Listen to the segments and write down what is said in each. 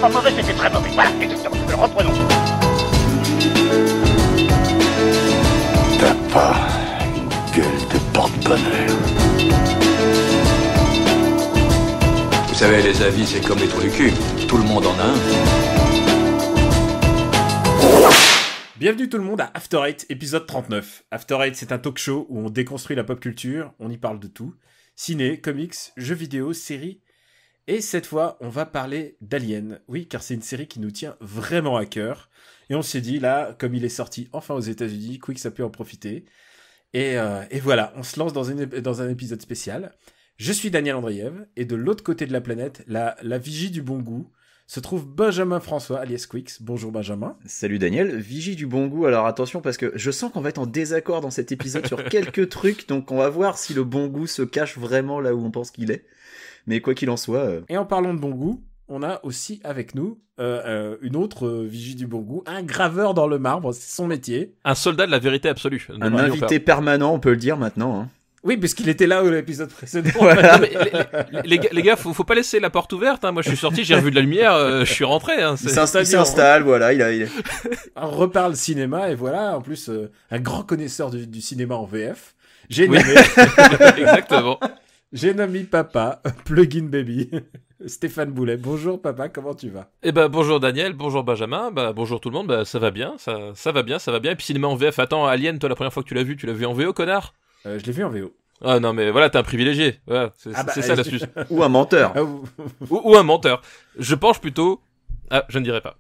pas mauvais, c'était très mauvais. Voilà, exactement. Reprenons. T'as pas une gueule de porte-bonheur. Vous savez, les avis, c'est comme les trous du cul. Tout le monde en a un. Bienvenue tout le monde à After Eight, épisode 39. After Eight, c'est un talk show où on déconstruit la pop culture, on y parle de tout. Ciné, comics, jeux vidéo, séries. Et cette fois, on va parler d'Alien. Oui, car c'est une série qui nous tient vraiment à cœur. Et on s'est dit, là, comme il est sorti enfin aux États-Unis, Quix a pu en profiter. Et voilà, on se lance dans un épisode spécial. Je suis Daniel Andreev, et de l'autre côté de la planète, la vigie du bon goût, se trouve Benjamin François, alias Quix. Bonjour Benjamin. Salut Daniel, vigie du bon goût. Alors attention, parce que je sens qu'on va être en désaccord dans cet épisode sur quelques trucs, donc on va voir si le bon goût se cache vraiment là où on pense qu'il est. Mais quoi qu'il en soit... Et en parlant de bon goût, on a aussi avec nous une autre vigie du bon goût, un graveur dans le marbre, c'est son métier. Un soldat de la vérité absolue. Un invité permanent, on peut le dire maintenant. Hein. Oui, parce qu'il était là à l'épisode précédent. Voilà. Non, mais les gars, faut pas laisser la porte ouverte. Hein. Moi, je suis sorti, j'ai revu de la lumière, je suis rentré. Hein. Il s'installe, voilà. On reparle cinéma, et voilà, en plus, un grand connaisseur du cinéma en VF. J'ai nommé... Exactement. J'ai nommé papa, Plugin Baby, Stéphane Boulet. Bonjour papa, comment tu vas ? Eh ben bonjour Daniel, bonjour Benjamin, bonjour tout le monde, ça va bien, ça va bien. Et puis cinéma en VF, attends, Alien, toi la première fois que tu l'as vu en VO, connard ? Je l'ai vu en VO. Ah non mais voilà, t'es un privilégié, voilà, c'est ça l'astuce. Ou un menteur. ou un menteur. Je penche plutôt... Ah, je ne dirai pas.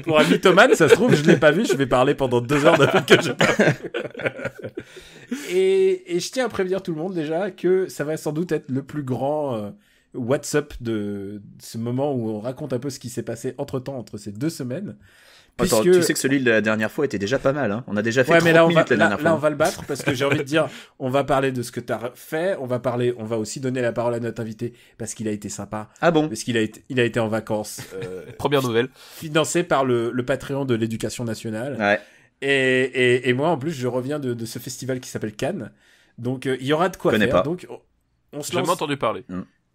Pour un mythomane, ça se trouve, je l'ai pas vu, je vais parler pendant 2 heures d'un film que j'ai pas vu. Et je tiens à prévenir tout le monde déjà que ça va sans doute être le plus grand WhatsApp de ce moment où on raconte un peu ce qui s'est passé entre ces 2 semaines. Attends, tu sais que celui de la dernière fois était déjà pas mal, hein. On a déjà fait 30 minutes la dernière fois. Là, on va le battre parce que j'ai envie de dire, on va parler de ce que t'as fait, on va aussi donner la parole à notre invité parce qu'il a été sympa. Ah bon? Parce qu'il a été en vacances. Première nouvelle. Financé par le Patreon de l'Éducation nationale. Ouais. Et moi, en plus, je reviens de ce festival qui s'appelle Cannes. Donc, il y aura de quoi faire. Pas. Donc, on se J'ai lance. jamais entendu parler.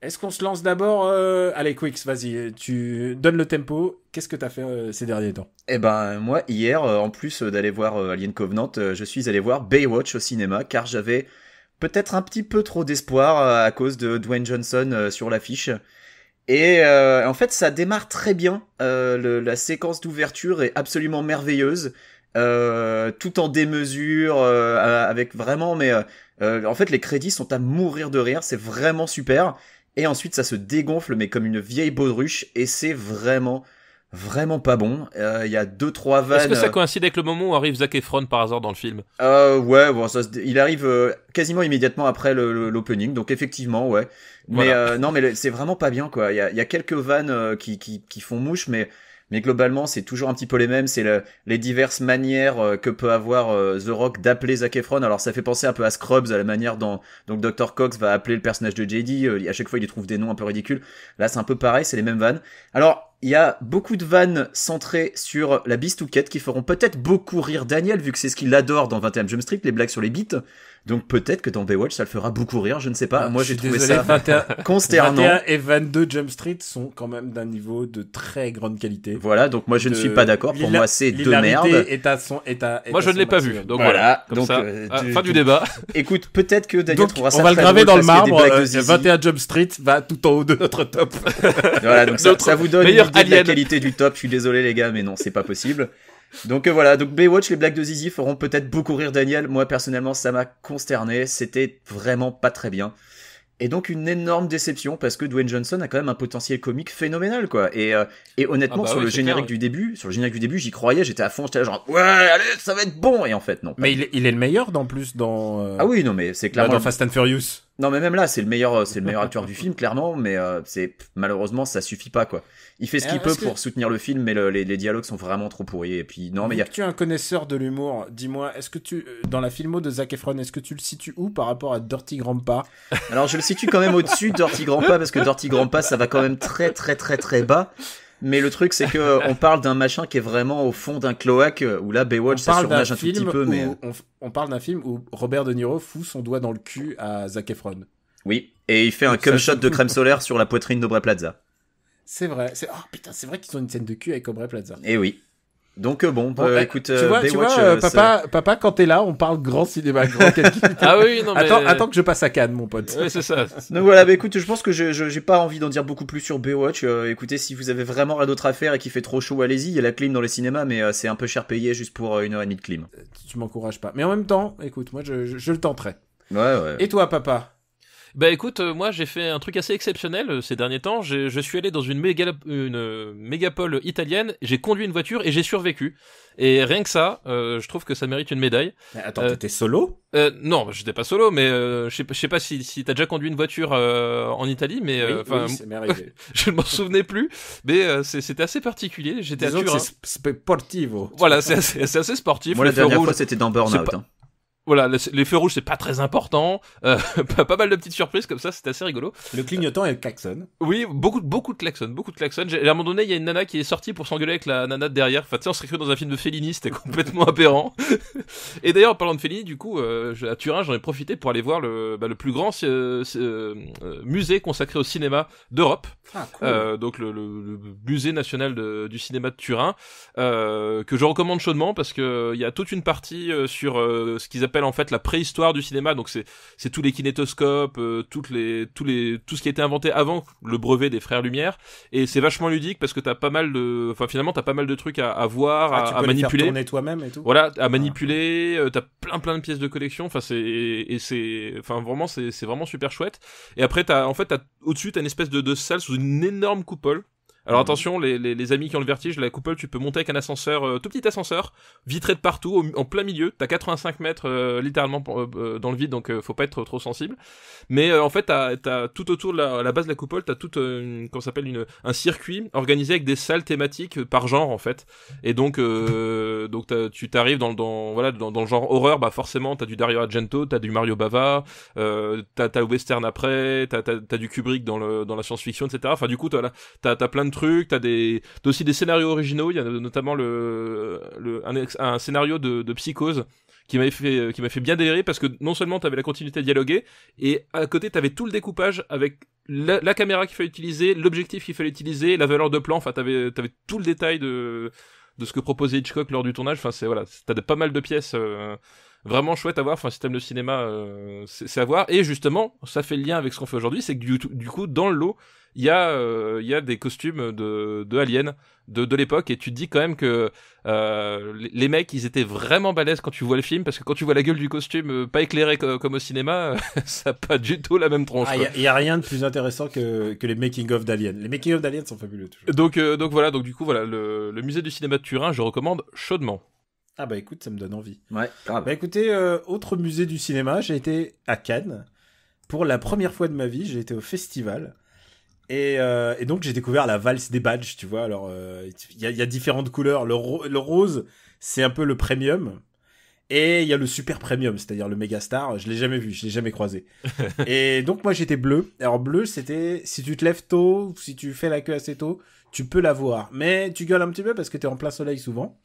Est-ce qu'on se lance d'abord Allez, Quix, vas-y, tu donnes le tempo. Qu'est-ce que t'as fait ces derniers temps ? Eh ben, moi, hier, en plus d'aller voir Alien Covenant, je suis allé voir Baywatch au cinéma, car j'avais peut-être un petit peu trop d'espoir à cause de Dwayne Johnson sur l'affiche. Et en fait, ça démarre très bien. La séquence d'ouverture est absolument merveilleuse, tout en démesure, avec vraiment... Mais en fait, les crédits sont à mourir de rire, c'est vraiment super. Et ensuite, ça se dégonfle, mais comme une vieille baudruche, et c'est vraiment pas bon. Il y a 2-3 vannes... Est-ce que ça coïncide avec le moment où arrive Zac Efron par hasard dans le film ? Ouais, bon, il arrive quasiment immédiatement après l'opening, donc effectivement, ouais. Mais Voilà. non, mais c'est vraiment pas bien, quoi. Il y a quelques vannes qui font mouche, mais globalement, c'est toujours un petit peu les mêmes. C'est les diverses manières que peut avoir The Rock d'appeler Zac Efron. Alors, ça fait penser un peu à Scrubs, à la manière dont donc Dr. Cox va appeler le personnage de JD. À chaque fois, il lui trouve des noms un peu ridicules. Là, c'est un peu pareil, c'est les mêmes vannes. Alors, il y a beaucoup de vannes centrées sur la bistouquette qui feront peut-être beaucoup rire Daniel, vu que c'est ce qu'il adore dans 21 Jump Street, les blagues sur les bites. Donc peut-être que dans Baywatch, ça le fera beaucoup rire, je ne sais pas. Moi, j'ai trouvé ça 21 consternant. et 22 Jump Street sont quand même d'un niveau de très grande qualité. Voilà, donc moi, je ne suis pas d'accord. Pour moi, c'est de merde. Moi, je ne l'ai pas vu. Donc voilà. Comme donc, ça, fin du débat. Écoute, peut-être que Daniel trouvera ça on va le très graver drôle dans le parce qu'il y a des marbre. blagues de Zizi. 21 Jump Street va tout en haut de notre top. Voilà, donc ça vous donne une meilleur idée de la Alien. qualité du top. Je suis désolé les gars, mais non, c'est pas possible. Donc voilà, donc Baywatch, les blagues de Zizi feront peut-être beaucoup rire Daniel. Moi personnellement, ça m'a consterné. C'était vraiment pas très bien. Et donc une énorme déception parce que Dwayne Johnson a quand même un potentiel comique phénoménal, quoi. Et honnêtement, sur le générique du début, j'y croyais, j'étais à fond, j'étais là genre ouais, allez, ça va être bon. Et en fait, non. Mais il est le meilleur en plus dans. Ah oui, non, mais c'est clairement dans Fast and Furious. Non, mais même là, c'est le meilleur acteur du film, clairement, mais malheureusement, ça suffit pas, quoi. Il fait ce qu'il peut pour soutenir le film, mais les dialogues sont vraiment trop pourris. Et puis, non, mais Tu es un connaisseur de l'humour. Dis-moi, est-ce que dans la filmo de Zac Efron, est-ce que tu le situes où par rapport à Dirty Grandpa ? Alors, je le situe quand même au-dessus de Dirty Grandpa, parce que Dirty Grandpa, ça va quand même très, très, très, très bas. Mais le truc, c'est que on parle d'un machin qui est vraiment au fond d'un cloaque, où là, Baywatch, ça surnage un tout petit peu, mais... On parle d'un film où Robert De Niro fout son doigt dans le cul à Zac Efron. Oui, et il fait un cum shot de crème solaire sur la poitrine d'Aubrey Plaza. C'est vrai. Oh putain, c'est vrai qu'ils ont une scène de cul avec Aubrey Plaza. Et oui. Donc écoute, tu vois, Baywatch, papa, quand t'es là, on parle grand cinéma, grand qualité. Ah oui, non mais... Attends que je passe à Cannes, mon pote. Ouais, c'est ça. Donc voilà, écoute, je pense que j'ai pas envie d'en dire beaucoup plus sur Baywatch. Écoutez, si vous avez vraiment rien d'autre à faire et qu'il fait trop chaud, allez-y. Il y a la clim dans les cinémas, mais c'est un peu cher payé juste pour 1h30 de clim. Tu m'encourages pas. Mais en même temps, écoute, moi, je le tenterai. Ouais. Et toi, papa? Bah écoute, moi j'ai fait un truc assez exceptionnel ces derniers temps. Je suis allé dans une mégapole italienne, j'ai conduit une voiture et j'ai survécu. Et rien que ça, je trouve que ça mérite une médaille. Mais attends, t'étais solo? Non, j'étais pas solo, mais je sais pas si t'as déjà conduit une voiture en Italie, mais oui, ça m'est arrivé. je ne m'en souvenais plus, mais c'était assez particulier. J'étais Disons à Turin. C'est sportivo. Voilà, c'est assez sportif. Moi, la Les feux dernière rouges, fois, c'était dans Burnout. Voilà, les feux rouges c'est pas très important. Pas mal de petites surprises comme ça, c'était assez rigolo. Le clignotant et le klaxon. Oui, beaucoup de klaxons. À un moment donné, il y a une nana qui est sortie pour s'engueuler avec la nana de derrière. Enfin, tu sais, on serait cru dans un film de Fellini, c'était complètement aberrant. Et d'ailleurs, en parlant de Fellini, du coup, à Turin, j'en ai profité pour aller voir le plus grand musée consacré au cinéma d'Europe. Ah, cool. Donc le musée national du cinéma de Turin, que je recommande chaudement parce que il y a toute une partie sur ce qu'ils appellent en fait la préhistoire du cinéma. Donc c'est tous les kinétoscopes, tout ce qui a été inventé avant le brevet des frères Lumière, et c'est vachement ludique parce que t'as pas mal de trucs à voir, à tu peux manipuler. les faire tourner toi-même et tout. Voilà, à manipuler, t'as plein de pièces de collection, enfin vraiment c'est vraiment super chouette. Et après au-dessus t'as une espèce de salle sous une énorme coupole. Alors attention, les amis qui ont le vertige, la coupole, tu peux monter avec un ascenseur, tout petit ascenseur, vitré de partout, en plein milieu. T'as 85 mètres littéralement dans le vide, donc faut pas être trop sensible. Mais en fait, t'as tout autour de la base de la coupole, t'as tout comment ça s'appelle, un circuit organisé avec des salles thématiques par genre en fait. Et donc tu t'arrives dans le genre horreur, bah forcément t'as du Dario Argento, t'as du Mario Bava, t'as le western après, t'as du Kubrick dans la science-fiction, etc. Enfin du coup t'as plein de trucs, t'as aussi des scénarios originaux. Il y a notamment un scénario de Psychose qui m'a fait bien délirer parce que non seulement t'avais la continuité dialoguée, et à côté t'avais tout le découpage avec la caméra qu'il fallait utiliser, l'objectif qu'il fallait utiliser, la valeur de plan. Enfin t'avais tout le détail de ce que proposait Hitchcock lors du tournage. Enfin t'as pas mal de pièces vraiment chouettes à voir. Enfin si t'aimes le cinéma, c'est à voir. Et justement ça fait le lien avec ce qu'on fait aujourd'hui, c'est que du coup dans le lot il y a des costumes de aliens de l'époque, et tu te dis quand même que les mecs ils étaient vraiment balèzes quand tu vois le film, parce que quand tu vois la gueule du costume pas éclairé comme au cinéma, ça a pas du tout la même tronche. Il y a rien de plus intéressant que les making of d'Aliens. Les making of d'Aliens sont fabuleux toujours. Donc du coup le musée du cinéma de Turin, je recommande chaudement. Ah bah écoute, ça me donne envie. Ouais, grave. Bah écoutez, autre musée du cinéma, j'ai été à Cannes pour la première fois de ma vie. J'ai été au festival. Et donc j'ai découvert la valse des badges, tu vois. Alors il y a différentes couleurs. Le rose, c'est un peu le premium, et il y a le super premium, c'est-à-dire le méga star. Je l'ai jamais vu, je l'ai jamais croisé. Et donc moi j'étais bleu. Alors bleu, c'était si tu te lèves tôt, si tu fais la queue assez tôt, tu peux la voir. Mais tu gueules un petit peu parce que t'es en plein soleil souvent.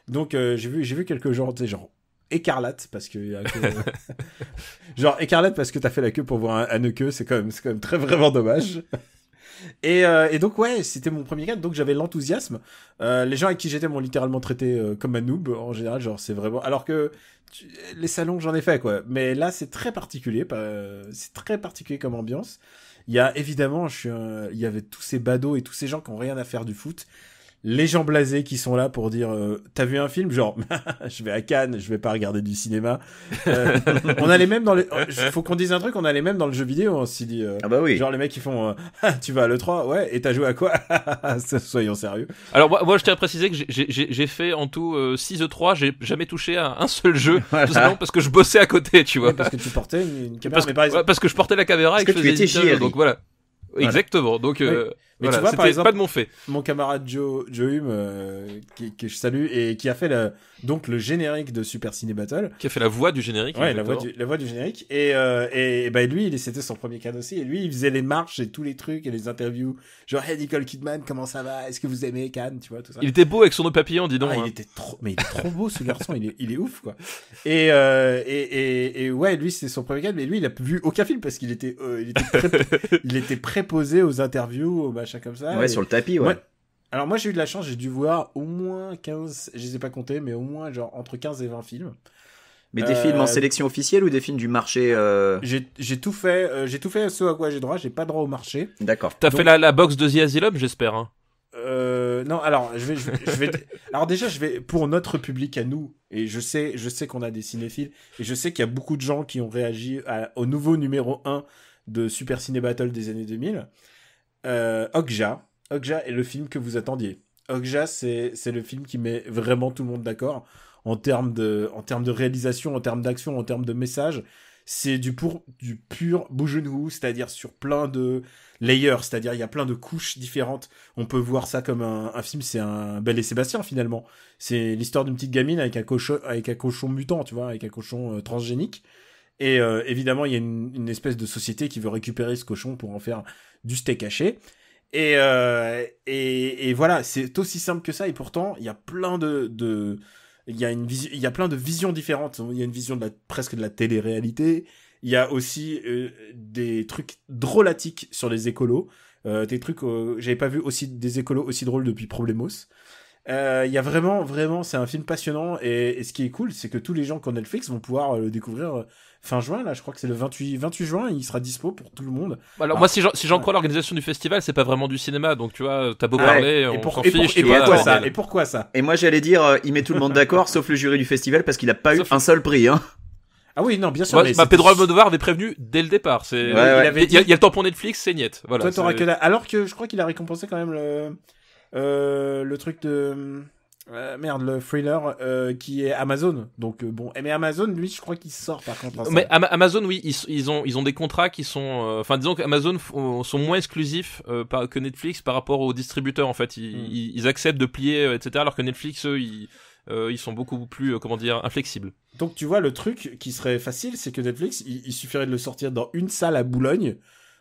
Donc j'ai vu quelques gens, tu sais, genre écarlate parce que genre écarlate parce que t'as fait la queue pour voir un queue, c'est quand même très vraiment dommage. Et donc ouais, c'était mon premier cadre, donc j'avais l'enthousiasme. Les gens avec qui j'étais m'ont littéralement traité comme un noob en général, genre c'est vraiment. Alors que les salons j'en ai fait quoi, mais là c'est très particulier, c'est très particulier comme ambiance. Il y a évidemment, il y avait tous ces badauds et tous ces gens qui ont rien à faire du foot. Les gens blasés qui sont là pour dire t'as vu un film, genre je vais à Cannes, je vais pas regarder du cinéma. On allait même dans faut qu'on dise un truc, on allait même dans le jeu vidéo, on s'est dit ah bah oui. Genre les mecs qui font tu vas à l'E3, ouais, et t'as joué à quoi? Soyons sérieux. Alors moi je tiens à préciser que j'ai fait en tout 6 E3, j'ai jamais touché à un seul jeu, tout simplement parce que je bossais à côté, tu vois. Oui, parce que tu portais une caméra, parce que je portais la caméra et que je faisais des jeux, donc voilà. Exactement, donc oui. Mais voilà, tu vois, par exemple, pas de mon fait. Mon camarade Joe Hume, que je salue, et qui a fait donc le générique de Super Ciné Battle. Qui a fait la voix du générique. Ouais, la voix du générique. Et bah lui, c'était son premier cadre aussi. Et lui, il faisait les marches et tous les trucs et les interviews. Genre, hey Nicole Kidman, comment ça va? Est-ce que vous aimez Cannes? Tu vois, tout ça. Il était beau avec son nœud papillon, dis donc. Il était trop beau, ce garçon. Il est ouf, quoi. Et ouais, lui, c'était son premier cadre, mais lui, il a vu aucun film parce qu'il était, il était posé aux interviews, aux machins comme ça. Ouais, sur le tapis, ouais. Alors moi j'ai eu de la chance, j'ai dû voir au moins 15, je les ai pas comptés, mais au moins genre entre 15 et 20 films. Mais des films en sélection officielle ou des films du marché J'ai tout fait ce à quoi j'ai droit, j'ai pas droit au marché. D'accord. T'as fait la box de The Asylum, j'espère. Hein. Non, alors je vais alors déjà je vais pour notre public à nous, et je sais qu'on a des cinéphiles et je sais qu'il y a beaucoup de gens qui ont réagi au nouveau numéro 1 de Super Ciné Battle des années 2000. Okja est le film que vous attendiez. Okja, c'est le film qui met vraiment tout le monde d'accord en termes de réalisation, en termes d'action, en termes de message. C'est du pur Bougenhou, c'est-à-dire sur plein de layers, c'est-à-dire il y a plein de couches différentes. On peut voir ça comme un film, c'est un Belle et Sébastien finalement. C'est l'histoire d'une petite gamine avec un cochon mutant, tu vois, avec un cochon transgénique. Et évidemment, il y a une espèce de société qui veut récupérer ce cochon pour en faire du steak haché. Et voilà, c'est aussi simple que ça. Et pourtant, il y a plein il y a plein de visions différentes. Il y a une vision presque de la télé-réalité. Il y a aussi des trucs drôlatiques sur les écolos. Des trucs, j'avais pas vu aussi des écolos aussi drôles depuis Problemos. Il y a vraiment, c'est un film passionnant. Et ce qui est cool, c'est que tous les gens qui ont Netflix vont pouvoir le découvrir fin juin. Là, je crois que c'est le 28 juin. Il sera dispo pour tout le monde. Alors moi, si j'en crois l'organisation du festival, c'est pas vraiment du cinéma. Donc tu vois, t'as beau parler, on s'en fiche. Et pourquoi ça? Et moi, j'allais dire, il met tout le monde d'accord, sauf le jury du festival, parce qu'il a pas eu un seul prix, hein. Ah oui, non, bien sûr. Pedro Almodovar avait prévenu dès le départ. Il y a le temps pour Netflix, c'est niet. Voilà. Toi, t'auras que alors que je crois qu'il a récompensé quand même le truc de le thriller qui est Amazon. Donc bon, mais Amazon, lui, je crois qu'il sort par contre. Mais Amazon, oui, ils ont des contrats qui sont, enfin disons qu'Amazon sont moins exclusifs que Netflix par rapport aux distributeurs. En fait, ils acceptent de plier, etc. Alors que Netflix, eux, ils sont beaucoup plus, inflexibles. Donc tu vois, le truc qui serait facile, c'est que Netflix, il suffirait de le sortir dans une salle à Boulogne,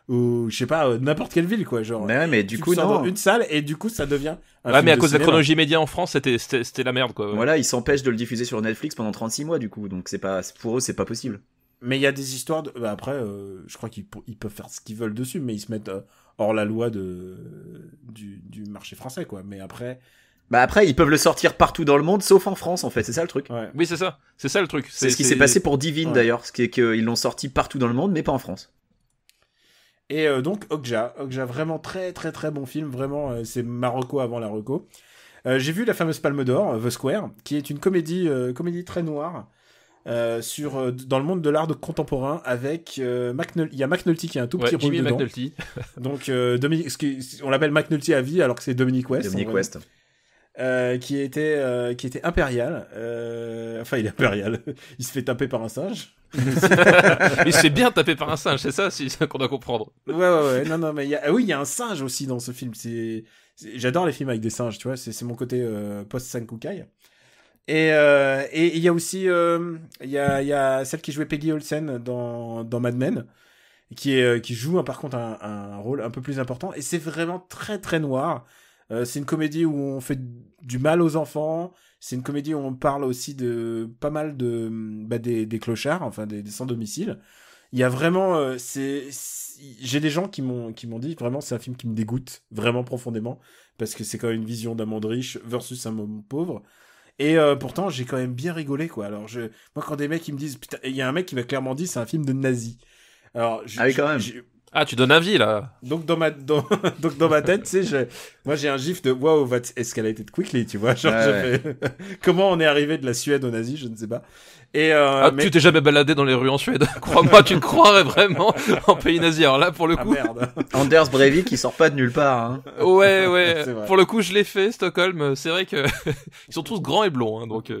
ou je sais pas, n'importe quelle ville, quoi, genre. Mais du coup, non. Dans une salle, et du coup, ça devient un film mais à de cause de la cinéma. chronologie média en France, c'était la merde, quoi. Ouais. Voilà, ils s'empêchent de le diffuser sur Netflix pendant 36 mois, du coup, donc pour eux, c'est pas possible. Mais il y a des histoires après, je crois qu'ils peuvent faire ce qu'ils veulent dessus, mais ils se mettent hors la loi du marché français, quoi. Mais après... Après, ils peuvent le sortir partout dans le monde, sauf en France, en fait. C'est ça le truc. Ouais. Oui, c'est ça. C'est ça le truc. C'est ce qui s'est passé pour Divine, d'ailleurs. Ce qui est qu'ils l'ont sorti partout dans le monde, mais pas en France. Et donc, Okja, vraiment très très très bon film. Vraiment, c'est ma reco avant la reco. J'ai vu la fameuse Palme d'Or, The Square, qui est une comédie très noire dans le monde de l'art contemporain avec il y a McNulty qui a un tout petit rôle Jimmy dedans. McNulty. Donc on l'appelle McNulty à vie alors que c'est Dominic West. Dominic West. Qui était impérial. Enfin, il est impérial. Il se fait taper par un singe. Il se fait bien taper par un singe, c'est ça qu'on doit comprendre. Ouais. Non, mais il y a un singe aussi dans ce film. J'adore les films avec des singes, tu vois. C'est mon côté post-Sankukai. Et il y a aussi il y a celle qui jouait Peggy Olsen dans Mad Men, qui joue par contre un rôle un peu plus important. Et c'est vraiment très très noir. C'est une comédie où on fait du mal aux enfants. C'est une comédie où on parle aussi de pas mal de des clochards, enfin des sans-domicile. Il y a vraiment j'ai des gens qui m'ont dit vraiment c'est un film qui me dégoûte vraiment profondément parce que c'est quand même une vision d'un monde riche versus un monde pauvre. Et pourtant j'ai quand même bien rigolé, quoi. Alors moi quand des mecs ils me disent putain, il y a un mec qui m'a clairement dit c'est un film de nazi. Alors oui, quand même. Ah, tu donnes avis, là. Donc dans ma tête, tu sais, moi j'ai un gif de wow, that escalated quickly, tu vois, genre fais... comment on est arrivé de la Suède aux nazis, je ne sais pas. Et tu t'es jamais baladé dans les rues en Suède. Crois-moi, tu te croirais vraiment en pays nazi. Alors là, pour le coup. Merde. Anders Breivik, il sort pas de nulle part, hein. Ouais. Pour le coup, je l'ai fait, Stockholm. C'est vrai que ils sont tous grands et blonds, hein, donc.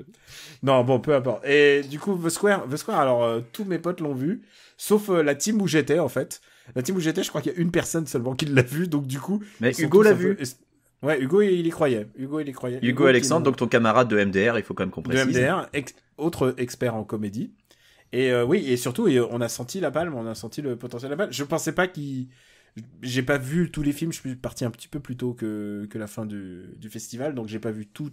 Non, bon, peu importe. Et du coup, The Square, alors tous mes potes l'ont vu, sauf la team où j'étais en fait. La team où j'étais, je crois qu'il y a une personne seulement qui l'a vu, donc du coup. Mais Hugo l'a vu. Ouais, Hugo il y croyait. Hugo Alexandre, donc ton camarade de MDR, il faut quand même qu'on précise. De MDR, autre expert en comédie. Et oui, et surtout, on a senti la palme, on a senti le potentiel de la palme. Je pensais pas j'ai pas vu tous les films, je suis parti un petit peu plus tôt que la fin du festival, donc j'ai pas vu tout.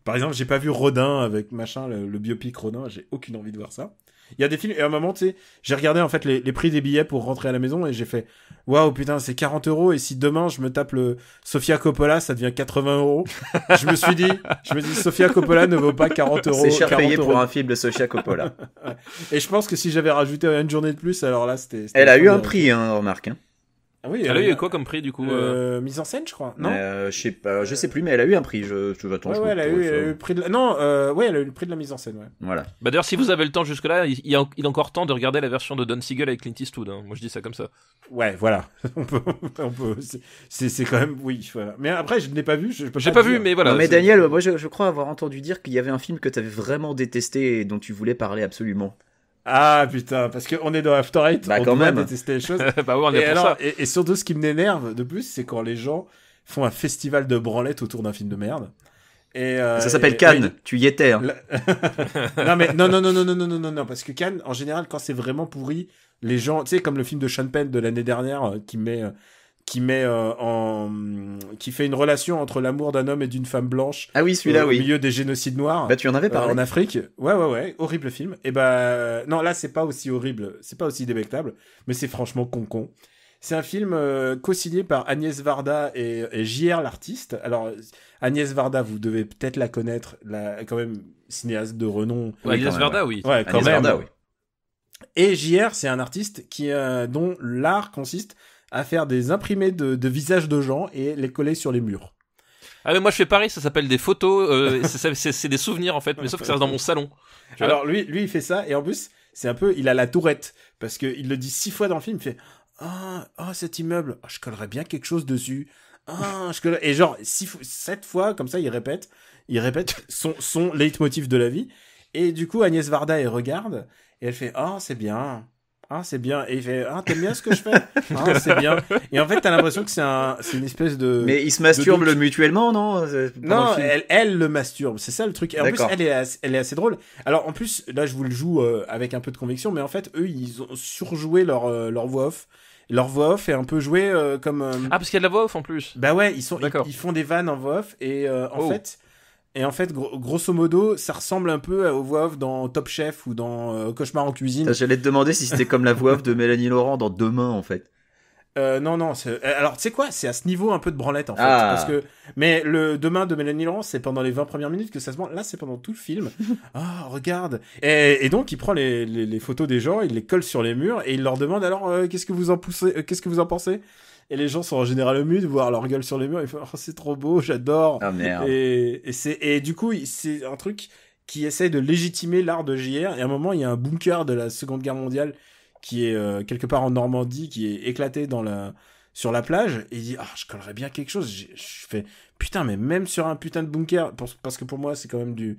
Par exemple, j'ai pas vu Rodin avec machin, le biopic Rodin, j'ai aucune envie de voir ça. Il y a des films, et à un moment, tu sais, j'ai regardé en fait les prix des billets pour rentrer à la maison et j'ai fait waouh, putain, c'est 40 €. Et si demain je me tape le Sofia Coppola, ça devient 80 €. Je me suis dit, Sofia Coppola ne vaut pas 40 €. C'est cher 40 payé pour €. un film de Sofia Coppola. Et je pense que si j'avais rajouté une journée de plus, alors là, c'était Elle a eu un formidable. prix, hein, remarque. Hein. Ah oui, Elle a eu quoi comme prix du coup mise en scène, je crois. Non. Je sais plus, mais elle a eu un prix. Attends, Ouais, elle a eu le prix de non, elle a eu le prix de la mise en scène, ouais. Voilà. Bah d'ailleurs, si vous avez le temps jusque-là, il est encore temps de regarder la version de Don Siegel avec Clint Eastwood. Hein. Moi, je dis ça comme ça. Ouais, voilà. on peut. C'est quand même, oui, voilà. Mais après, je ne l'ai pas vu. Je peux J'ai pas pas dire. vu, mais voilà. non, mais c'est- Daniel, moi je crois avoir entendu dire qu'il y avait un film que t'avais vraiment détesté et dont tu voulais parler absolument. Ah putain, parce qu'on est dans After Eight, Bah, on quand doit même. détester les choses. bah ouais, on est Et, pour alors, ça. et surtout, ce qui m'énerve de plus, c'est quand les gens font un festival de branlette autour d'un film de merde. Et Ça s'appelle Cannes, tu y étais. Hein. Non mais non, parce que Cannes, en général, quand c'est vraiment pourri, les gens, tu sais, comme le film de Sean Penn de l'année dernière, qui fait une relation entre l'amour d'un homme et d'une femme blanche Ah oui, celui-là, au oui. milieu des génocides noirs. Bah tu en avais parlé. En Afrique, ouais, horrible film. Et bah non, là c'est pas aussi horrible, c'est pas aussi débectable, mais c'est franchement con. C'est un film co-signé par Agnès Varda et JR l'artiste. Alors Agnès Varda, vous devez peut-être la connaître, quand même cinéaste de renom. Ouais, Agnès quand même, Varda, ouais. oui. Ouais, quand Agnès même. Varda, oui. Et JR, c'est un artiste dont l'art consiste à faire des imprimés de visages de gens et les coller sur les murs. Ah mais moi je fais pareil, ça s'appelle des photos, c'est des souvenirs en fait, mais sauf que ça reste dans mon salon. Tu vois. Alors lui il fait ça et en plus c'est un peu, il a la tourette parce que il le dit 6 fois dans le film, il fait cet immeuble, je collerais bien quelque chose dessus. Et genre 7 fois comme ça il répète son leitmotiv de la vie et du coup Agnès Varda elle regarde et elle fait c'est bien. C'est bien. Et il fait, t'aimes bien ce que je fais? C'est bien. Et en fait, t'as l'impression que c'est une espèce de... Mais ils se masturbent mutuellement, non? Non, elle le masturbe. C'est ça le truc. Et en plus, elle est assez drôle. Alors, en plus, là, je vous le joue avec un peu de conviction, mais en fait, eux, ils ont surjoué leur voix off. Leur voix off est un peu jouée comme... Ah, parce qu'il y a de la voix off en plus. Bah ouais, ils font des vannes en voix off. Et en fait, grosso modo, ça ressemble un peu aux voix off dans Top Chef ou dans Cauchemar en cuisine. J'allais te demander si c'était comme la voix off de Mélanie Laurent dans Demain, en fait. Non. Alors, tu sais quoi? C'est à ce niveau un peu de branlette, en fait. Parce que... Mais le Demain de Mélanie Laurent, c'est pendant les 20 premières minutes que ça se branle. Là, c'est pendant tout le film. Regarde. Et donc, il prend les photos des gens, il les colle sur les murs et il leur demande alors, qu'est-ce que vous en pensez? Et les gens sont en général émus de voir leur gueule sur les murs. Ils font, c'est trop beau, j'adore. Ah merde. Et du coup, c'est un truc qui essaie de légitimer l'art de JR. Et à un moment, il y a un bunker de la Seconde Guerre mondiale qui est quelque part en Normandie, qui est éclaté sur la plage. Et il dit, je collerais bien quelque chose. Je fais, putain, mais même sur un putain de bunker, parce que pour moi, c'est quand même du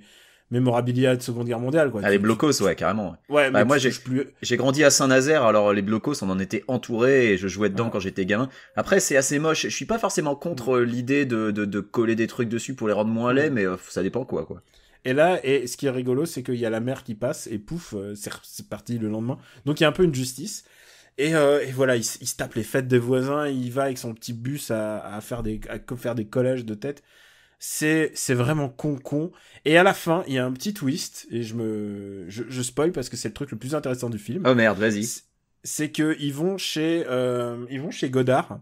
mémorabilia de Seconde Guerre mondiale, quoi. Les blocos, ouais, carrément. Ouais, mais moi, plus... j'ai grandi à Saint-Nazaire, alors les blocos, on en était entourés et je jouais dedans quand j'étais gamin. Après, c'est assez moche. Je suis pas forcément contre l'idée de coller des trucs dessus pour les rendre moins laids, mais ça dépend quoi. Et là, ce qui est rigolo, c'est qu'il y a la mer qui passe et pouf, c'est parti le lendemain. Donc il y a un peu une justice. Et voilà, il se tape les fêtes des voisins, il va avec son petit bus à faire des collages de têtes. C'est vraiment con. Et à la fin, il y a un petit twist, et je spoil parce que c'est le truc le plus intéressant du film. Oh merde, vas-y. C'est que ils vont chez Godard,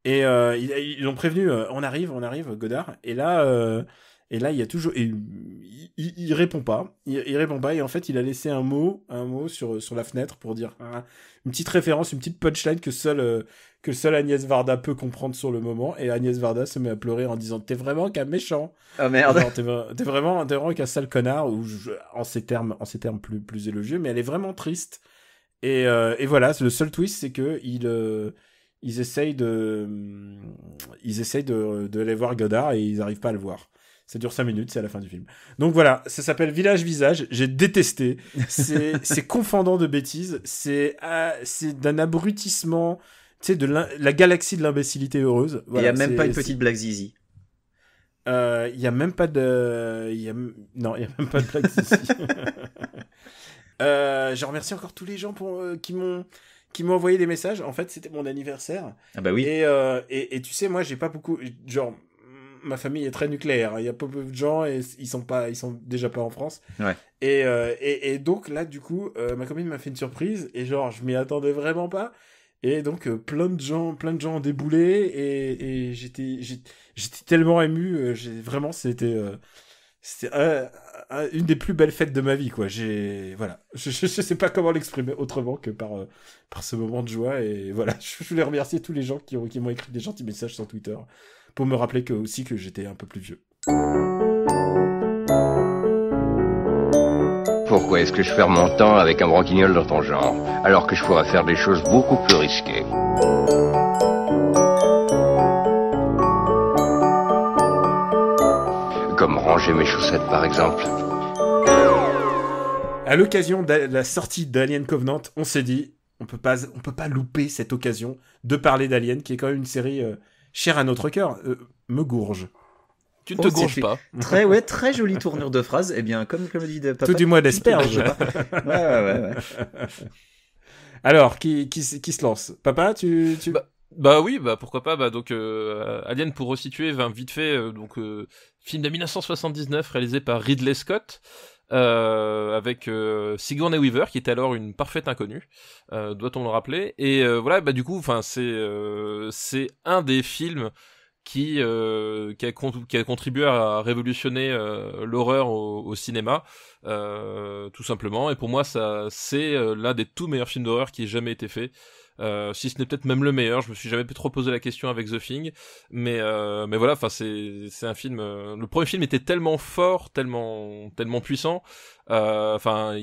et ils l'ont prévenu, on arrive, Godard. Et là, il y a toujours, il répond pas. Il répond pas, et en fait, il a laissé un mot sur la fenêtre pour dire une petite référence, une petite punchline que seule Agnès Varda peut comprendre sur le moment. Et Agnès Varda se met à pleurer en disant, t'es vraiment qu'un méchant. Ah merde. Alors, t'es vraiment qu'un sale connard, en ces termes plus élogieux, mais elle est vraiment triste. Et voilà, le seul twist, c'est que ils essayent de aller voir Godard et ils arrivent pas à le voir. Ça dure 5 minutes, c'est à la fin du film. Donc voilà, ça s'appelle Village Visage. J'ai détesté. C'est confondant de bêtises. C'est d'un abrutissement, tu sais, de la galaxie de l'imbécilité heureuse. Voilà, il y a même pas une petite Black Zizi. Il y a même pas de... Non, il y a même pas de Black Zizi. Je remercie encore tous les gens qui m'ont envoyé des messages. En fait, c'était mon anniversaire. Ah bah oui. Et tu sais, moi, j'ai pas beaucoup... Genre... ma famille est très nucléaire. Il y a peu de gens et ils sont déjà pas en France. Ouais. Et donc là, du coup, ma copine m'a fait une surprise et genre, je m'y attendais vraiment pas. Et donc, plein de gens ont déboulé et j'étais tellement ému. Vraiment, c'était une des plus belles fêtes de ma vie, quoi. Voilà. Je sais pas comment l'exprimer autrement que par ce moment de joie. Et voilà, je voulais remercier tous les gens qui m'ont écrit des gentils messages sur Twitter pour me rappeler que j'étais un peu plus vieux. Pourquoi est-ce que je perds mon temps avec un branquignol dans ton genre, alors que je pourrais faire des choses beaucoup plus risquées? Comme ranger mes chaussettes, par exemple. À l'occasion de la sortie d'Alien Covenant, on s'est dit, on peut pas louper cette occasion de parler d'Alien, qui est quand même une série chère à notre cœur. Me gourge. Tu ne te gourges pas. Très jolie tournure de phrase. Eh bien, comme le dit papa. Tout du moins d'asperge. Ouais. Alors, qui se lance? Papa, tu... Bah oui, pourquoi pas. Donc Alien, pour resituer, vite fait, film de 1979 réalisé par Ridley Scott, avec Sigourney Weaver, qui était alors une parfaite inconnue, doit-on le rappeler. Et voilà, du coup, enfin c'est un des films qui a contribué à révolutionner l'horreur au cinéma, tout simplement. Et pour moi, ça c'est l'un des tout meilleurs films d'horreur qui ait jamais été fait. Si ce n'est peut-être même le meilleur, je me suis jamais trop posé la question avec The Thing, mais voilà, enfin c'est un film. Le premier film était tellement fort, tellement puissant, enfin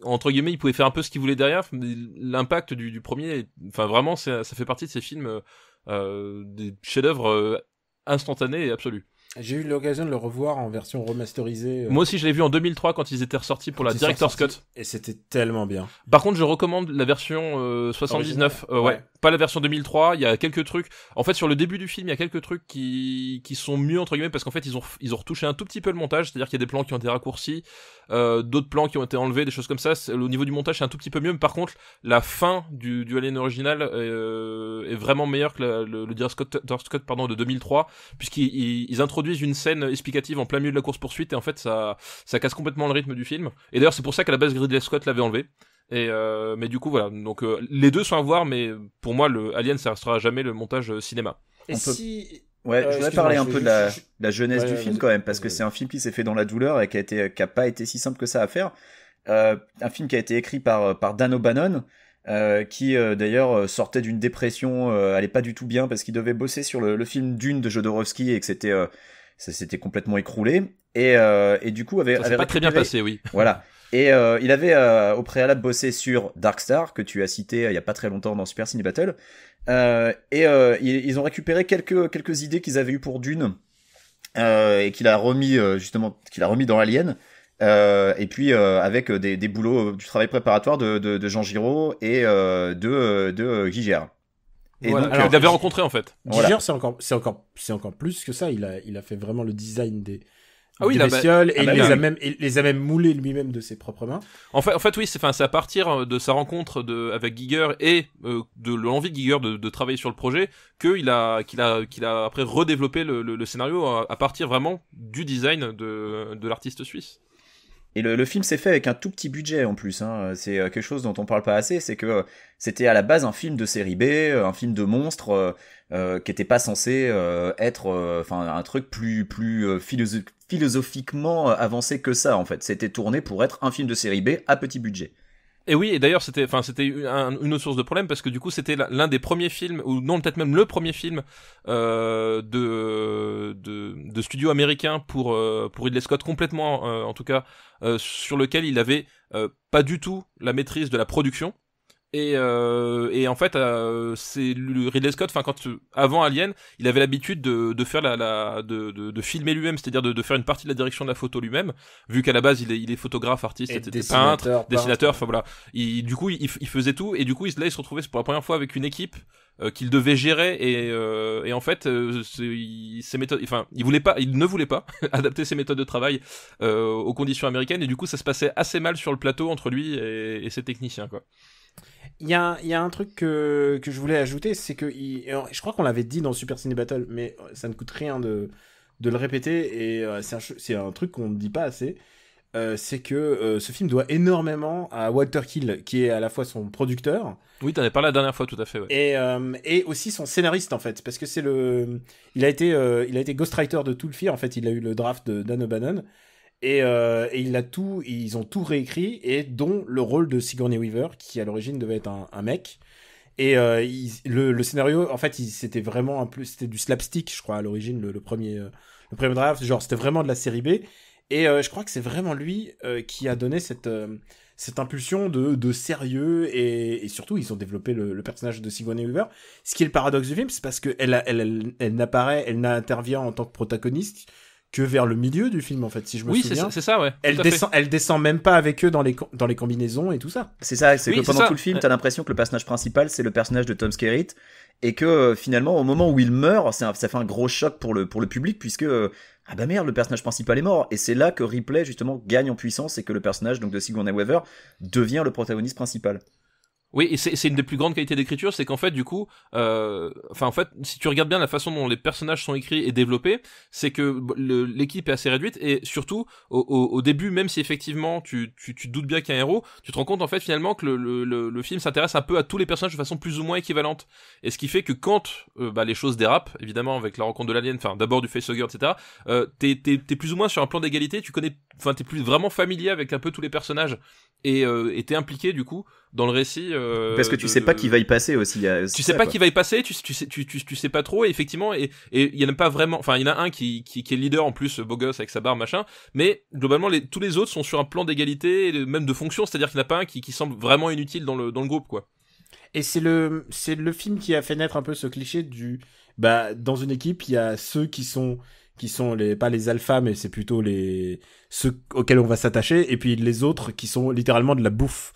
entre guillemets, il pouvait faire un peu ce qu'il voulait derrière. L'impact du premier, enfin vraiment, ça fait partie de ces films, des chefs-d'œuvre instantanés et absolus. J'ai eu l'occasion de le revoir en version remasterisée. Moi aussi, je l'ai vu en 2003 quand ils étaient ressortis pour la Director's Cut. Et c'était tellement bien. Par contre, je recommande la version 79. Ouais. Pas la version 2003. Il y a quelques trucs. En fait, sur le début du film, il y a quelques trucs qui sont mieux entre guillemets parce qu'en fait, ils ont retouché un tout petit peu le montage. C'est-à-dire qu'il y a des plans qui ont été raccourcis, d'autres plans qui ont été enlevés, des choses comme ça. Au niveau du montage, c'est un tout petit peu mieux. Mais par contre, la fin du Alien original est vraiment meilleure que le Director's Cut de 2003, puisqu'ils introduisent une scène explicative en plein milieu de la course-poursuite et en fait ça casse complètement le rythme du film. Et d'ailleurs c'est pour ça qu'à la base Ridley Scott l'avait enlevé. Et mais du coup voilà, donc les deux sont à voir, mais pour moi le Alien ça restera jamais le montage cinéma. Je voudrais parler un peu de la jeunesse du film quand même, parce que c'est un film qui s'est fait dans la douleur et qui a pas été si simple que ça à faire. Un film qui a été écrit par Dan O'Bannon, qui d'ailleurs sortait d'une dépression, allait pas du tout bien parce qu'il devait bosser sur le film Dune de Jodorowsky et que ça s'était complètement écroulé et du coup avait pas très bien passé, oui. Voilà. Et il avait au préalable bossé sur Dark Star que tu as cité il y a pas très longtemps dans Super Ciné Battle. Ils ont récupéré quelques idées qu'ils avaient eues pour Dune et qu'il a remis dans Alien. Et puis avec des boulots du travail préparatoire de Jean Giraud et de Guy Gérard. Et voilà. Alors, il l'avait rencontré en fait. Voilà. C'est encore plus que ça. Il a fait vraiment le design des bestioles et il les a même moulés lui-même de ses propres mains. En fait oui, c'est à partir de sa rencontre avec Giger et de l'envie de Giger de travailler sur le projet qu'il a après redéveloppé le scénario à partir vraiment du design de l'artiste suisse. Et le film s'est fait avec un tout petit budget en plus, hein. C'est quelque chose dont on parle pas assez, c'est que c'était à la base un film de série B, un film de monstre qui était pas censé être un truc plus philosophiquement avancé que ça en fait. C'était tourné pour être un film de série B à petit budget. Et oui, et d'ailleurs c'était une autre source de problème parce que du coup c'était l'un des premiers films, ou non peut-être même le premier film de studio américain pour Ridley Scott complètement en tout cas sur lequel il avait pas du tout la maîtrise de la production. Et en fait c'est Ridley Scott, avant Alien il avait l'habitude de faire de filmer lui-même, c'est-à-dire de faire une partie de la direction de la photo lui-même, vu qu'à la base il est photographe, artiste, etc., peintre, dessinateur, enfin voilà, du coup il faisait tout, et du coup il se retrouvait pour la première fois avec une équipe qu'il devait gérer, et en fait ses méthodes, il ne voulait pas adapter ses méthodes de travail aux conditions américaines, et du coup ça se passait assez mal sur le plateau entre lui et ses techniciens quoi. Il y a un truc que je voulais ajouter, c'est que je crois qu'on l'avait dit dans Super Ciné Battle, mais ça ne coûte rien de le répéter, et c'est un truc qu'on ne dit pas assez. C'est que ce film doit énormément à Walter Hill, qui est à la fois son producteur. Oui, t'en avais parlé la dernière fois, tout à fait. Ouais. Et aussi son scénariste, en fait, parce que il a été ghostwriter de tout le film. En fait, il a eu le draft de Dan O'Bannon, et ils ont tout réécrit, et dont le rôle de Sigourney Weaver, qui à l'origine devait être un mec. Et le scénario, en fait, c'était vraiment c'était du slapstick, je crois, à l'origine, le premier draft. Genre, c'était vraiment de la série B. Et je crois que c'est vraiment lui qui a donné cette impulsion de sérieux, et surtout ils ont développé le personnage de Sigourney Weaver. Ce qui est le paradoxe du film, c'est parce que elle n'intervient en tant que protagoniste que vers le milieu du film, en fait, si je me souviens. Oui, c'est ça, ouais. Elle descend même pas avec eux dans les combinaisons et tout ça. C'est ça, c'est Oui, que c'est pendant ça. tout le film, t'as l'impression que le personnage principal, c'est le personnage de Tom Skerritt, et que finalement, au moment où il meurt, ça fait un gros choc pour le public, puisque ah bah merde, le personnage principal est mort. Et c'est là que Ripley, justement, gagne en puissance, et que le personnage donc de Sigourney Weaver devient le protagoniste principal. Oui, et c'est une des plus grandes qualités d'écriture, c'est qu'en fait, du coup, en fait, si tu regardes bien la façon dont les personnages sont écrits et développés, c'est que l'équipe est assez réduite, et surtout, au début, même si effectivement tu te doutes bien qu'il y a un héros, tu te rends compte en fait finalement que le film s'intéresse un peu à tous les personnages de façon plus ou moins équivalente. Et ce qui fait que quand les choses dérapent, évidemment avec la rencontre de l'alien, enfin d'abord du facehugger, etc., t'es plus ou moins sur un plan d'égalité, t'es plus vraiment familier avec un peu tous les personnages, et t'es impliqué du coup dans le récit. Parce que tu sais pas qui va y passer aussi. Tu sais pas qui va y passer, tu sais pas trop, et effectivement, et il y en a pas vraiment, enfin il y en a un qui est leader en plus, beau gosse avec sa barbe machin, mais globalement tous les autres sont sur un plan d'égalité, même de fonction, c'est-à-dire qu'il n'y en a pas un qui semble vraiment inutile dans le groupe, quoi. Et c'est le film qui a fait naître un peu ce cliché dans une équipe, il y a ceux qui sont pas les alphas, mais c'est plutôt ceux auxquels on va s'attacher, et puis les autres qui sont littéralement de la bouffe,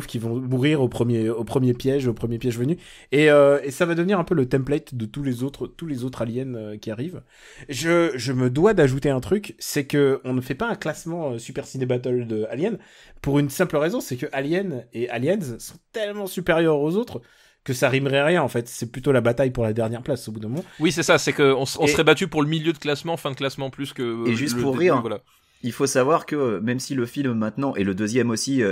qui vont mourir au premier piège venu, et ça va devenir un peu le template de tous les autres aliens qui arrivent. Je me dois d'ajouter un truc, c'est que on ne fait pas un classement Super Ciné Battle de Alien, pour une simple raison, c'est que Alien et Aliens sont tellement supérieurs aux autres que ça rimerait rien, en fait. C'est plutôt la bataille pour la dernière place au bout d'un moment. Oui, c'est ça, c'est qu'on serait battu pour le milieu de classement, fin de classement, plus que et juste pour début, rire, voilà. Il faut savoir que même si le film maintenant et le deuxième aussi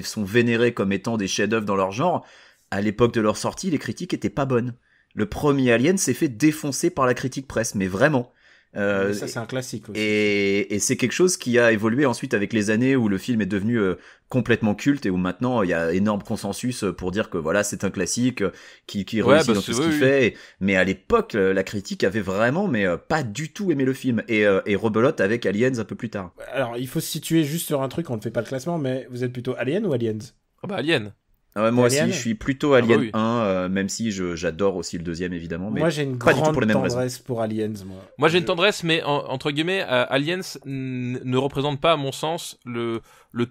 sont vénérés comme étant des chefs-d'œuvre dans leur genre, à l'époque de leur sortie, les critiques étaient pas bonnes. Le premier Alien s'est fait défoncer par la critique presse, mais vraiment. Mais ça, c'est un classique aussi. Et c'est quelque chose qui a évolué ensuite avec les années, où le film est devenu complètement culte, et où maintenant il y a énorme consensus pour dire que voilà, c'est un classique qui réussit dans tout ce qu'il fait. Mais à l'époque, la critique avait vraiment pas du tout aimé le film, et rebelote avec Aliens un peu plus tard. Alors il faut se situer juste sur un truc, on ne fait pas le classement, mais vous êtes plutôt Alien ou Aliens? Ah bah Alien. Moi Alien. aussi, je suis plutôt Alien oui. 1, même si j'adore aussi le deuxième évidemment. Mais moi j'ai une pas du tout grande pour les mêmes tendresse pour Aliens. Moi j'ai une tendresse, mais entre guillemets, Aliens ne représente pas à mon sens le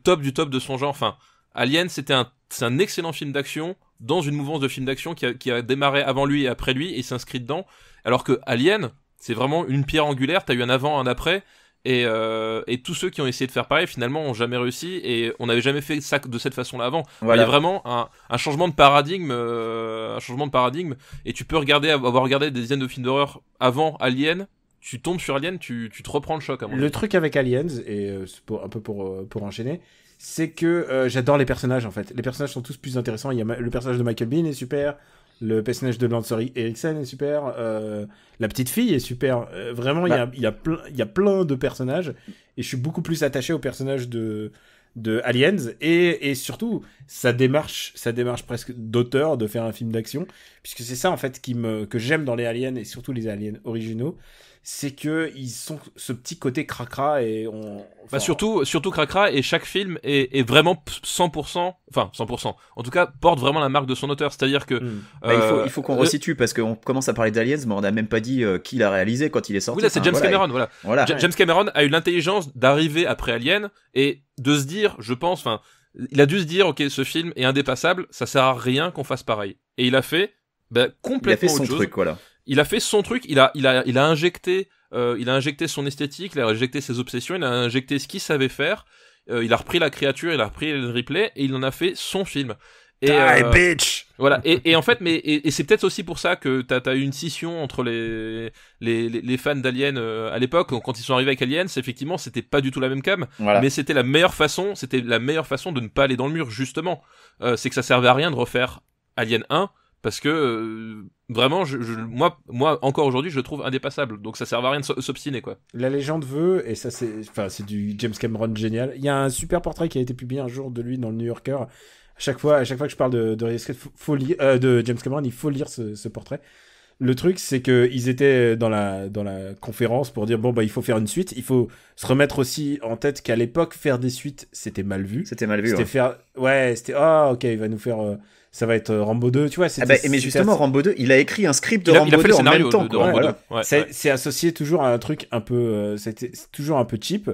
top du top de son genre. Enfin, Aliens c'est un excellent film d'action dans une mouvance de film d'action qui a démarré avant lui et après lui et s'inscrit dedans. Alors que Alien, c'est vraiment une pierre angulaire. T'as eu un avant, un après. Et tous ceux qui ont essayé de faire pareil finalement ont jamais réussi, et on n'avait jamais fait ça de cette façon-là avant. Voilà. Il y a vraiment un changement de paradigme, et tu peux avoir regardé des dizaines de films d'horreur avant Alien, tu tombes sur Alien, tu te reprends le choc. Le truc avec Aliens, et c'est pour enchaîner, c'est que j'adore les personnages, en fait. Les personnages sont tous plus intéressants. Il y a le personnage de Michael Biehn est super. Le personnage de Lance Henriksen est super. La petite fille est super. Vraiment, il y a plein de personnages. Et je suis beaucoup plus attaché au personnage de Aliens. Et surtout, sa démarche presque d'auteur de faire un film d'action. Puisque c'est ça, en fait, que j'aime dans les Aliens, et surtout les Aliens originaux. C'est que ils sont ce petit côté cracra, et surtout cracra, et chaque film est vraiment 100%, enfin 100%, en tout cas porte vraiment la marque de son auteur, c'est-à-dire que il faut qu'on resitue, parce qu'on commence à parler d'Aliens, mais on n'a même pas dit qui l'a réalisé quand il est sorti. Oui, là c'est James Cameron, voilà. James Cameron a eu l'intelligence d'arriver après Alien et de se dire, je pense, enfin, il a dû se dire, ok, ce film est indépassable, ça sert à rien qu'on fasse pareil, et il a fait complètement autre chose. Truc, voilà. Il a fait son truc, il a injecté son esthétique, il a injecté ses obsessions, il a injecté ce qu'il savait faire, il a repris la créature, il a repris Ripley, et il en a fait son film. Et, bitch. Voilà. Et en fait, et c'est peut-être aussi pour ça que t'as eu une scission entre les fans d'Alien à l'époque. Quand ils sont arrivés avec Aliens, effectivement, c'était pas du tout la même cam, Voilà. mais c'était la meilleure façon de ne pas aller dans le mur, justement. C'est que ça servait à rien de refaire Alien 1, parce que vraiment, moi, encore aujourd'hui, je le trouve indépassable. Donc ça servait à rien de s'obstiner, quoi. La légende veut, et ça c'est du James Cameron génial. Il y a un super portrait qui a été publié un jour de lui dans le New Yorker. À chaque fois que je parle de Ridley Scott, de James Cameron, il faut lire ce portrait. Le truc, c'est que ils étaient dans la conférence pour dire bon bah il faut faire une suite. Il faut se remettre aussi en tête qu'à l'époque faire des suites c'était mal vu. C'était mal vu. C'était ok, il va nous faire ça va être Rambo 2, tu vois. Mais justement, Rambo 2, il a écrit un script de Rambo 2 en même temps. De Rambo 2. Ouais, c'est associé toujours à un truc un peu, c'est toujours un peu cheap.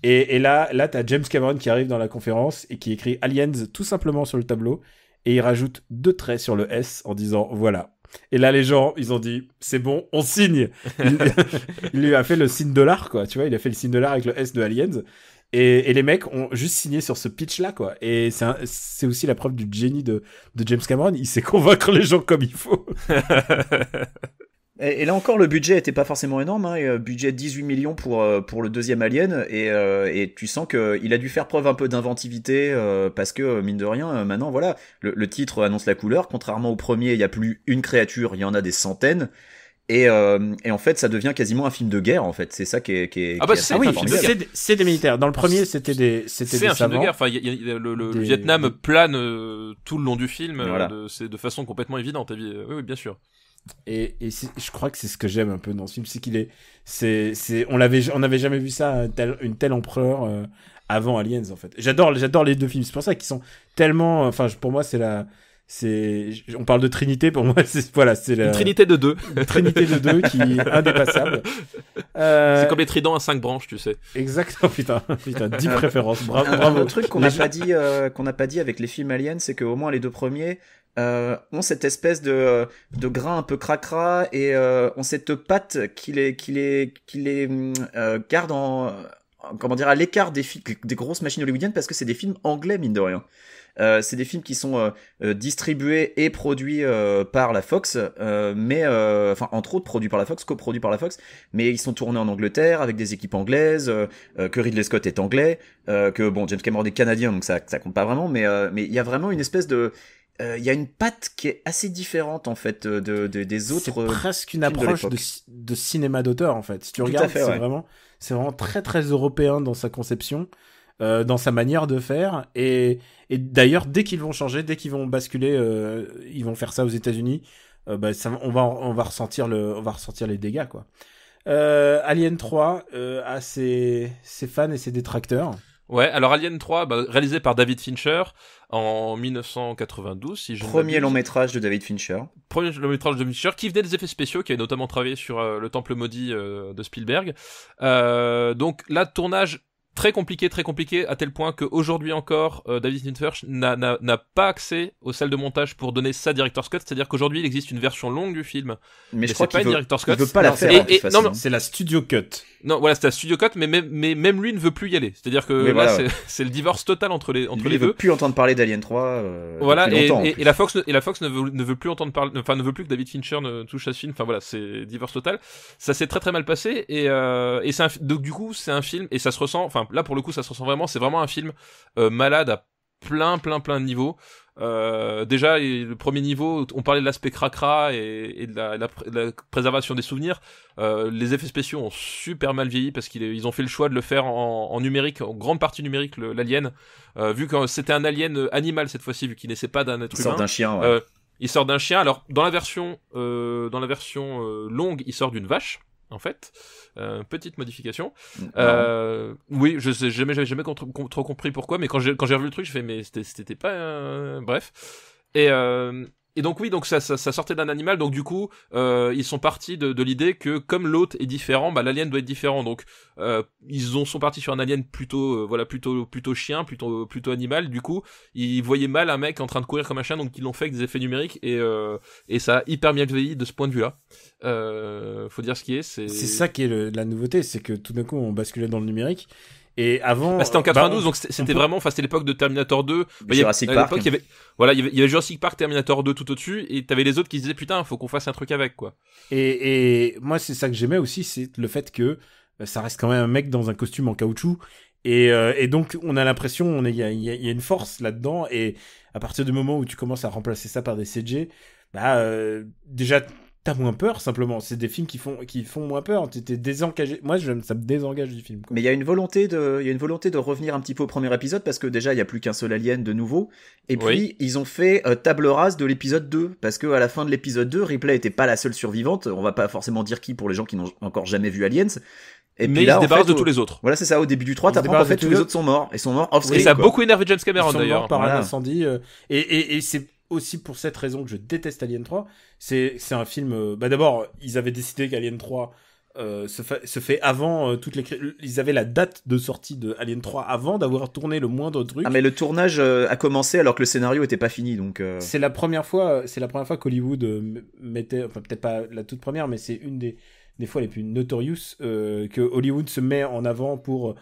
Et là, t'as James Cameron qui arrive dans la conférence et qui écrit Aliens tout simplement sur le tableau et il rajoute 2 traits sur le S en disant voilà. Et là, les gens, ils ont dit c'est bon, on signe. Il lui a fait le signe $, quoi. Tu vois, il a fait le signe $, avec le S de Aliens. Et les mecs ont juste signé sur ce pitch-là, quoi. Et c'est aussi la preuve du génie de James Cameron. Il sait convaincre les gens comme il faut. Et là encore, le budget était pas forcément énorme, hein. Budget 18 millions pour le deuxième Alien, et tu sens que il a dû faire preuve un peu d'inventivité, parce que mine de rien, maintenant voilà, le titre annonce la couleur. Contrairement au premier, il y a plus une créature, il y en a des centaines. Et en fait, ça devient quasiment un film de guerre, en fait. C'est ça qui est c'est des militaires. Dans le premier, c'était des un film de guerre. Enfin, le Vietnam plane tout le long du film, voilà. de façon complètement évidente. Oui, bien sûr. Et je crois que c'est ce que j'aime un peu dans ce film, c'est qu'il on n'avait jamais vu ça, une telle ampleur avant Aliens, en fait. J'adore les deux films. C'est pour ça qu'ils sont tellement, enfin, pour moi, on parle de Trinité, pour moi, c'est une Trinité de 2. Une Trinité de 2 qui est indépassable. C'est comme les tridents à 5 branches, tu sais. Exactement, putain, 10 préférences. Bravo. Un autre truc qu'on n'a pas dit avec les films Aliens, c'est qu'au moins les 2 premiers, ont cette espèce de grain un peu cracra et ont cette patte qui les garde à l'écart des grosses machines hollywoodiennes, parce que c'est des films anglais, mine de rien. C'est des films qui sont distribués et produits par la Fox, entre autres produits par la Fox, coproduits par la Fox, mais ils sont tournés en Angleterre avec des équipes anglaises, que Ridley Scott est anglais, que James Cameron est canadien, donc ça compte pas vraiment, mais il y a vraiment une espèce de il y a une patte qui est assez différente en fait des autres. C'est presque une approche de cinéma d'auteur, en fait. Si tu regardes, c'est vraiment très très européen dans sa conception, dans sa manière de faire, et d'ailleurs dès qu'ils vont changer, dès qu'ils vont basculer, ils vont faire ça aux États-Unis, on va ressentir les dégâts, quoi. Alien 3 a ses fans et ses détracteurs. Ouais, alors Alien 3, réalisé par David Fincher en 1992, si je ne Premier long métrage de David Fincher. Premier long métrage de Fincher, qui venait des effets spéciaux, qui avait notamment travaillé sur Le Temple Maudit de Spielberg. Donc là, tournage très compliqué, à tel point qu'aujourd'hui encore, David Fincher n'a pas accès aux salles de montage pour donner sa director's cut. C'est-à-dire qu'aujourd'hui, il existe une version longue du film. Mais je crois qu'il veut pas la faire. Non, c'est la studio cut. Non, voilà, c'est la studio cut, mais même lui ne veut plus y aller. C'est-dire que c'est le divorce total entre les deux. Il veut plus entendre parler d'Alien 3. Voilà, et la Fox ne veut plus entendre parler, enfin, ne veut plus que David Fincher ne touche à ce film. Enfin voilà, c'est divorce total. Ça s'est très très mal passé, et donc du coup, c'est un film, et ça se ressent, enfin, là pour le coup, ça se ressent vraiment, c'est vraiment un film malade à plein de niveaux. Déjà, le premier niveau, on parlait de l'aspect cracra et de la préservation des souvenirs. Les effets spéciaux ont super mal vieilli, parce qu'ils ont fait le choix de le faire en numérique, en grande partie numérique, l'alien, vu que c'était un alien animal cette fois-ci, vu qu'il naissait pas d'un être humain. Il sort d'un chien, ouais. Il sort d'un chien. Alors dans la version longue, il sort d'une vache, en fait. Petite modification. Oui, j'avais jamais trop compris pourquoi, mais quand j'ai revu le truc, je fais mais c'était pas bref. Et donc oui, donc ça sortait d'un animal, donc du coup ils sont partis de l'idée que comme l'hôte est différent, l'alien doit être différent. Donc ils sont partis sur un alien plutôt chien, plutôt animal. Du coup, ils voyaient mal un mec en train de courir comme un chien, donc ils l'ont fait avec des effets numériques, et ça a hyper bien vieilli de ce point de vue-là. Faut dire ce qui est. C'est ça qui est la nouveauté, c'est que tout d'un coup on basculait dans le numérique. Et avant, C'était en 92, donc on c'était peut- vraiment, enfin c'était l'époque de Terminator 2. Jurassic à Park. l'époque, il y avait Jurassic Park, Terminator 2 tout au-dessus, et t'avais les autres qui se disaient putain, faut qu'on fasse un truc avec, quoi. Et moi, c'est ça que j'aimais aussi, c'est le fait que ça reste quand même un mec dans un costume en caoutchouc. Et donc, on a l'impression, il y a une force là-dedans. Et à partir du moment où tu commences à remplacer ça par des CG, déjà, t'as moins peur, simplement. C'est des films qui font moins peur. T'es désengagé. Moi, ça me désengage du film, quoi. Mais il y a une volonté de revenir un petit peu au premier épisode parce que déjà il y a plus qu'un seul alien de nouveau et puis Oui. ils ont fait table rase de l'épisode 2 parce que à la fin de l'épisode 2 Ripley était pas la seule survivante, on va pas forcément dire qui pour les gens qui n'ont encore jamais vu Aliens. Et Mais puis il là, se en débarrasse fait, de tous les autres. Voilà, c'est ça, au début du 3, Ils se t'apprends qu'en débarrassent fait de tous tous les les autres sont morts et sont morts Et off-screen. ça a quoi. beaucoup énervé James Cameron Ils sont d'ailleurs. morts par Voilà. un incendie. Et c'est aussi pour cette raison que je déteste Alien 3. C'est un film... d'abord, ils avaient décidé qu'Alien 3 se fait avant toutes les... Ils avaient la date de sortie de Alien 3 avant d'avoir tourné le moindre truc. Ah mais le tournage a commencé alors que le scénario était pas fini donc C'est la première fois qu'Hollywood mettait... Enfin, peut-être pas la toute première, mais c'est une des fois les plus notorious que Hollywood se met en avant pour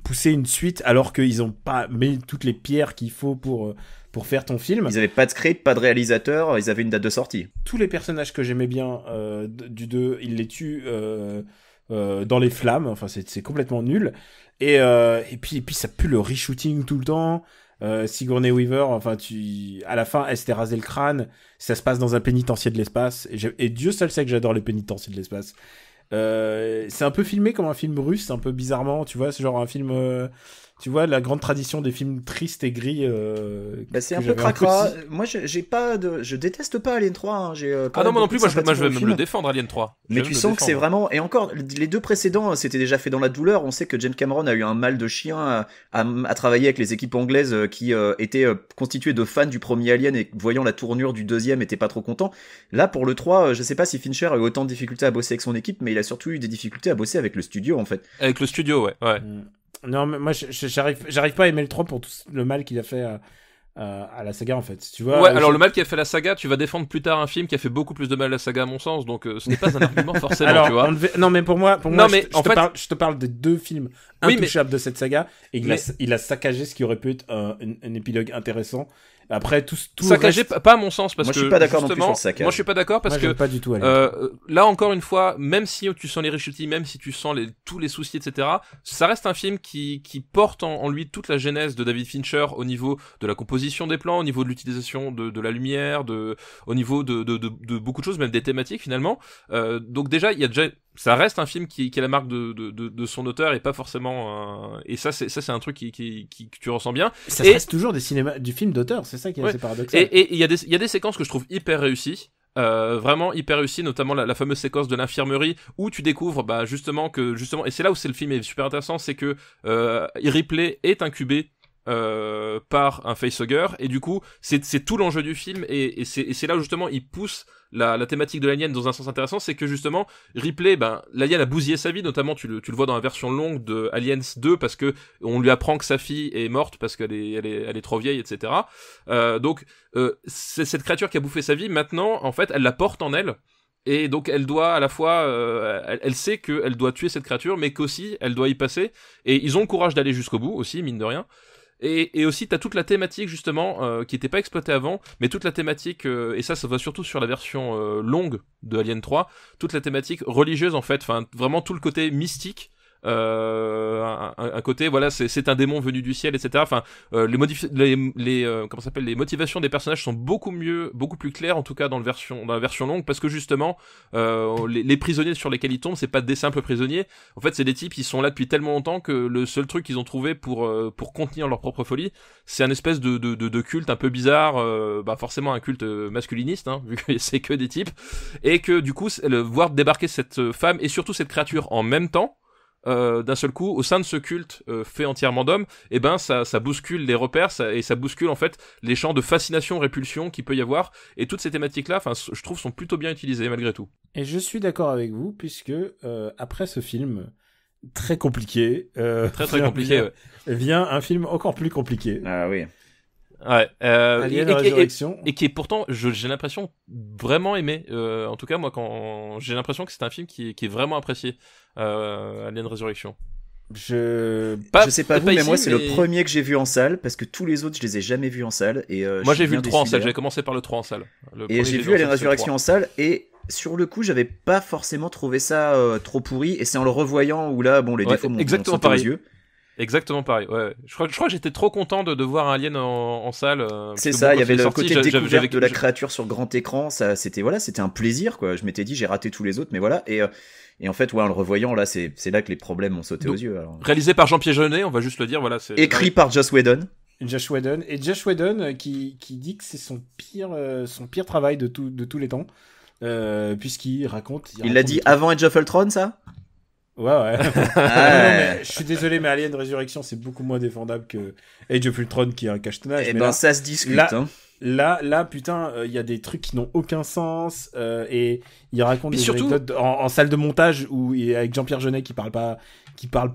pousser une suite alors qu'ils ont pas mis toutes les pierres qu'il faut pour faire ton film. ils avaient pas de script, pas de réalisateur, ils avaient une date de sortie. Tous les personnages que j'aimais bien du 2, ils les tuent dans les flammes. Enfin, c'est complètement nul. Et puis ça pue le reshooting tout le temps. Sigourney Weaver, enfin, à la fin, elle s'était rasé le crâne. Ça se passe dans un pénitencier de l'espace. Et Dieu seul sait que j'adore les pénitenciers de l'espace. C'est un peu filmé comme un film russe, un peu bizarrement, tu vois, c'est genre un film, tu vois, la grande tradition des films tristes et gris. C'est que un peu j'avais cracra. Moi, je déteste pas Alien 3. Hein. J'ai quand Ah non, même moi non beaucoup plus, de moi je sympathie vais pour même film. le défendre, Alien 3. Mais tu sens que c'est vraiment, et encore, les deux précédents, c'était déjà fait dans la douleur. On sait que James Cameron a eu un mal de chien à travailler avec les équipes anglaises qui étaient constituées de fans du premier Alien et voyant la tournure du deuxième, étaient pas trop contents. Là, pour le 3, je sais pas si Fincher a eu autant de difficultés à bosser avec son équipe, mais il a surtout eu des difficultés à bosser avec le studio, en fait. Avec le studio, ouais. Non, mais moi, j'arrive pas à aimer le 3 pour tout le mal qu'il a fait à la saga, en fait. Tu vois, Ouais, alors le mal qui a fait la saga, tu vas défendre plus tard un film qui a fait beaucoup plus de mal à la saga à mon sens, donc ce n'est pas un argument forcément, alors, tu vois. non, mais pour moi, Non, mais en fait- je te parle des deux films Oui, mais- intouchables de cette saga, et Mais- il a saccagé ce qui aurait pu être un épilogue intéressant. Après, tout Saccagé, reste... pas à mon sens, parce Moi, que je suis pas d'accord non plus justement, sur le saccage. moi je suis pas d'accord parce Moi, que j'aime pas du tout Alien. là encore une fois, même si tu sens les reshooting, même si tu sens tous les soucis, etc., ça reste un film qui porte en lui toute la genèse de David Fincher au niveau de la composition des plans, au niveau de l'utilisation de la lumière, au niveau de beaucoup de choses, même des thématiques finalement. Donc déjà, ça reste un film qui est la marque de son auteur et pas forcément et ça c'est un truc que tu ressens bien. Ça et- reste toujours du film d'auteur, c'est ça qui est Ouais. assez paradoxal. Et il y a des séquences que je trouve hyper réussies. Vraiment hyper réussi, notamment la fameuse séquence de l'infirmerie où tu découvres justement et c'est là où le film est super intéressant, c'est que Ripley est incubé par un facehugger et du coup c'est tout l'enjeu du film et c'est là où justement il pousse la thématique de l'alien dans un sens intéressant, c'est que justement Ripley, l'alien a bousillé sa vie, notamment tu le vois dans la version longue de Aliens 2 parce que on lui apprend que sa fille est morte parce qu'elle est trop vieille, etc. Donc c'est cette créature qui a bouffé sa vie, maintenant en fait elle la porte en elle. Et donc elle doit à la fois, elle sait qu'elle doit tuer cette créature, mais qu'aussi elle doit y passer. Et ils ont le courage d'aller jusqu'au bout aussi, mine de rien. Et aussi t'as toute la thématique justement qui était pas exploitée avant, mais toute la thématique et ça va surtout sur la version longue de Alien 3, toute la thématique religieuse en fait, enfin vraiment tout le côté mystique. Un côté voilà c'est un démon venu du ciel, etc. Enfin comment ça s'appelle, les motivations des personnages sont beaucoup plus claires en tout cas dans la version longue, parce que justement les prisonniers sur lesquels ils tombent, c'est pas des simples prisonniers, en fait c'est des types qui sont là depuis tellement longtemps que le seul truc qu'ils ont trouvé pour contenir leur propre folie, c'est un espèce de culte un peu bizarre, forcément un culte masculiniste hein, vu que c'est que des types, et que du coup voir débarquer cette femme et surtout cette créature en même temps, d'un seul coup au sein de ce culte fait entièrement d'hommes, et ça bouscule les repères, et ça bouscule en fait les champs de fascination, répulsion qu'il peut y avoir, et toutes ces thématiques là, je trouve sont plutôt bien utilisées malgré tout. Et je suis d'accord avec vous, puisque après ce film très compliqué, très compliqué, vient un film encore plus compliqué. Ah oui. Ouais, Alien Resurrection. et qui est pourtant, j'ai l'impression vraiment aimé. En tout cas, moi, quand j'ai l'impression que c'est un film qui est vraiment apprécié, Alien Resurrection. Je sais pas vous, pas mais ici, moi c'est mais- le premier que j'ai vu en salle parce que tous les autres je les ai jamais vus en salle et Moi, je j'ai suis vu bien le 3 en déçu, salle. d'ailleurs. J'avais commencé par le 3 en salle. Le Et premier j'ai que vu Alien en salle, c'est le Résurrection en salle et sur le coup j'avais pas forcément trouvé ça trop pourri et c'est en le revoyant où là bon les Ouais, défauts m'ont exactement sauté aux pareil. yeux. 3. Exactement pareil. Ouais. Je crois que j'étais trop content de voir un Alien en salle. Parce C'est que ça, bon, il y quand avait est le sorti, côté j'avais- découverte j'avais- de la créature sur grand écran, ça c'était un plaisir quoi. Je m'étais dit j'ai raté tous les autres mais voilà et en fait ouais en le revoyant là c'est là que les problèmes m'ont sauté Donc, aux yeux. Alors. Réalisé par Jean-Pierre Jeunet, on va juste le dire. Voilà. C'est Écrit par Joss Whedon. Josh Whedon. Et Josh Whedon qui dit que c'est son pire travail de tous les temps. Puisqu'il raconte. Il l'a dit avant Age of Ultron ça. Ouais. Ah, Non, mais je suis désolé, mais Alien Resurrection, c'est beaucoup moins défendable que Age of Ultron qui est un cache-tonnage. et Mais ben là, ça se discute. là- Hein. Là, putain, il y a des trucs qui n'ont aucun sens et il raconte Mais des surtout- anecdotes en salle de montage où avec Jean-Pierre Jeunet qui parle pas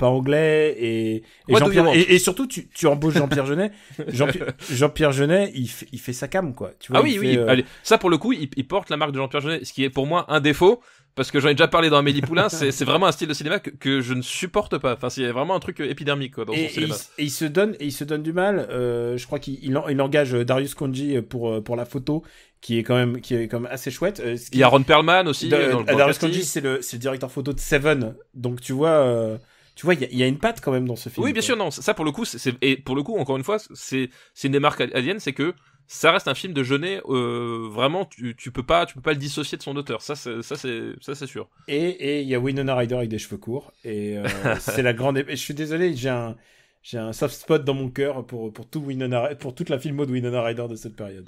anglais et What do Jean-Pierre you want et surtout tu embauches Jean-Pierre Jeunet. Jean-Pierre Jeunet, il fait sa cam quoi. Tu vois, Ah oui, il oui. fait, Allez, ça pour le coup, il porte la marque de Jean-Pierre Jeunet, ce qui est pour moi un défaut. Parce que j'en ai déjà parlé dans Amélie Poulain, c'est vraiment un style de cinéma que je ne supporte pas. Enfin, c'est vraiment un truc épidermique quoi, dans son cinéma. il se donne du mal. Je crois qu'il engage Darius Khondji pour la photo qui est quand même assez chouette. Il y a Ron Perlman aussi. dans le Darius casting. Khondji, c'est le directeur photo de Seven. Donc tu vois, il y a une patte quand même dans ce film. Oui, bien quoi. sûr, non. Ça pour le coup, et pour le coup, encore une fois, c'est une des marques Alien, c'est que ça reste un film de Jeunet. Vraiment, tu peux pas le dissocier de son auteur. Ça c'est sûr. Et il y a Winona Ryder avec des cheveux courts. Et c'est la grande. Et je suis désolé, j'ai un soft spot dans mon cœur pour toute la filmo de Winona Ryder de cette période.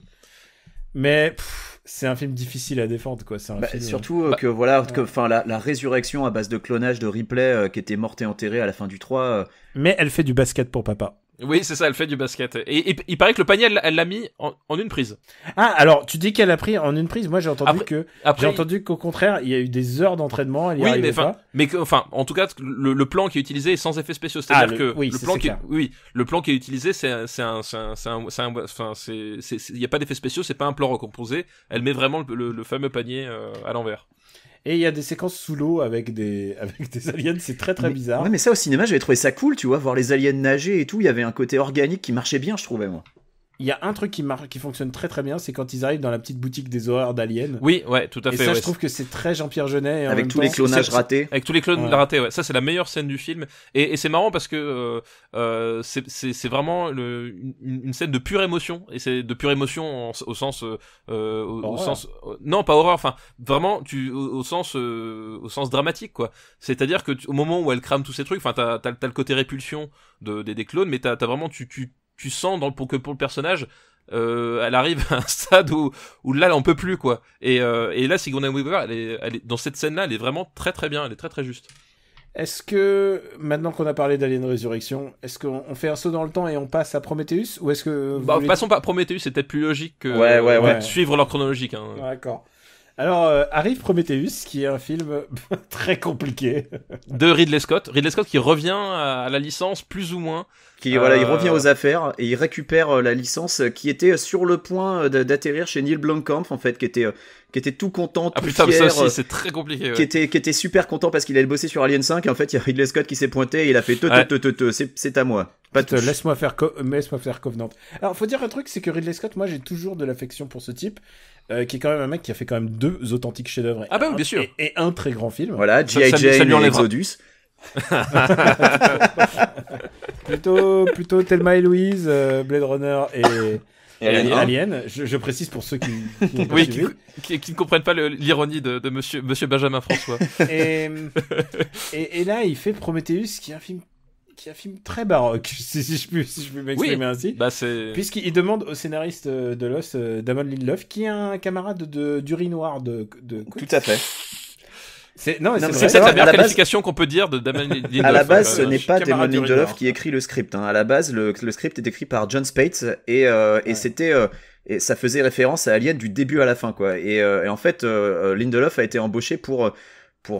Mais c'est un film difficile à défendre, quoi. C'est un film, Surtout que voilà, enfin la résurrection à base de clonage de Ripley qui était morte et enterrée à la fin du 3. Mais elle fait du basket pour papa. Oui, c'est ça, elle fait du basket. Et il paraît que le panier, elle l'a mis en une prise. Ah, alors tu dis qu'elle a pris en une prise. Moi, j'ai entendu Après, qu'au contraire, il y a eu des heures d'entraînement. Elle y oui, arrivait mais pas. en tout cas, le plan qui est utilisé est sans effets spéciaux. C'est-à-dire que le plan qui est utilisé, il y a pas d'effets spéciaux, c'est pas un plan recomposé. Elle met vraiment le fameux panier à l'envers. Et il y a des séquences sous l'eau avec des aliens, c'est très très bizarre. Ouais, mais ça au cinéma, j'avais trouvé ça cool, tu vois, voir les aliens nager et tout. Il y avait un côté organique qui marchait bien, je trouvais moi. Il y a un truc qui fonctionne très très bien, c'est quand ils arrivent dans la petite boutique des horreurs d'aliens. Oui, ouais, tout à fait. Et ça, ouais. je trouve que c'est très Jean-Pierre Jeunet. Et en Avec même tous les temps, clonages ratés. Avec tous les clones Ouais. ratés, ouais. Ça, c'est la meilleure scène du film. Et c'est marrant parce que c'est vraiment une scène de pure émotion. Et c'est de pure émotion au sens non, pas horreur. Enfin, vraiment, au sens dramatique, quoi. C'est-à-dire que au moment où elle crame tous ces trucs, enfin, t'as le côté répulsion des clones, mais t'as vraiment tu sens pour le personnage. Elle arrive à un stade où là, elle en peut plus, quoi. Et là, Sigourney Weaver, elle est dans cette scène-là, elle est vraiment très très bien, elle est très très juste. Est-ce que, maintenant qu'on a parlé d'Alien Resurrection, est-ce qu'on fait un saut dans le temps et on passe à Prometheus, ou est-ce que Passons pas à Prometheus, c'est peut-être plus logique que Ouais. suivre leur chronologique. Hein. D'accord. Alors, arrive Prometheus, qui est un film très compliqué. De Ridley Scott qui revient à la licence plus ou moins. Il revient aux affaires et il récupère la licence qui était sur le point d'atterrir chez Neil Blomkamp en fait, qui était tout content, tout Putain, mais fier, ça aussi, c'est très compliqué. Ouais. qui était super content parce qu'il allait bosser sur Alien 5 et en fait il y a Ridley Scott qui s'est pointé et il a fait c'est à moi. Pas de touche. Laisse-moi faire Covenant. Alors, faut dire un truc, c'est que Ridley Scott, moi, j'ai toujours de l'affection pour ce type, qui est quand même un mec qui a fait quand même 2 authentiques chefs-d'œuvre. Ah bah oui, bien sûr. Et un très grand film. Voilà, G.I. ça Jane lui et enlèvera. Exodus. plutôt Thelma et Louise, Blade Runner et Alien. Alien. Je précise pour ceux qui n'ont pas Oui, suivi. qui ne comprennent pas l'ironie de monsieur Benjamin François. Et là, il fait Prometheus, qui est un film très baroque, si je peux m'exprimer ainsi. Bah c'est. Puisqu'il demande au scénariste de Lost, Damon Lindelof, qui est un camarade d'urinoir de Tout à fait. c'est Non, vrai. mais C'est peut-être la à meilleure la base- qualification qu'on peut dire de Damon Lindelof. À la base, ce n'est pas camarade Damon du Lindelof Ridley. qui écrit le script. À la base, le script est écrit par John Spates et c'était et ça faisait référence à Alien du début à la fin, quoi. Et en fait, Lindelof a été embauché pour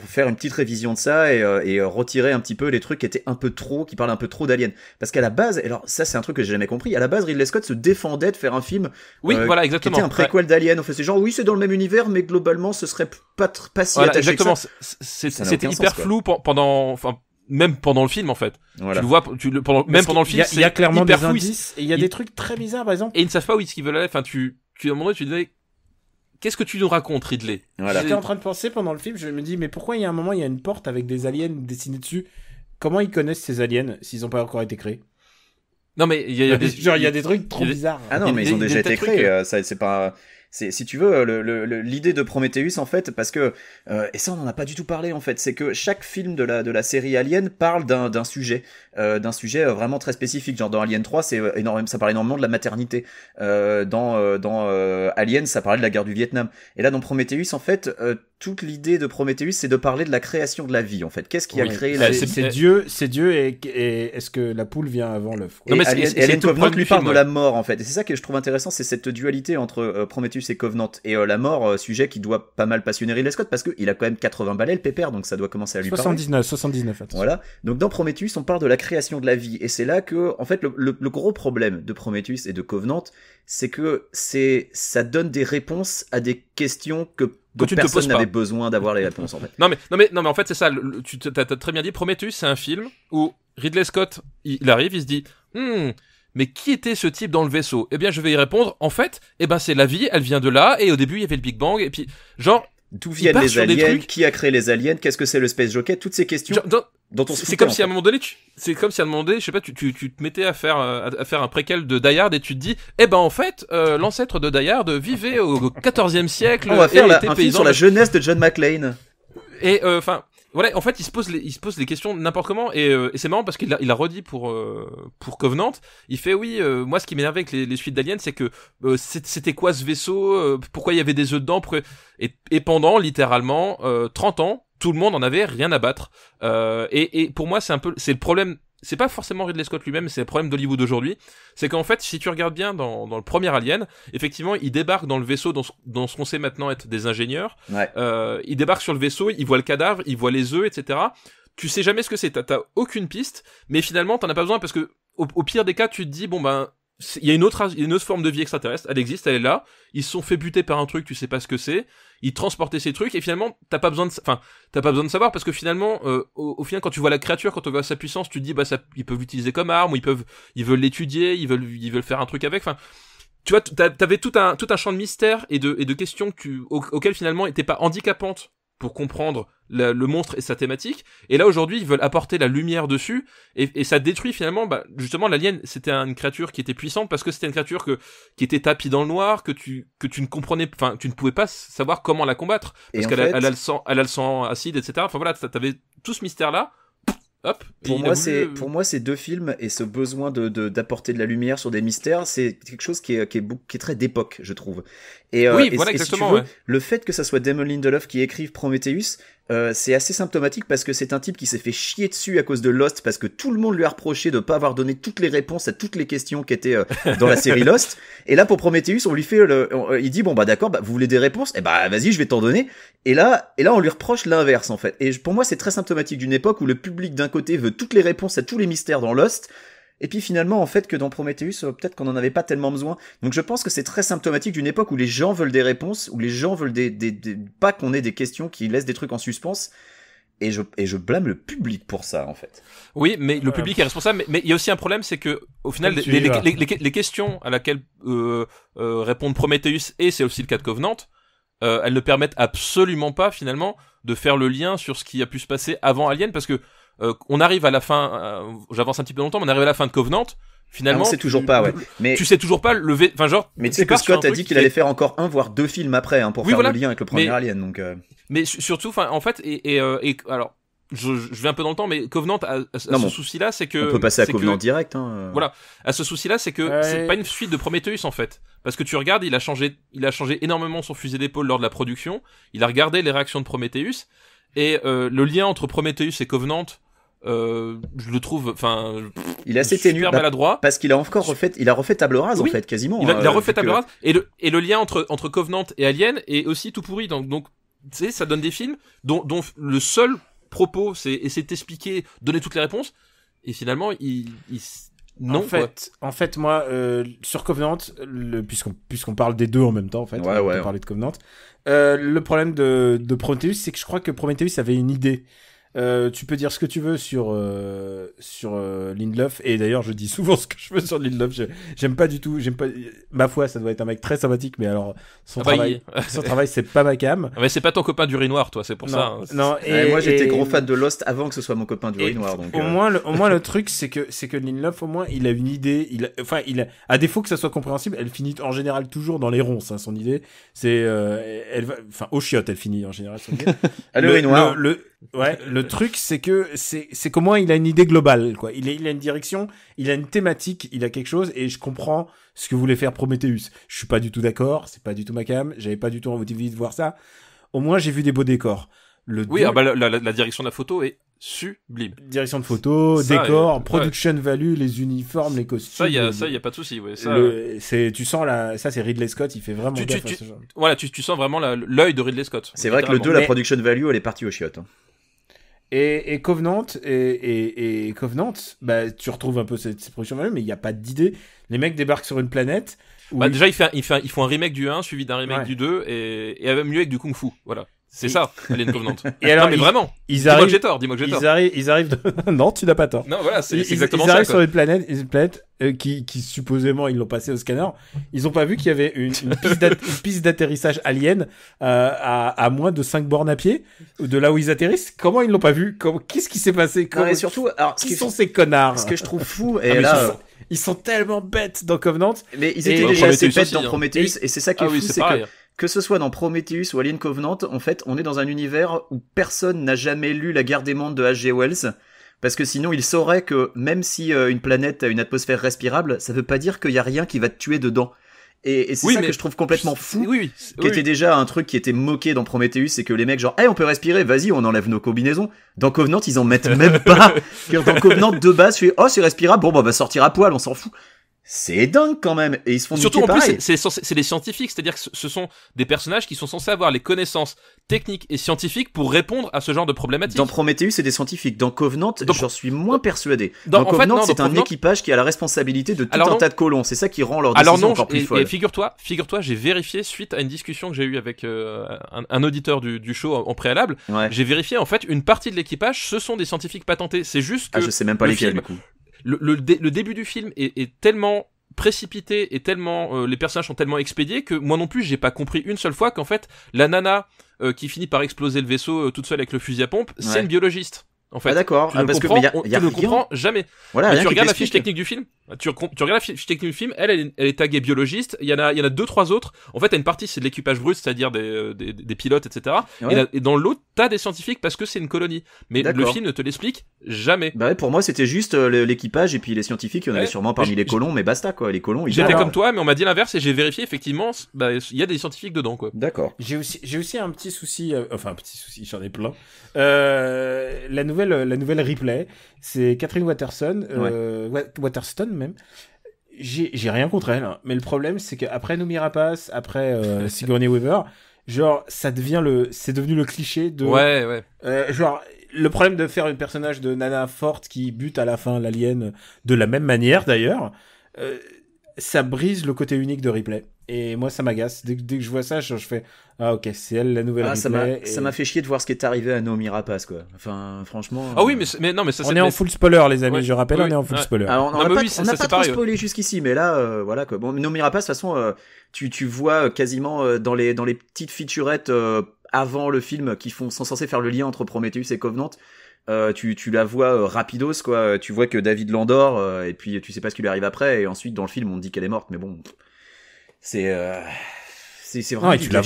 faire une petite révision de ça et retirer un petit peu les trucs qui parlaient un peu trop d'Alien. Parce qu'à la base, alors ça c'est un truc que j'ai jamais compris. À la base, Ridley Scott se défendait de faire un film Oui, voilà, qui exactement. était un préquel d'Alien. En fait, c'est genre oui, c'est dans le même univers, mais globalement, ce serait pas si Voilà, attaché exactement. que ça. Ça n'a C'était aucun hyper sens, quoi. flou pendant. Enfin, même pendant le film en fait. Voilà. Tu le vois, même pendant le film, il y a clairement hyper des fou. indices et il y a des trucs très bizarres, par exemple. Et ils ne savent pas où est-ce qu'ils veulent aller. Enfin, tu à un moment donné, tu te dis, qu'est-ce que tu nous racontes, Ridley? Voilà. J'étais en train de penser pendant le film, je me dis, mais pourquoi il y a un moment, il y a une porte avec des aliens dessinés dessus? Comment ils connaissent ces aliens s'ils n'ont pas encore été créés? Non, mais il y a des, genre, il y a des trucs trop bizarres. Ah non, mais ils ont déjà été créés. Ça, c'est pas. Si tu veux, l'idée de Prometheus en fait, parce que et ça on en a pas du tout parlé en fait, c'est que chaque film de la série Alien parle d'un sujet vraiment très spécifique. Genre dans Alien 3, ça parle énormément de la maternité. Dans Alien, ça parlait de la guerre du Vietnam. Et là dans Prometheus en fait, toute l'idée de Prometheus, c'est de parler de la création de la vie en fait. Qu'est-ce qui a créé la vie? C'est Dieu et est-ce que la poule vient avant l'œuf? Et Alien Covenant lui parle de la mort en fait. Et c'est ça que je trouve intéressant, c'est cette dualité entre Prometheus et Covenant. Et la mort, sujet qui doit pas mal passionner Ridley Scott parce qu'il a quand même 80 balais le pépère, donc ça doit commencer à lui parler. 79. Attention. Voilà. Donc dans Prometheus, on parle de la création de la vie. Et c'est là que, en fait, le gros problème de Prometheus et de Covenant, c'est que ça donne des réponses à des questions dont personne n'avait besoin d'avoir les réponses en fait. Non mais en fait c'est ça. Tu t'as très bien dit. Prometheus, c'est un film où Ridley Scott, il arrive, il se dit. Mais qui était ce type dans le vaisseau? Eh bien, je vais y répondre. En fait, c'est la vie, elle vient de là, et au début, il y avait le Big Bang, et puis, genre... D'où viennent les aliens? Qui a créé les aliens? Qu'est-ce que c'est le Space Jockey? Toutes ces questions dont on se c'est comme si à un moment donné, je sais pas, tu te mettais à faire un préquel de Die Hard, et tu te dis, en fait, l'ancêtre de Die Hard vivait au 14e siècle. On va faire un film sur la jeunesse de John McClane. Et, voilà, en fait, il se pose les questions n'importe comment, et c'est marrant parce qu'il a redit pour Covenant. Il fait moi ce qui m'énervait avec les suites d'Alien, c'est que c'était quoi ce vaisseau, pourquoi il y avait des œufs dedans, et pendant littéralement 30 ans, tout le monde en avait rien à battre. Et pour moi, c'est le problème. C'est pas forcément Ridley Scott lui-même, c'est le problème d'Hollywood aujourd'hui. C'est qu'en fait, si tu regardes bien dans le premier Alien, effectivement, il débarque dans le vaisseau dans ce qu'on sait maintenant être des ingénieurs. Ouais. Il débarque sur le vaisseau, il voit le cadavre, il voit les œufs, etc. Tu sais jamais ce que c'est, t'as aucune piste, mais finalement, t'en as pas besoin parce que au pire des cas, tu te dis, il y a une autre forme de vie extraterrestre, elle existe, elle est là. Ils se sont fait buter par un truc, tu sais pas ce que c'est. Ils transportaient ces trucs et finalement t'as pas besoin de savoir parce que finalement au final quand tu vois la créature, quand tu vois sa puissance, tu te dis ils peuvent l'utiliser comme arme ou ils veulent l'étudier, ils veulent faire un truc avec. Enfin, tu vois, t'avais tout un champ de mystère et de questions auxquelles finalement étaient pas handicapantes pour comprendre le monstre et sa thématique. Et là, aujourd'hui, ils veulent apporter la lumière dessus, et ça détruit finalement, justement, l'alien, c'était une créature qui était puissante parce que c'était une créature qui était tapie dans le noir, que tu ne comprenais, enfin, tu ne pouvais pas savoir comment la combattre. Parce qu'elle a le sang acide, etc. Enfin voilà, t'avais tout ce mystère-là. Hop, pour moi, ces deux films et ce besoin d'apporter de la lumière sur des mystères, c'est quelque chose qui est très d'époque, je trouve. Et si tu veux, le fait que ça soit Damon Lindelof qui écrive Prometheus, c'est assez symptomatique parce que c'est un type qui s'est fait chier dessus à cause de Lost parce que tout le monde lui a reproché de pas avoir donné toutes les réponses à toutes les questions qui étaient dans la série Lost. Et là, pour Prometheus, on lui fait il dit d'accord, vous voulez des réponses? Vas-y, je vais t'en donner. Et là, on lui reproche l'inverse, en fait. Et pour moi, c'est très symptomatique d'une époque où le public d'un côté veut toutes les réponses à tous les mystères dans Lost. Et puis finalement, en fait, que dans Prometheus, peut-être qu'on en avait pas tellement besoin. Donc je pense que c'est très symptomatique d'une époque où les gens veulent des réponses, où les gens veulent pas qu'on ait des questions qui laissent des trucs en suspens. Et je blâme le public pour ça, en fait. Oui, mais le public est responsable. Mais il y a aussi un problème, c'est que au final, les questions à laquelle répondent Prometheus, et c'est aussi le cas de Covenant, elles ne permettent absolument pas finalement de faire le lien sur ce qui a pu se passer avant Alien, parce que on arrive à la fin, j'avance un petit peu longtemps, mais on arrive à la fin de Covenant. Finalement, on sait toujours pas, ouais. Mais tu sais toujours pas enfin genre. Mais tu sais que Scott a dit qu'il allait faire encore un voire deux films après, pour faire le lien avec le premier Alien, donc. Mais surtout, en fait, et alors, je vais un peu dans le temps, mais Covenant a ce souci-là, c'est que. On peut passer à Covenant direct, Voilà. À ce souci-là, c'est que c'est pas une suite de Prometheus, en fait. Parce que tu regardes, il a changé énormément son fusil d'épaule lors de la production. Il a regardé les réactions de Prometheus. Et le lien entre Prometheus et Covenant, je le trouve, il est assez ténu, maladroit, parce qu'il a refait table rase, en fait, quasiment. Il a refait table rase, et le lien entre Covenant et Alien est aussi tout pourri. Donc tu sais, ça donne des films dont le seul propos c'est essayer de t'expliquer, donner toutes les réponses, et finalement non. En fait, moi, sur Covenant, puisqu'on parle des deux en même temps, en fait, on va parler de Covenant. Le problème de Prometheus, c'est que je crois que Prometheus avait une idée Tu peux dire ce que tu veux sur Lindelof, et d'ailleurs je dis souvent ce que je veux sur Lindelof. J'aime pas, ma foi, ça doit être un mec très sympathique, mais alors son travail c'est pas ma cam. Mais c'est pas ton copain d'urinoir, toi, c'est pour ça. Hein. Non, et moi j'étais gros fan de Lost avant que ce soit mon copain d'urinoir. Donc au moins le truc c'est que Lindelof, au moins il a une idée, à défaut que ça soit compréhensible, elle finit en général toujours dans les ronces, hein, son idée. C'est au chiottes elle finit en général son idée. À l'urinoir. Le truc, c'est que c'est qu'au moins il a une idée globale, quoi. Il a une direction, il a une thématique, il a quelque chose, et je comprends ce que voulait faire Prometheus. Je suis pas du tout d'accord, c'est pas du tout ma cam, j'avais pas du tout envie de voir ça. Au moins j'ai vu des beaux décors. La direction de la photo est sublime. Direction de photo, décor, production value, les uniformes, les costumes. Ça y a pas de souci, ouais. Tu sens ça c'est Ridley Scott, il fait vraiment gaffe à ce genre. Voilà, tu sens vraiment l'œil de Ridley Scott. C'est vrai que le 2, la production value, elle est partie au chiottes. Hein. Et Covenant, et Covenant, bah, tu retrouves un peu cette production value, mais il n'y a pas d'idée. Les mecs débarquent sur une planète. Déjà, ils font un remake du 1, suivi d'un remake du 2, et même mieux avec du Kung Fu. Voilà. C'est ça, Alien Covenant. Et alors, mais vraiment. Dis-moi que j'ai tort. Ils arrivent Non, tu n'as pas tort. Non, voilà, c'est exactement ça. Ils arrivent sur une planète qui supposément, ils l'ont passé au scanner. Ils ont pas vu qu'il y avait une piste d'atterrissage alien, à moins de 5 bornes à pied, de là où ils atterrissent. Comment ils l'ont pas vu? Qu'est-ce qui s'est passé? Et surtout, alors, qui sont ces connards? Ce que je trouve fou, ils sont tellement bêtes dans Covenant. Mais ils étaient déjà assez bêtes dans Prometheus, et c'est ça qui est fou, c'est que ce soit dans Prometheus ou Alien Covenant, en fait, on est dans un univers où personne n'a jamais lu La Guerre des mondes de H.G. Wells, parce que sinon il saurait que même si une planète a une atmosphère respirable, ça veut pas dire qu'il y a rien qui va te tuer dedans. Et c'est que je trouve complètement fou, qui était déjà un truc qui était moqué dans Prometheus, c'est que les mecs genre, on peut respirer, vas-y, on enlève nos combinaisons. Dans Covenant, ils en mettent même pas. Dans Covenant, de base, tu fais, c'est respirable, bon, bah, va sortir à poil, on s'en fout. C'est dingue quand même, et ils se font surtout en pareil. plus c'est des scientifiques, c'est-à-dire que ce sont des personnages qui sont censés avoir les connaissances techniques et scientifiques pour répondre à ce genre de problématiques. Dans Prometheus, c'est des scientifiques. Dans Covenant, j'en suis moins persuadé. Dans Covenant, c'est un équipage qui a la responsabilité de tout un tas de colons. C'est ça qui rend leur décision encore plus folle. Et figure-toi, j'ai vérifié suite à une discussion que j'ai eue avec un auditeur du show en préalable. Ouais. J'ai vérifié en fait une partie de l'équipage, ce sont des scientifiques patentés. C'est juste que je sais même pas lesquels du coup. Le début du film est tellement précipité et tellement les personnages sont tellement expédiés que moi non plus j'ai pas compris une seule fois qu'en fait la nana qui finit par exploser le vaisseau toute seule avec le fusil à pompe, c'est une biologiste. En fait, d'accord. Tu ne le comprends jamais. Voilà, tu regardes la fiche technique du film. Tu regardes la fiche technique du film. Elle est taguée biologiste. Il y en a 2-3 autres. En fait, t'as une partie c'est de l'équipage brut, c'est-à-dire des pilotes, etc. Ouais. Et dans l'autre, t'as des scientifiques parce que c'est une colonie. Mais le film ne te l'explique jamais. Bah ouais, pour moi, c'était juste l'équipage et puis les scientifiques. Il y en avait sûrement parmi les colons, mais basta quoi. Les colons. J'étais comme toi, mais on m'a dit l'inverse et j'ai vérifié effectivement. Il y a des scientifiques dedans quoi. D'accord. J'ai aussi un petit souci. Un petit souci. J'en ai plein. La nouvelle Ripley, c'est Catherine Waterston, Waterston même. J'ai rien contre elle, hein. Mais le problème c'est qu'après Noomi Rapace, après Sigourney Weaver, genre c'est devenu le cliché de genre le problème de faire un personnage de nana forte qui bute à la fin l'alien de la même manière d'ailleurs, ça brise le côté unique de Ripley. Et moi, ça m'agace. Dès que je vois ça, je fais ok, c'est elle la nouvelle Ripley. Ça m'a fait chier de voir ce qui est arrivé à Noomi Rapace, quoi. Enfin, franchement. Ah oui, mais non, mais ça. On est en full spoiler, les amis. Je rappelle, on est en full spoiler. Alors, on n'a pas trop spoilé jusqu'ici, mais là, voilà quoi. Bon, Noomi Rapace, de toute façon, tu vois quasiment dans les petites featurettes avant le film qui sont censées faire le lien entre Prometheus et Covenant. Tu la vois rapidos quoi. Tu vois que David Landor et puis tu sais pas ce qui lui arrive après. Et ensuite dans le film on dit qu'elle est morte, mais bon. C'est vraiment tu la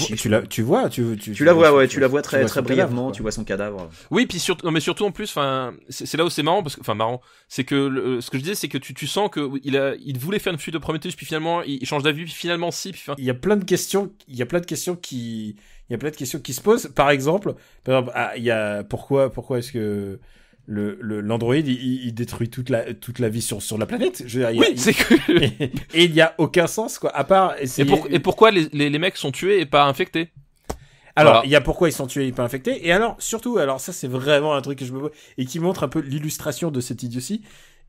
vois très brièvement, tu vois son cadavre. Oui, puis surtout en plus, enfin, c'est là où c'est marrant parce que, enfin, marrant, c'est que ce que je disais, c'est que tu sens que il voulait faire une fuite de Prometheus, puis finalement il change d'avis, puis finalement si, puis il y a plein de questions qui se posent. Par exemple, il y a pourquoi est-ce que l'android il détruit toute la vie sur la planète. C'est que et il y a aucun sens quoi à part et pourquoi les mecs sont tués et pas infectés. Alors il y a pourquoi ils sont tués et pas infectés, et alors surtout ça c'est vraiment un truc que je me vois et qui montre un peu l'illustration de cette idiotie.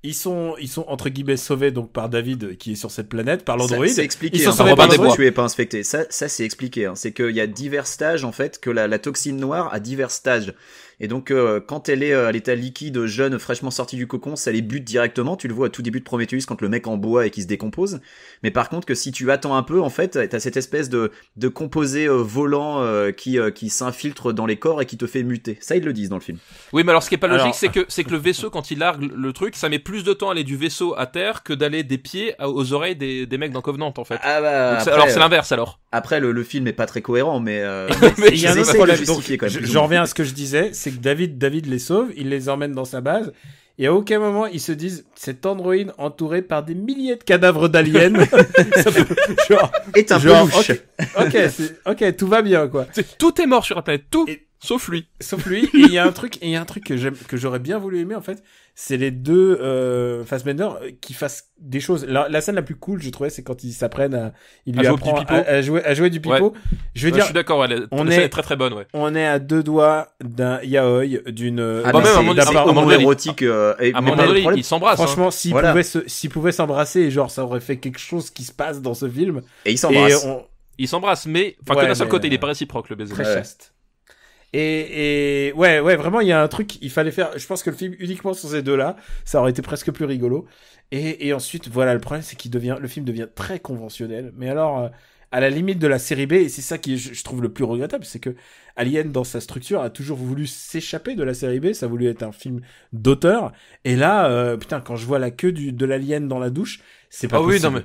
Ils sont entre guillemets sauvés donc par David qui est sur cette planète, par l'android. C'est expliqué. Ils sont sauvés par l'android. Tu es pas infecté. Ça c'est expliqué. Hein. C'est qu'il y a divers stages en fait, que la toxine noire a divers stages. Et donc, quand elle est à l'état liquide, jeune, fraîchement sortie du cocon, ça les bute directement. Tu le vois à tout début de Prometheus quand le mec en bois et qui se décompose. Mais par contre, que si tu attends un peu, en fait, t'as cette espèce de composé volant qui s'infiltre dans les corps et qui te fait muter. Ça, ils le disent dans le film. Oui, mais alors ce qui est pas logique, c'est que le vaisseau, quand il largue le truc, ça met plus de temps à aller du vaisseau à terre que d'aller des pieds aux oreilles des mecs dans Covenant, en fait. Ah bah, donc, après, alors c'est l'inverse, alors. Après, le film est pas très cohérent, mais Mais il y a un autre problème. Donc, quand même. je reviens à ce que je disais, c'est que David les sauve, il les emmène dans sa base, et à aucun moment ils se disent cet androïde entouré par des milliers de cadavres d'aliens. Est un peu louche. Ok, tout va bien quoi. Tout est mort sur la planète, tout. Sauf lui. Sauf lui. Et il y a un truc que j'aurais bien voulu aimer en fait, c'est les deux Fassbender qui fassent des choses. La scène la plus cool, je trouvais, c'est quand ils s'apprennent il lui apprend à jouer du pipeau. Ouais. Je veux dire, je suis d'accord, la scène est très très bonne, ouais. On est à 2 doigts d'un yaoi, d'une homoérotique. À mon avis, ils s'embrassent. Franchement, s'ils pouvaient s'embrasser, et genre ça aurait fait quelque chose qui se passe dans ce film. Et ils s'embrassent. Ils s'embrassent, mais enfin que d'un seul côté, il est pas réciproque le baiser. Très chaste. Et ouais, vraiment, il y a un truc, il fallait faire, je pense que le film uniquement sur ces deux-là, ça aurait été presque plus rigolo. Et ensuite, voilà, le problème, c'est le film devient très conventionnel. Mais alors, à la limite de la série B, et c'est ça qui, je trouve le plus regrettable, c'est que Alien, dans sa structure, a toujours voulu s'échapper de la série B, ça a voulu être un film d'auteur. Et là, putain, quand je vois la queue de l'alien dans la douche, c'est pas possible. Oui, non, mais...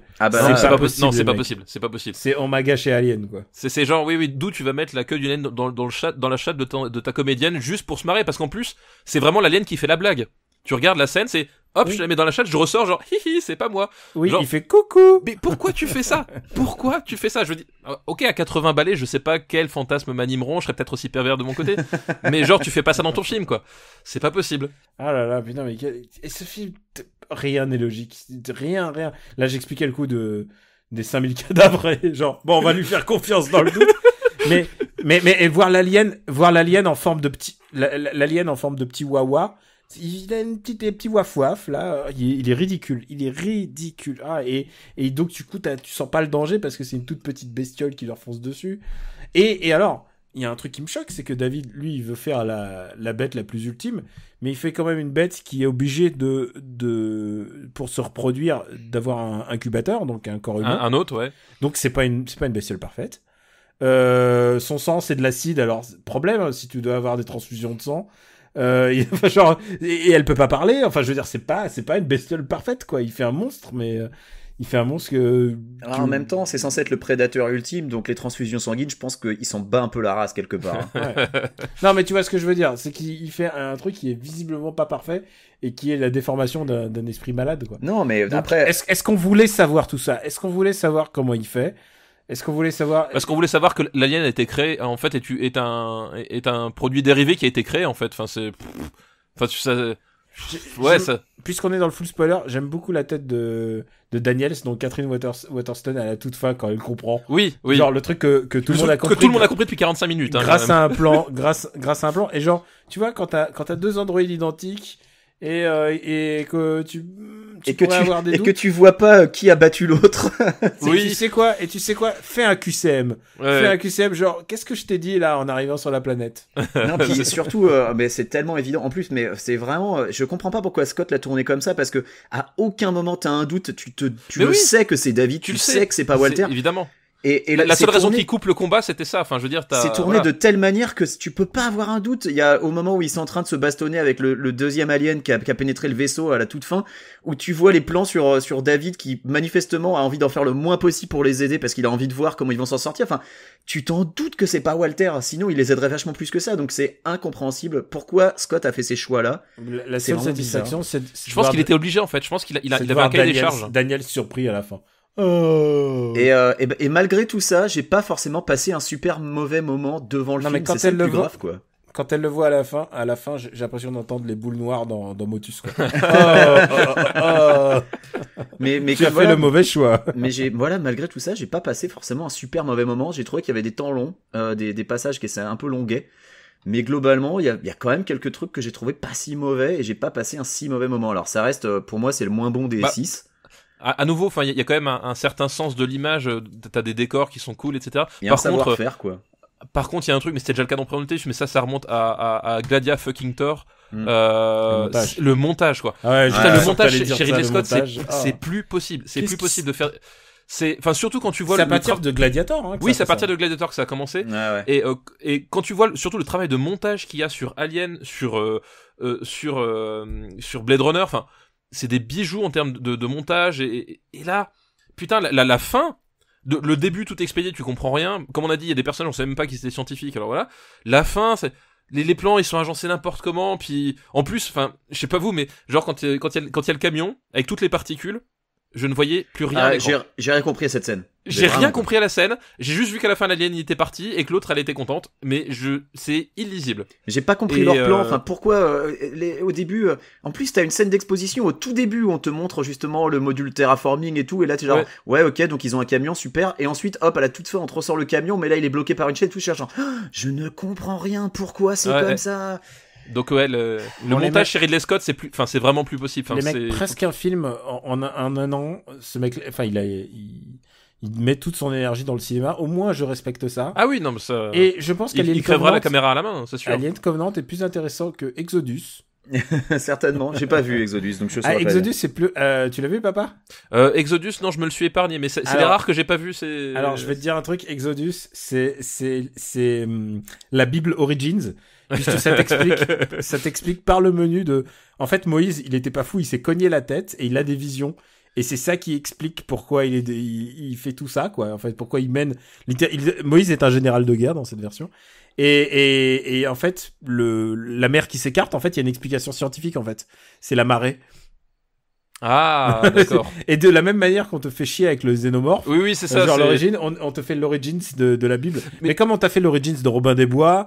c'est pas possible. C'est on m'a gâché Alien, quoi. C'est genre, oui, d'où tu vas mettre la queue d'une alien dans la chatte de ta comédienne juste pour se marrer, parce qu'en plus, c'est vraiment l'alien qui fait la blague. Tu regardes la scène, c'est hop, je la mets dans la chatte, je ressors genre hihi, c'est pas moi. Oui, genre, il fait coucou. Mais pourquoi tu fais ça? Je veux dire, ok, à 80 balais, je sais pas quels fantasmes m'animeront, je serais peut-être aussi pervers de mon côté. Mais genre, tu fais pas ça dans ton film, quoi. C'est pas possible. Ah là là, putain, mais et ce film, rien n'est logique. Rien. Là, j'expliquais le coup des 5000 cadavres et genre, bon, on va lui faire confiance dans le doute. mais voir l'alien en forme de l'alien en forme de petit wawa, il a des petits waf là, il est ridicule. Ah, et donc du coup tu sens pas le danger parce que c'est une toute petite bestiole qui leur fonce dessus. Et alors, il y a un truc qui me choque, c'est que David, lui, il veut faire la bête la plus ultime, mais il fait quand même une bête qui est obligée pour se reproduire, d'avoir un incubateur, donc un corps humain. Un autre, ouais. Donc c'est pas une bestiole parfaite. Son sang, c'est de l'acide, alors problème si tu dois avoir des transfusions de sang. Genre, et elle peut pas parler, enfin je veux dire, c'est pas une bestiole parfaite, quoi. Il fait un monstre, mais il fait un monstre que... Alors, en même temps, c'est censé être le prédateur ultime, donc les transfusions sanguines, je pense qu'il s'en bat un peu la race quelque part. Ouais. Non, mais tu vois ce que je veux dire, c'est qu'il fait un truc qui est visiblement pas parfait et qui est la déformation d'un esprit malade, quoi. Non, mais donc, après... Est-ce qu'on voulait savoir tout ça? Est-ce qu'on voulait savoir comment il fait? Est-ce qu'on voulait savoir... Parce qu'on voulait savoir que l'alien a été créé, en fait, est un produit dérivé qui a été créé, en fait. Enfin, c'est... Enfin, ça... Ouais, ça... Puisqu'on est dans le full spoiler, j'aime beaucoup la tête de Daniels, donc Catherine Waterston à la toute fin quand elle comprend. Oui. Genre le truc que tout le monde a compris. Que tout le monde a compris depuis 45 minutes. Grâce à un plan, grâce à un plan. Et genre, tu vois, quand t'as deux androïdes identiques, et que tu pourrais avoir des doutes. Et que tu vois pas qui a battu l'autre. Oui. Tu sais quoi, fais un QCM. Ouais. Fais un QCM, genre, qu'est-ce que je t'ai dit là en arrivant sur la planète? Non, puis surtout, mais c'est tellement évident. En plus, mais c'est vraiment, je comprends pas pourquoi Scott l'a tourné comme ça, parce que à aucun moment t'as un doute, tu sais que c'est David, tu sais que c'est pas Walter. Évidemment. Et la seule raison qui coupe le combat, c'était ça. Enfin, je veux dire, c'est tourné de telle manière que tu peux pas avoir un doute. Il y a au moment où ils sont en train de se bastonner avec le deuxième alien qui a pénétré le vaisseau à la toute fin, où tu vois les plans sur David qui manifestement a envie d'en faire le moins possible pour les aider parce qu'il a envie de voir comment ils vont s'en sortir. Enfin, tu t'en doutes que c'est pas Walter, sinon il les aiderait vachement plus que ça. Donc c'est incompréhensible. Pourquoi Scott a fait ces choix-là? La seule satisfaction, c'est je pense qu'il était obligé en fait. Je pense qu'il avait un cahier des charges. Daniel surpris à la fin. Et malgré tout ça, j'ai pas forcément passé un super mauvais moment devant le film. Mais quand c'est elle le plus voit, grave, quoi. Quand elle le voit à la fin, j'ai l'impression d'entendre les boules noires dans Motus, quoi. Mais tu as fait le mauvais choix. Mais malgré tout ça, j'ai pas passé forcément un super mauvais moment. J'ai trouvé qu'il y avait des temps longs, des passages qui étaient un peu longuets. Mais globalement, il y a quand même quelques trucs que j'ai trouvé pas si mauvais et j'ai pas passé un si mauvais moment. Alors ça reste, pour moi, c'est le moins bon des 6. À nouveau, enfin, il y a quand même un certain sens de l'image. T'as des décors qui sont cool, etc. Il y a un savoir-faire, quoi. Par contre, il y a un truc, mais c'était déjà le cas dans Prometheus, mais ça remonte à Gladia fucking Thor. Le montage, quoi. Ah ouais, Putain, le je montage t'allais chez dire ça, Ridley le Scott, montage. c'est plus possible. C'est Qu'est-ce plus qui possible de faire. Enfin, surtout quand tu vois c'est à partir de Gladiator, hein, que Oui, ça c'est à fait partir ça. de Gladiator que ça a commencé. Ouais. Et quand tu vois surtout le travail de montage qu'il y a sur Alien, sur Blade Runner, enfin, c'est des bijoux en termes de montage. Et là, putain, la fin, le début tout expédié, tu comprends rien. Comme on a dit, il y a des personnages, on savait même pas qu'ils étaient scientifiques. Alors voilà, la fin, c'est les plans, ils sont agencés n'importe comment. Puis en plus, enfin, je sais pas vous, mais genre quand il y a le camion avec toutes les particules. Je ne voyais plus rien. J'ai rien compris à cette scène. J'ai rien compris à la scène. J'ai juste vu qu'à la fin l'alien il était parti et que l'autre elle était contente. Mais c'est illisible. J'ai pas compris leur plan. Enfin, pourquoi au début. En plus, t'as une scène d'exposition au tout début où on te montre justement le module terraforming et tout. Et là, t'es genre ouais, ok, donc ils ont un camion, super. Et ensuite, hop, à la toute fin, on te ressort le camion, mais là, il est bloqué par une chaîne. Tout cherchant. Je ne comprends rien. Pourquoi c'est comme ça? Donc ouais, le montage chez Ridley Scott, c'est vraiment plus possible. Enfin, les mecs, presque un film en un an. Ce mec, enfin, il met toute son énergie dans le cinéma. Au moins, je respecte ça. Ah oui, non, mais ça. Et je pense qu'Alien il crèvera la caméra à la main, c'est sûr. Alien Covenant est plus intéressant que Exodus. Certainement. J'ai pas vu Exodus, donc je sais pas. Exodus, c'est plus. Tu l'as vu, papa? Exodus, non, je me le suis épargné, mais c'est les rares que j'ai pas vu. Alors, je vais te dire un truc. Exodus, c'est la Bible Origins. Puisque ça t'explique par le menu de. En fait, Moïse, il était pas fou, il s'est cogné la tête et il a des visions. Et c'est ça qui explique pourquoi il fait tout ça, quoi. En fait, pourquoi il mène. Moïse est un général de guerre dans cette version. Et en fait, la mer qui s'écarte, en fait, il y a une explication scientifique, en fait. C'est la marée. Ah, d'accord. Et de la même manière qu'on te fait chier avec le xénomorphe. Oui, c'est ça. Genre l'origine, on te fait l'origins de la Bible. Mais comme on t'a fait l'origins de Robin des Bois.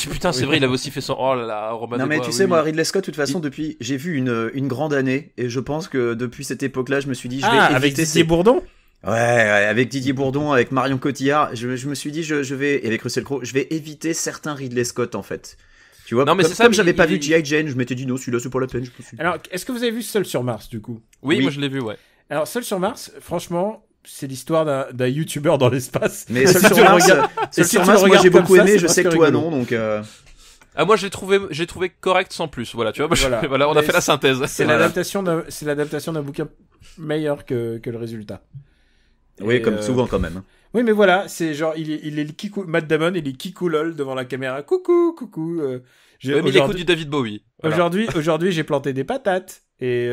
Putain, c'est vrai, il avait aussi fait son. Oh là là, Robin des Bois. Non, mais tu sais, moi, Ridley Scott, de toute façon, j'ai vu une grande année, et je pense que depuis cette époque-là, je me suis dit, je vais éviter. Avec Didier Bourdon? Ouais, avec Didier Bourdon, avec Marion Cotillard, je me suis dit, je vais, et avec Russell Crowe, je vais éviter certains Ridley Scott, en fait. Tu vois, comme j'avais pas vu G.I. Jane, je m'étais dit, non, celui-là, c'est pas la peine, je pense. Alors, est-ce que vous avez vu Seul sur Mars, du coup? Oui, moi, je l'ai vu, ouais. Alors, Seul sur Mars, franchement, c'est l'histoire d'un YouTuber dans l'espace. Mais Seul sur Mars, moi j'ai beaucoup aimé, je sais que toi non, donc. Ah, moi j'ai trouvé correct sans plus. Voilà, tu vois. Voilà, on a fait la synthèse. C'est l'adaptation d'un bouquin meilleur que le résultat. Oui, comme souvent quand même. Oui, mais voilà, c'est genre il est le kikou, Matt Damon, il est kikou lol devant la caméra. Coucou. Mais il écoute du David Bowie. Voilà. Aujourd'hui, j'ai planté des patates. Et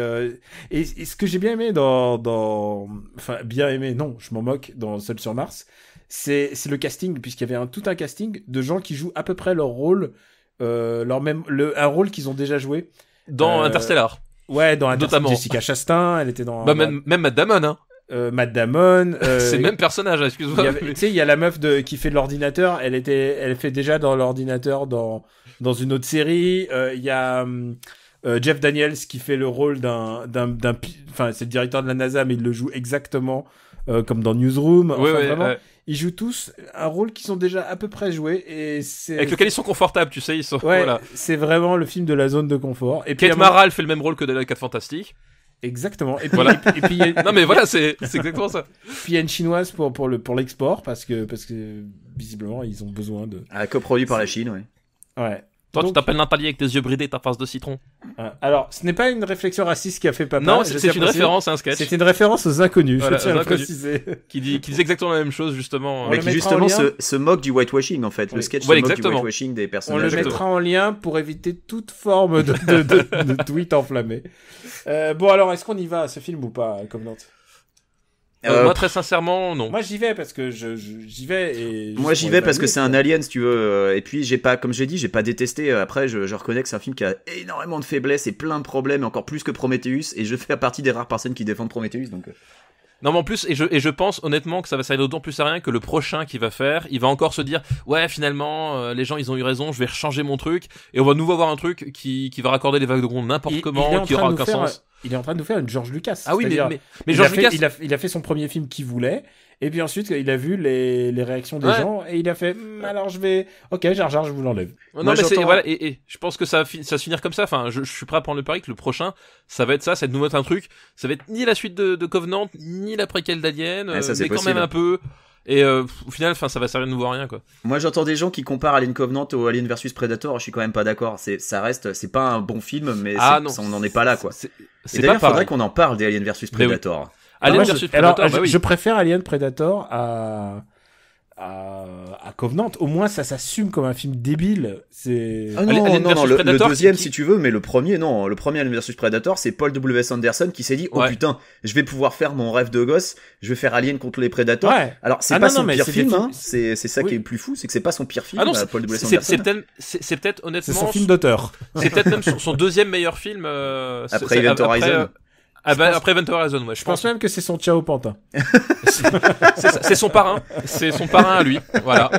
ce que j'ai bien aimé enfin, bien aimé, non, je m'en moque, dans Seul sur Mars, c'est le casting, puisqu'il y avait tout un casting de gens qui jouent à peu près leur rôle, un rôle qu'ils ont déjà joué. Dans Interstellar. Ouais, dans Notamment. Jessica Chastain, elle était dans. Même Matt Damon, hein. Matt Damon. C'est le même personnage, excuse-moi. Tu sais, il y a la meuf qui fait de l'ordinateur, elle fait déjà dans l'ordinateur dans une autre série, il y a, Jeff Daniels qui fait le rôle enfin, c'est le directeur de la NASA, mais il le joue exactement comme dans Newsroom. Enfin, vraiment, ils jouent tous un rôle qu'ils ont déjà à peu près joué et avec lequel ils sont confortables, tu sais, ils sont. Ouais, voilà. C'est vraiment le film de la zone de confort. Et Kate Mara, elle fait le même rôle que dans les 4 Fantastiques. Exactement. Et puis, voilà. et puis non mais voilà, c'est exactement ça. Puis il y a une chinoise pour l'export parce que visiblement ils ont besoin de. Coproduit par la Chine, ouais. Ouais. Toi, tu t'appelles Nathalie avec tes yeux bridés, ta face de citron. Alors, ce n'est pas une réflexion raciste qui a fait papa. Non, c'est une référence à un sketch. C'est une référence aux inconnus, voilà, je tiens à le préciser. Qui dit exactement la même chose, justement. Mais qui justement se moque du whitewashing, en fait. Oui. Le sketch se moque du whitewashing des personnages. On le mettra en lien pour éviter toute forme de tweet enflammé. Bon, alors, est-ce qu'on y va à ce film ou pas, Covenant? Moi, très sincèrement, non. Moi, j'y vais parce que j'y vais et. Moi, j'y vais parce que c'est un Alien, si tu veux. Et puis, comme j'ai dit, j'ai pas détesté. Après, je reconnais que c'est un film qui a énormément de faiblesses et plein de problèmes, encore plus que Prometheus. Et je fais partie des rares personnes qui défendent Prometheus, donc. Non, mais en plus, et je pense honnêtement que ça va servir d'autant plus à rien que le prochain qu'il va faire, il va encore se dire, ouais, finalement, les gens ils ont eu raison, je vais rechanger mon truc, et on va nouveau avoir un truc qui va raccorder les wagons n'importe comment, qui aura aucun sens. Il est en train de nous faire une George Lucas. Ah oui, mais George Lucas, il a fait son premier film qu'il voulait, et puis ensuite il a vu les réactions des gens, et il a fait, alors Jar Jar, je vous l'enlève. Non, mais c'est, voilà, et je pense que ça va se finir comme ça. Enfin, je suis prêt à prendre le pari que le prochain, ça va être ça, c'est de nous mettre un truc. Ça va être ni la suite de Covenant, ni la préquelle d'Alien, mais quand même un peu. Et au final, enfin, ça va servir de nouveau à rien, quoi. Moi, j'entends des gens qui comparent Alien Covenant au Alien vs Predator. Je suis quand même pas d'accord. C'est pas un bon film, mais on n'en est pas là, quoi. C'est Et d'ailleurs, pas faudrait qu'on en parle des Alien vs Predator. Alien Moi, vs Predator, bah oui. je préfère Alien Predator à Covenant. Au moins, ça s'assume comme un film débile. C'est... Ah non, Alien non, versus le Predator, deuxième, qui- si tu veux, mais le premier, non. Le premier Alien vs Predator, c'est Paul W.S. Anderson qui s'est dit, oh Ouais. putain, je vais pouvoir faire mon rêve de gosse, je vais faire Alien contre les Predators. Ouais. Alors, c'est Ah pas non, son non, mais pire c'est film, des hein. films- C'est ça Oui. qui est le plus fou, c'est que c'est pas son pire film, Ah non, Paul W.S. c'est Anderson. c'est peut-être C'est honnêtement son film d'auteur. c'est peut-être même son deuxième meilleur film Après Event Horizon. Après Event Horizon, ouais, Je pense même que c'est son Ciao Pantin. c'est son parrain, à lui, voilà.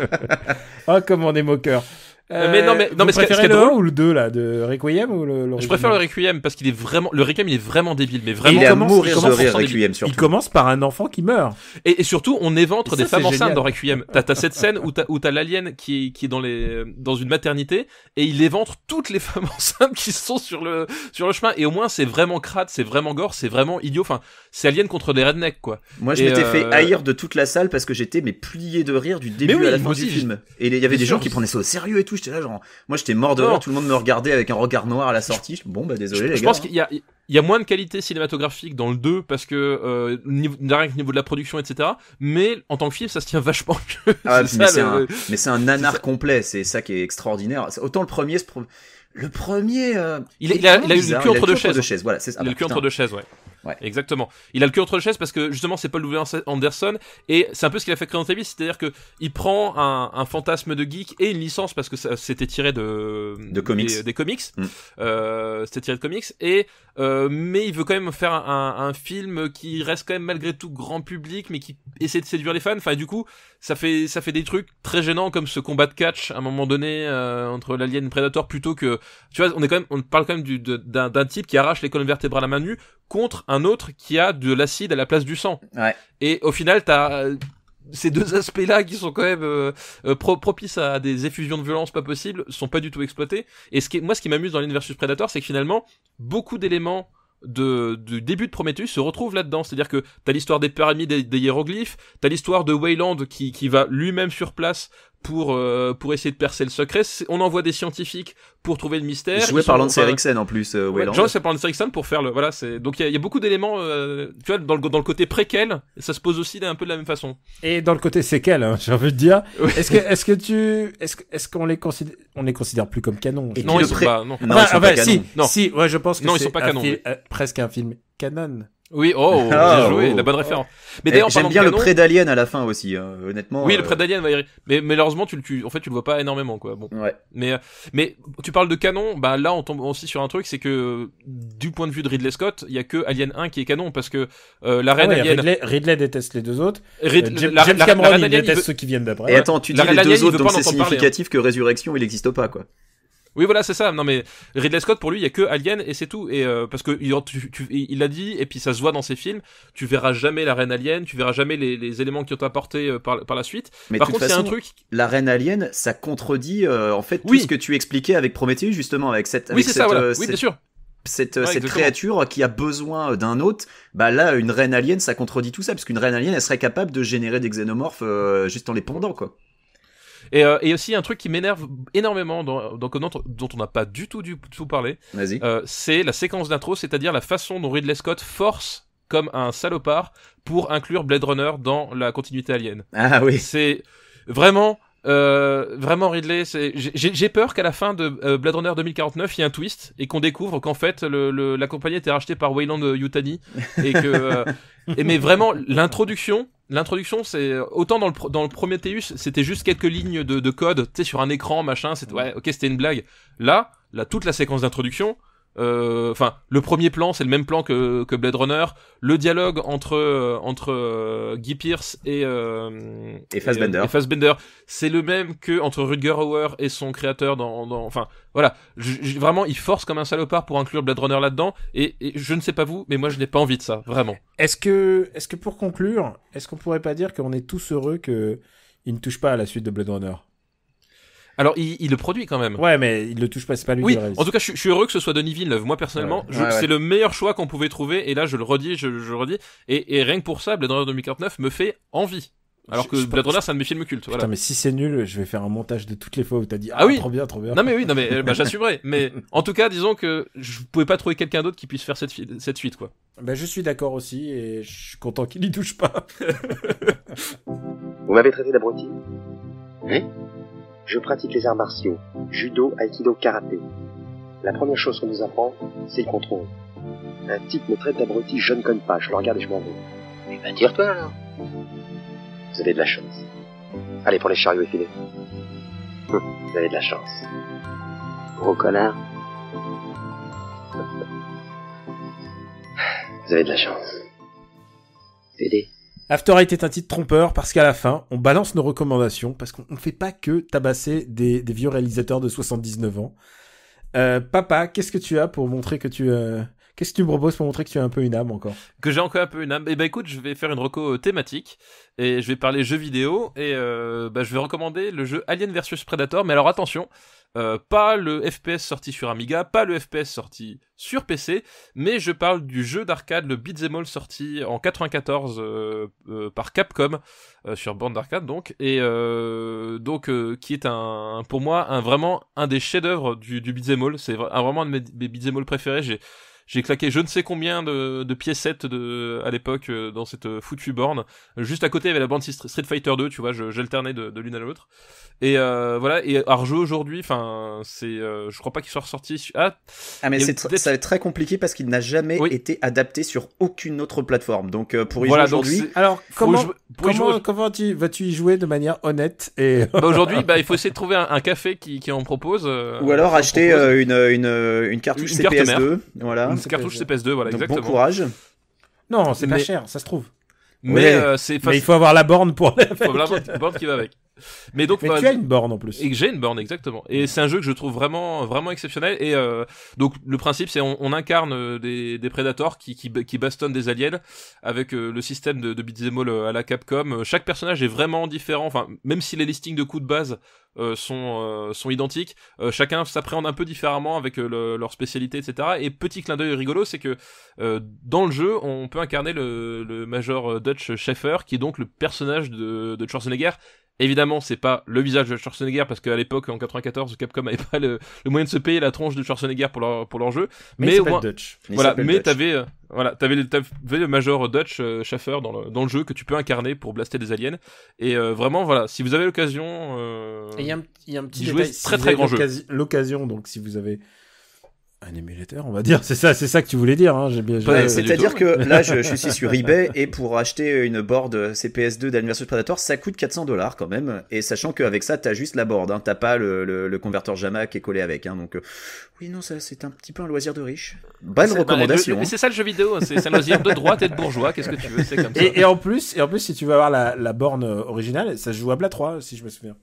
Ah, comme on est moqueur. Mais non, mais vous ce qui est préférez le drôle- 1 ou le 2, là, de Requiem ou le Je préfère le Requiem parce qu'il est vraiment, le Requiem il est vraiment débile, mais vraiment. Il est à commence- mourir il de commence rire, sans débile. Requiem, Il surtout. commence par un enfant qui meurt. Et surtout, on éventre Et des ça, femmes c'est enceintes génial. dans Requiem. T'as cette scène où t'as l'alien qui est dans une maternité et il éventre toutes les femmes enceintes qui sont sur le chemin. Et au moins, c'est vraiment crade, c'est vraiment gore, c'est vraiment idiot. Enfin, c'est Alien contre des rednecks, quoi. Moi, je Et, m'étais fait haïr de toute la salle parce que j'étais plié de rire du début oui, à la moi fin du aussi, film. Et il y avait bien des gens sûr. qui prenaient ça au sérieux et tout. J'étais là, genre, moi, j'étais mort de Non. rire. Tout le monde me regardait avec un regard noir à la sortie. Bon, bah, désolé, les Je gars. pense qu'il y a moins de qualité cinématographique dans le 2 parce que rien que niveau de la production, etc. Mais en tant que film, ça se tient vachement mieux. Ah, C'est mais ça, c'est un nanar complet. C'est ça qui est extraordinaire. Autant le premier, le premier, il a eu le bizarre. cul entre deux Il a chaises. Voilà, c'est ça. Il a le cul entre deux chaises, ouais. Ouais. Exactement. Il a le cul entre deux chaises parce que justement c'est Paul W.S. Anderson et c'est un peu ce qu'il a fait Créant Abyss, c'est-à-dire que il prend un fantasme de geek et une licence parce que ça c'était tiré de comics. des comics. Mm. C'était tiré de comics et mais il veut quand même faire un film qui reste quand même malgré tout grand public mais qui essaie de séduire les fans. Enfin et du coup ça fait des trucs très gênants comme ce combat de catch à un moment donné entre l'alien Predator plutôt que tu vois on parle quand même d'un type qui arrache les colonnes vertébrales à main nue contre un autre qui a de l'acide à la place du sang. Ouais. Et au final, t'as ces deux aspects-là qui sont quand même propices à des effusions de violence pas possibles, sont pas du tout exploités. Et ce qui m'amuse dans Alien vs Predator, c'est que finalement, beaucoup d'éléments du début de Prometheus se retrouvent là-dedans. C'est-à-dire que t'as l'histoire des pyramides et des hiéroglyphes, t'as l'histoire de Weyland qui va lui-même sur place pour essayer de percer le secret. On envoie des scientifiques pour trouver le mystère. Joué par Lance Henriksen en plus, Weyland. Jean c'est par Lance Henriksen pour faire voilà, c'est donc il y a beaucoup d'éléments tu vois dans le côté préquel, ça se pose aussi un peu de la même façon. Et dans le côté séquel, hein, j'ai envie de dire. Oui. Est-ce qu'on les considère, on les considère plus comme canon? Et Non, puis ils le sont pas non. Non, ils sont pas canon. si, Non. si, ouais, je pense que Non, ils c'est sont pas un canon, presque un film canon. Oui, Ah, bien joué, oh. la bonne référence. Mais Eh, d'ailleurs, j'aime parlant bien de le canon, pré d'Alien à la fin aussi, hein, honnêtement. oui, le prêt d'Alien va y arriver. Mais malheureusement, en fait, tu le vois pas énormément, quoi. Bon. Ouais. Mais tu parles de canon, bah là, on tombe aussi sur un truc, c'est que du point de vue de Ridley Scott, il y a que Alien 1 qui est canon parce que la reine Alien, Ridley déteste les deux autres. Rid- James Cameron, la reine il Alien, déteste il veut- ceux qui viennent d'après. Et attends, tu dis La les Reine Alien, deux il autres, veut donc pas en c'est entendre parler, significatif que Résurrection, il n'existe pas, quoi. Oui, voilà, c'est ça. Non, mais Ridley Scott, pour lui, il y a que Alien et c'est tout. Et parce que il a dit, et puis ça se voit dans ses films, tu verras jamais la reine Alien, tu verras jamais les éléments qui ont apporté par la suite. Mais Par de toute contre, il y a un façon, truc. la reine alien, ça contredit en fait tout Oui. ce que tu expliquais avec Prometheus justement, avec cette, Oui, avec c'est cette, ça, voilà. Oui, cette, bien sûr. cette, Ouais, cette exactement. créature qui a besoin d'un hôte. Bah là, une reine alien, ça contredit tout ça, parce qu'une reine alien, elle serait capable de générer des xénomorphes juste en les pondant, quoi. Et aussi un truc qui m'énerve énormément dans Covenant, dont on n'a pas du tout parlé, Vas-y. c'est la séquence d'intro, c'est-à-dire la façon dont Ridley Scott force comme un salopard pour inclure Blade Runner dans la continuité Alien. Ah oui. C'est vraiment Ridley, j'ai peur qu'à la fin de Blade Runner 2049 il y ait un twist et qu'on découvre qu'en fait la compagnie était rachetée par Weyland Yutani et que mais vraiment l'introduction c'est autant dans le Prometheus c'était juste quelques lignes de code, tu sais, sur un écran machin, c'était une blague. Là toute la séquence d'introduction, enfin le premier plan c'est le même plan que Blade Runner, le dialogue entre Guy Pearce et Fassbender. et Fassbender c'est le même que entre Rutger Hauer et son créateur dans enfin voilà, vraiment il force comme un salopard pour inclure Blade Runner là-dedans et je ne sais pas vous mais moi je n'ai pas envie de ça, vraiment. Est-ce que pour conclure, est-ce qu'on pourrait pas dire qu'on est tous heureux que il ne touche pas à la suite de Blade Runner? Alors il le produit quand même. Ouais, mais il le touche pas, c'est pas lui Oui, qui le réalise. en tout cas, je suis heureux que ce soit Denis Villeneuve. Moi, personnellement, Ouais. Ouais. c'est le meilleur choix qu'on pouvait trouver. Et là, je le redis, je le redis. Et rien que pour ça, Blade Runner 2049 me fait envie. Alors que Blade Runner, c'est un de mes films cultes. Voilà. Putain, mais si c'est nul, je vais faire un montage de toutes les fois où t'as dit Ah oui. trop bien, trop bien. Non mais oui, j'assumerai. Mais en tout cas, disons que je pouvais pas trouver quelqu'un d'autre qui puisse faire cette suite, quoi. Bah, je suis d'accord aussi et je suis content qu'il y touche pas. Vous m'avez traité d'abruti? Oui. Je pratique les arts martiaux, judo, aikido, karaté. La première chose qu'on nous apprend, c'est le contrôle. Un type me traite d'abruti, je ne cogne pas, je le regarde et je m'en vais. Eh ben, tire-toi, alors. Vous avez de la chance. Allez pour les chariots effilés. Vous avez de la chance. Gros connard. Vous avez de la chance. Fédé. After Eight est un titre trompeur parce qu'à la fin, on balance nos recommandations parce qu'on ne fait pas que tabasser des vieux réalisateurs de 79 ans. Papa, qu'est-ce que tu as pour montrer que tu... Qu'est-ce que tu me proposes pour montrer que tu as un peu une âme encore? Que j'ai encore un peu une âme. Eh ben écoute, je vais faire une reco thématique et je vais parler jeux vidéo et je vais recommander le jeu Alien vs Predator. Mais alors attention, pas le FPS sorti sur Amiga, pas le FPS sorti sur PC, mais je parle du jeu d'arcade, le Beat'em All sorti en 94 par Capcom sur borne d'arcade donc, et qui est pour moi vraiment un des chefs-d'œuvre du Beat'em All. C'est vraiment un de mes Beat'em All préférés. J'ai claqué je ne sais combien de piécettes à l'époque dans cette foutue borne. Juste à côté, il y avait la bande Street Fighter 2, tu vois, j'alternais de l'une à l'autre. Et voilà, et à rejouer aujourd'hui, enfin, je crois pas qu'il soit ressorti. Mais ça va être très compliqué parce qu'il n'a jamais été adapté sur aucune autre plateforme. Donc pour y jouer aujourd'hui. Alors comment vas-tu y jouer de manière honnête et aujourd'hui, il faut essayer de trouver un café qui en propose. Ou alors acheter une cartouche CPS2, voilà. Une cartouche CPS2, voilà, donc exactement. Bon courage. Non, c'est pas cher, ça se trouve. Mais il faut avoir la borne pour il faut avoir la borne qui va avec. Mais tu as une borne en plus. Et j'ai une borne, exactement. Et c'est un jeu que je trouve vraiment, vraiment exceptionnel. Et donc le principe, c'est on incarne des prédateurs qui bastonnent des aliens avec le système de beat'em all à la Capcom. Chaque personnage est vraiment différent. Enfin, même si les listings de coups de base sont identiques, chacun s'appréhende un peu différemment avec leur spécialité, etc. Et petit clin d'œil rigolo, c'est que dans le jeu, on peut incarner le Major Dutch Schaeffer, qui est donc le personnage de Schwarzenegger. Évidemment, c'est pas le visage de Schwarzenegger parce qu'à l'époque, en 94, Capcom avait pas le moyen de se payer la tronche de Schwarzenegger pour leur jeu. Mais au moins, Dutch. Voilà, mais t'avais le Major Dutch Schaeffer dans le jeu que tu peux incarner pour blaster des aliens. Et vraiment, voilà, si vous avez l'occasion, il y a un petit détail, très très grand jeu. L'occasion, donc si vous avez un émulateur, on va dire, c'est ça que tu voulais dire, hein. C'est-à-dire que là, je suis sur eBay et pour acheter une board CPS2 d'Alien vs Predator, ça coûte $400 quand même. Et sachant qu'avec ça, t'as juste la board, hein, t'as pas le converteur JAMA qui est collé avec, hein. Donc oui, non, ça c'est un petit peu un loisir de riche. Bonne recommandation. Mais c'est ça le jeu vidéo, c'est un loisir de droite et de bourgeois. Qu'est-ce que tu veux, c'est comme ça. Et en plus, si tu veux avoir la borne originale, ça se joue à Bla 3, si je me souviens.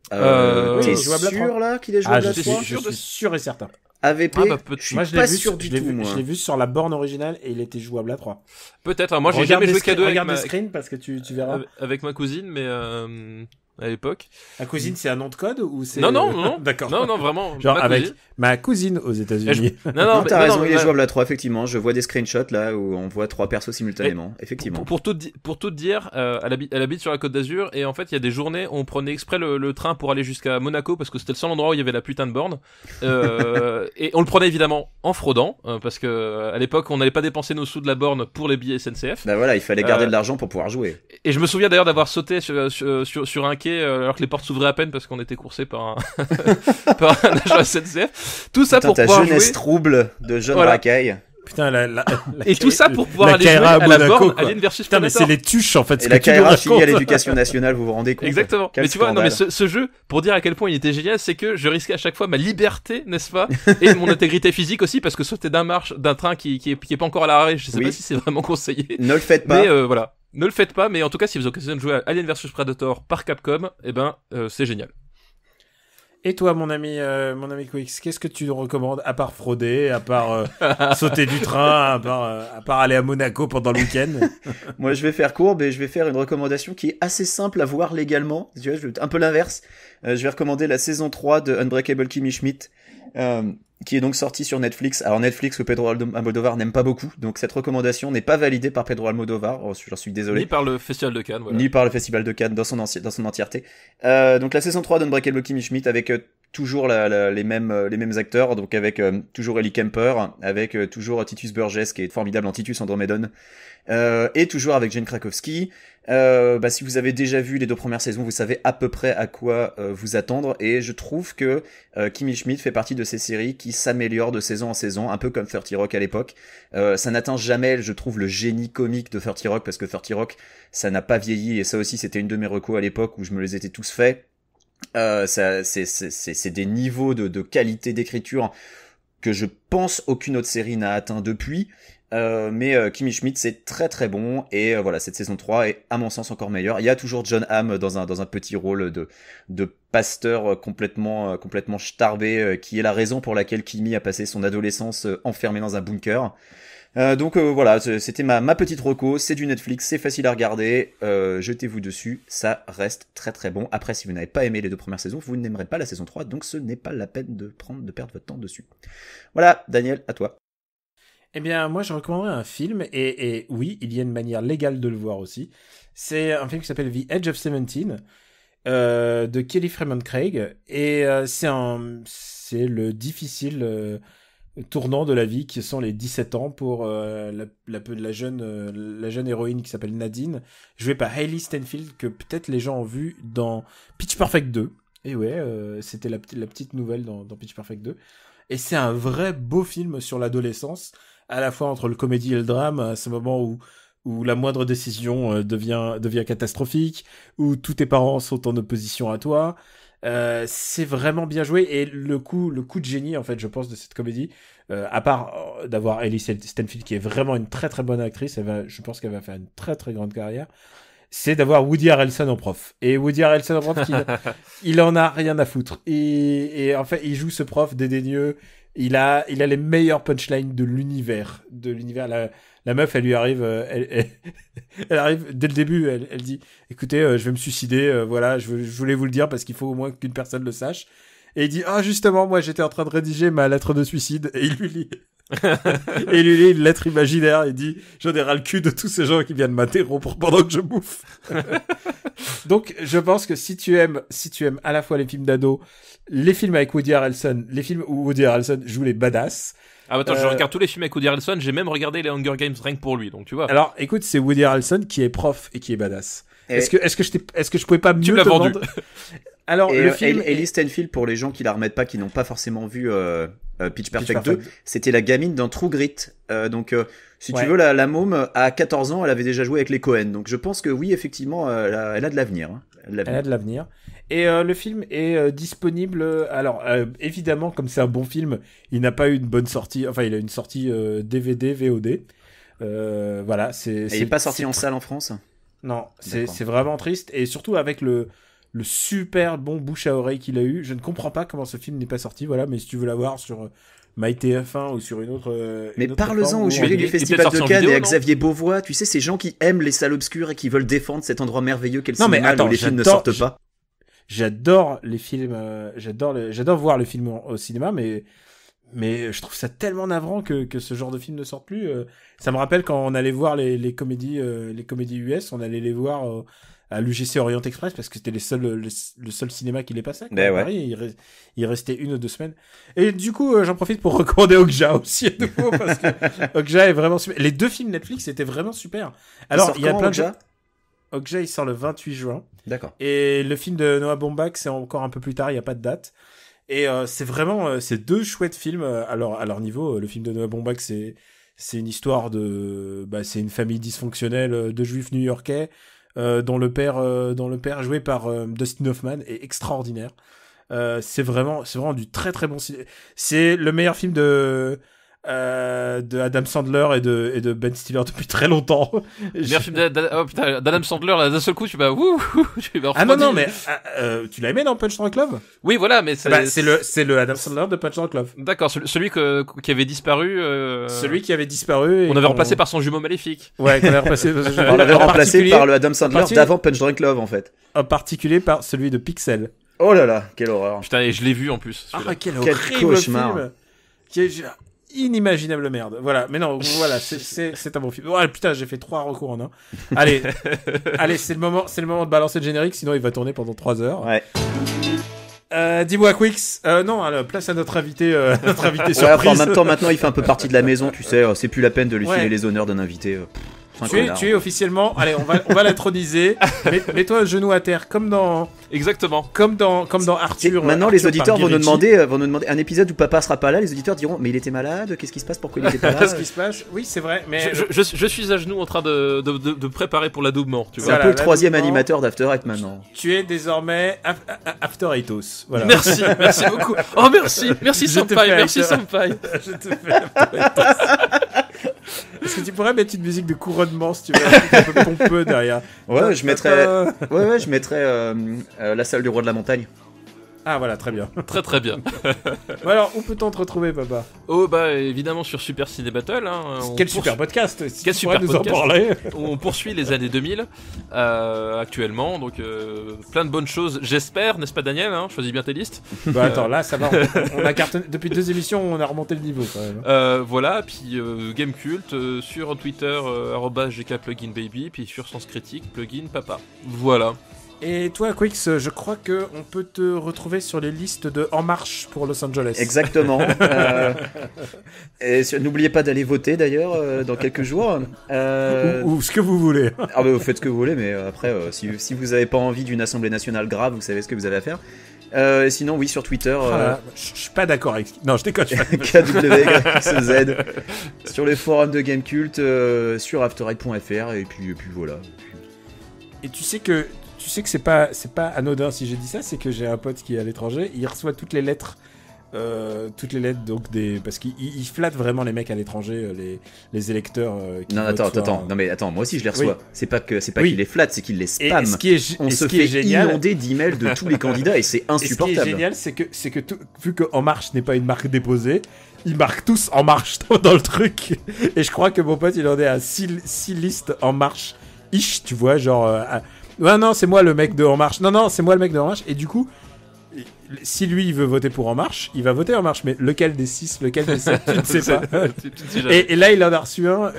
T'es sûr là qu'il est joué à Bla 3? Je suis sûr et certain. AVP, je suis pas sûr du tout. Je l'ai vu sur la borne originale et il était jouable à 3. Peut-être, moi j'ai jamais joué qu'à 2 regarde le screen parce que tu verras. Avec ma cousine, mais à l'époque. Ma cousine, c'est un nom de code ou c'est... Non. D'accord. Non, vraiment. Genre avec ma cousine aux États-Unis. Non, t'as raison, il est jouable à 3, effectivement. Je vois des screenshots là où on voit 3 persos simultanément, effectivement. Pour tout te dire, elle habite sur la Côte d'Azur et en fait, il y a des journées où on prenait exprès le train pour aller jusqu'à Monaco parce que c'était le seul endroit où il y avait la putain de borne. Et on le prenait évidemment en fraudant parce que à l'époque, on n'allait pas dépenser nos sous de la borne pour les billets SNCF. Bah voilà, il fallait garder de l'argent pour pouvoir jouer. Et je me souviens d'ailleurs d'avoir sauté sur un quai alors que les portes s'ouvraient à peine parce qu'on était coursé par un agent SNCF. Tout ça pour pouvoir jouer. Ta jeunesse trouble de jeune racaille. Putain, et tout ça pour pouvoir aller jouer à la borne Alien vs Predator. Mais c'est les tuches en fait. Et la Kaira finit à l'éducation nationale, vous vous rendez compte? Exactement. Mais tu vois, non mais ce jeu, pour dire à quel point il était génial, c'est que je risquais à chaque fois ma liberté, n'est-ce pas, et mon intégrité physique aussi, parce que sauter d'un train qui est pas encore à l'arrêt, je sais pas si c'est vraiment conseillé. Ne le faites pas. Mais voilà. Ne le faites pas, mais en tout cas, si vous avez l'occasion de jouer à Alien vs Predator par Capcom, c'est génial. Et toi, mon ami Quix, qu'est-ce que tu nous recommandes, à part frauder, à part sauter du train, à part aller à Monaco pendant le week-end? Moi, je vais faire court, mais je vais faire une recommandation qui est assez simple à voir légalement. Tu vois, un peu l'inverse. Je vais recommander la saison 3 de Unbreakable Kimmy Schmidt. qui est donc sorti sur Netflix. Alors Netflix que Pedro Almodovar n'aime pas beaucoup, donc cette recommandation n'est pas validée par Pedro Almodovar, j'en suis désolé. Ni par le Festival de Cannes, voilà. Ni par le Festival de Cannes dans son entièreté. Donc la saison 3 d'Unbreakable Kimmy Schmidt avec toujours les mêmes acteurs, donc avec toujours Ellie Kemper, avec toujours Titus Burgess qui est formidable en Titus Andromedon, et toujours avec Jane Krakowski. Si vous avez déjà vu les 2 premières saisons, vous savez à peu près à quoi vous attendre, et je trouve que Kimmy Schmidt fait partie de ces séries qui s'améliorent de saison en saison, un peu comme 30 Rock à l'époque. Ça n'atteint jamais, je trouve, le génie comique de 30 Rock, parce que 30 Rock, ça n'a pas vieilli, et ça aussi c'était une de mes recos à l'époque où je me les étais tous faits. C'est des niveaux de qualité d'écriture que je pense aucune autre série n'a atteint depuis. Mais Kimmy Schmidt c'est très très bon, et voilà, cette saison 3 est à mon sens encore meilleure. Il y a toujours John Hamm dans un petit rôle de pasteur complètement starbé, qui est la raison pour laquelle Kimmy a passé son adolescence enfermée dans un bunker. Donc voilà, c'était ma petite reco, c'est du Netflix, c'est facile à regarder, jetez-vous dessus, ça reste très très bon. Après, si vous n'avez pas aimé les 2 premières saisons, vous n'aimerez pas la saison 3, donc ce n'est pas la peine de perdre votre temps dessus. Voilà, Daniel, à toi. Eh bien, moi, je recommanderais un film, et oui, il y a une manière légale de le voir aussi. C'est un film qui s'appelle The Edge of 17, de Kelly Fremont Craig, et c'est le difficile tournant de la vie qui sont les 17 ans pour la jeune héroïne qui s'appelle Nadine, jouée par Hailey Steinfeld, que peut-être les gens ont vu dans Pitch Perfect 2. Et ouais, c'était la petite nouvelle dans Pitch Perfect 2. Et c'est un vrai beau film sur l'adolescence, à la fois entre le comédie et le drame, à ce moment où la moindre décision devient catastrophique, où tous tes parents sont en opposition à toi. C'est vraiment bien joué, et le coup de génie, en fait, je pense, de cette comédie, à part d'avoir Hailey Steinfeld qui est vraiment une très très bonne actrice, je pense qu'elle va faire une très très grande carrière, c'est d'avoir Woody Harrelson en prof. Et Woody Harrelson en prof, il en a rien à foutre. Et en fait, il joue ce prof dédaigneux. Il a les meilleures punchlines de l'univers. La meuf, elle lui arrive, elle arrive dès le début. Elle dit, écoutez, je vais me suicider. Voilà, je voulais vous le dire parce qu'il faut au moins qu'une personne le sache. Et il dit, justement, moi, j'étais en train de rédiger ma lettre de suicide. Et il lui lit. Et il lui lit une lettre imaginaire. Il dit, j'en ai ras le cul de tous ces gens qui viennent m'interrompre pendant que je bouffe. Donc, je pense que si tu aimes à la fois les films d'ado, les films avec Woody Harrelson, les films où Woody Harrelson joue les badass. Ah, attends, je regarde tous les films avec Woody Harrelson. J'ai même regardé les Hunger Games rien que pour lui, donc tu vois. Alors, écoute, c'est Woody Harrelson qui est prof et qui est badass. Est-ce que je pouvais pas mieux tu me l'as te vendu. vendre Alors, le film. Hailey Steinfeld, pour les gens qui la remettent pas, qui n'ont pas forcément vu Pitch Perfect 2, c'était la gamine dans True Grit. Si tu veux, la môme, à 14 ans, elle avait déjà joué avec les Cohen. Donc je pense que oui, effectivement, elle a de l'avenir. Hein. Elle a de l'avenir. Et le film est disponible. Alors, évidemment, comme c'est un bon film, il n'a pas eu une bonne sortie. Enfin, il a une sortie DVD, VOD. Voilà. Il n'est pas sorti en salle en France ? Non, c'est vraiment triste. Et surtout avec le super bon bouche à oreille qu'il a eu. Je ne comprends pas comment ce film n'est pas sorti. Voilà, mais si tu veux l'avoir sur MyTF1 ou sur une autre. Mais parle-en au jury du Festival de Cannes et à Xavier Beauvois. Tu sais, ces gens qui aiment les salles obscures et qui veulent défendre cet endroit merveilleux qu'est le cinéma où les films ne sortent pas. J'adore les films. J'adore voir les films au cinéma, mais je trouve ça tellement navrant que ce genre de film ne sorte plus. Ça me rappelle quand on allait voir les comédies US, on allait les voir à l'UGC Orient Express parce que c'était le seul cinéma qui les passait. Ben ouais. Paris, il restait 1 ou 2 semaines. Et du coup, j'en profite pour recommander Okja aussi à nouveau parce que Okja est vraiment super. Les 2 films Netflix étaient vraiment super. Alors, il y a plein de Okja, il sort le 28 juin. D'accord. Et le film de Noah Baumbach, c'est encore un peu plus tard, il n'y a pas de date. Et c'est vraiment c'est 2 chouettes films à leur niveau. Le film de Noah Baumbach, c'est une histoire c'est une famille dysfonctionnelle de juifs new-yorkais dont le père joué par Dustin Hoffman est extraordinaire. C'est vraiment du très très bon cinéma. C'est le meilleur film de Adam Sandler et de Ben Stiller depuis très longtemps. Merci d'Adam Sandler, là, d'un seul coup, tu vas non, mais tu l'as aimé dans Punch Drunk Love? Oui, voilà, mais c'est le Adam Sandler de Punch Drunk Love. D'accord, celui qui avait disparu. Celui qui avait disparu. On avait remplacé par son jumeau maléfique. Ouais, qu'on avait remplacé. On l'avait remplacé par le Adam Sandler d'avant Punch Drunk Love, en fait. En particulier par celui de Pixel. Oh là là, quelle horreur. Putain, et je l'ai vu en plus. Quel horrible cauchemar. film. qui est inimaginable merde. Voilà, mais non, voilà, c'est un bon film. Oh putain, j'ai fait 3 recours en un. Allez, c'est le moment de balancer le générique, sinon il va tourner pendant 3 heures. Ouais. Dis-moi, Quix. Non, alors, place à notre invité surprise. Ouais, enfin, en même temps, maintenant, il fait un peu partie de la maison, tu sais. C'est plus la peine de lui filer les honneurs d'un invité. Tu es officiellement. Allez, on va l'introniser. Mets-toi le genou à terre, comme dans. Exactement. Comme dans Arthur. Maintenant, Arthur les auditeurs vont nous Pargherici. demander un épisode où papa sera pas là. Les auditeurs diront, mais il était malade. Qu'est-ce qui se passe? Pourquoi il était pas là? Qu'est-ce qui se passe? Oui, c'est vrai. Mais Je suis à genoux en train de préparer pour l'adoubement. Tu c'est vois. un peu le 3e animateur d'After Eight maintenant. Tu es désormais After Eightos. Voilà. Merci beaucoup. Oh merci Senpai, merci Senpai. Je te fais After Eightos. Est-ce que tu pourrais mettre une musique de couronnement si tu veux, un peu pompeux derrière? Ouais, je mettrais la salle du roi de la montagne. Ah voilà, très bien. Très bien. Bon, alors, où peut-on te retrouver, papa? Oh bah évidemment sur Super Ciné Battle. Quel super podcast! Si Quel tu pourrais super nous en podcast. parler. On poursuit les années 2000 actuellement, donc plein de bonnes choses, j'espère, n'est-ce pas Daniel, choisis bien tes listes. Bah attends, là ça va, on a cartonné, depuis 2 émissions on a remonté le niveau quand même. Voilà, puis Gamecult, sur Twitter, @gkpluginbaby, puis sur Sens Critique, plugin papa. Voilà. Et toi, Quix, je crois que on peut te retrouver sur les listes de En Marche pour Los Angeles. Exactement. Et n'oubliez pas d'aller voter d'ailleurs dans quelques jours. Ou ce que vous voulez. Ah bah vous faites ce que vous voulez, mais après si vous avez pas envie d'une assemblée nationale grave, vous savez ce que vous avez à faire. Sinon oui sur Twitter. Je suis pas d'accord avec. Non, je déconne. KWYZ sur les forums de Gamecult, sur afterite.fr et puis voilà. Et tu sais que c'est pas anodin si j'ai dit ça, c'est que j'ai un pote qui est à l'étranger, il reçoit toutes les lettres donc parce qu'il flatte vraiment les mecs à l'étranger, les électeurs. Non attends, moi aussi je les reçois. Oui. C'est pas qu'il les flatte, c'est qu'il les spamme. On se fait inonder d'emails de tous les candidats et c'est insupportable. Et ce qui est génial, c'est que vu que En Marche n'est pas une marque déposée, ils marquent tous En Marche dans le truc. Et je crois que mon pote il en est à 6 listes En Marche ish, tu vois, genre. Ouais, non, c'est moi le mec de En Marche. Non, c'est moi le mec de En Marche. Et du coup, si lui il veut voter pour En Marche, il va voter En Marche. Mais lequel des 6, lequel des 7, tu ne sais pas. Et là, il en a reçu un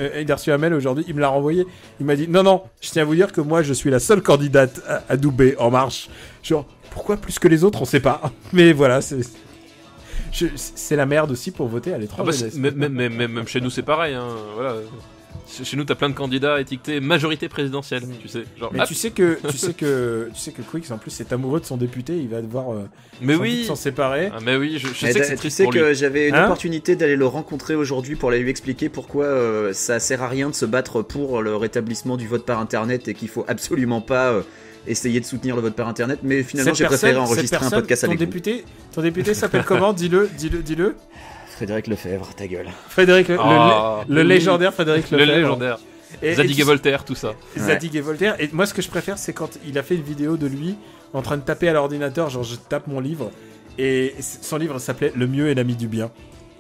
mail aujourd'hui. Il me l'a renvoyé. Il m'a dit non, je tiens à vous dire que moi, je suis la seule candidate à doubler En Marche. Genre, pourquoi plus que les autres, on sait pas. Mais voilà, c'est la merde aussi pour voter à l'étranger. Même chez nous, c'est pareil. Voilà. Chez nous, t'as plein de candidats étiquetés majorité présidentielle, tu sais. Genre, mais tu sais que Quix en plus est amoureux de son député, il va devoir s'en séparer. Ah, mais oui, je sais que c'est triste pour lui. Tu sais que j'avais une opportunité d'aller le rencontrer aujourd'hui pour aller lui expliquer pourquoi ça sert à rien de se battre pour le rétablissement du vote par internet et qu'il faut absolument pas essayer de soutenir le vote par internet, mais finalement j'ai préféré enregistrer un podcast avec vous. Ton député s'appelle comment? Dis-le. Frédéric Lefebvre, ta gueule. Frédéric le légendaire Frédéric Lefebvre. Le légendaire. Zadig et Voltaire, tout ça. Zadig et Voltaire. Et moi, ce que je préfère, c'est quand il a fait une vidéo de lui en train de taper à l'ordinateur, genre je tape mon livre. Et son livre s'appelait Le mieux est l'ami du bien.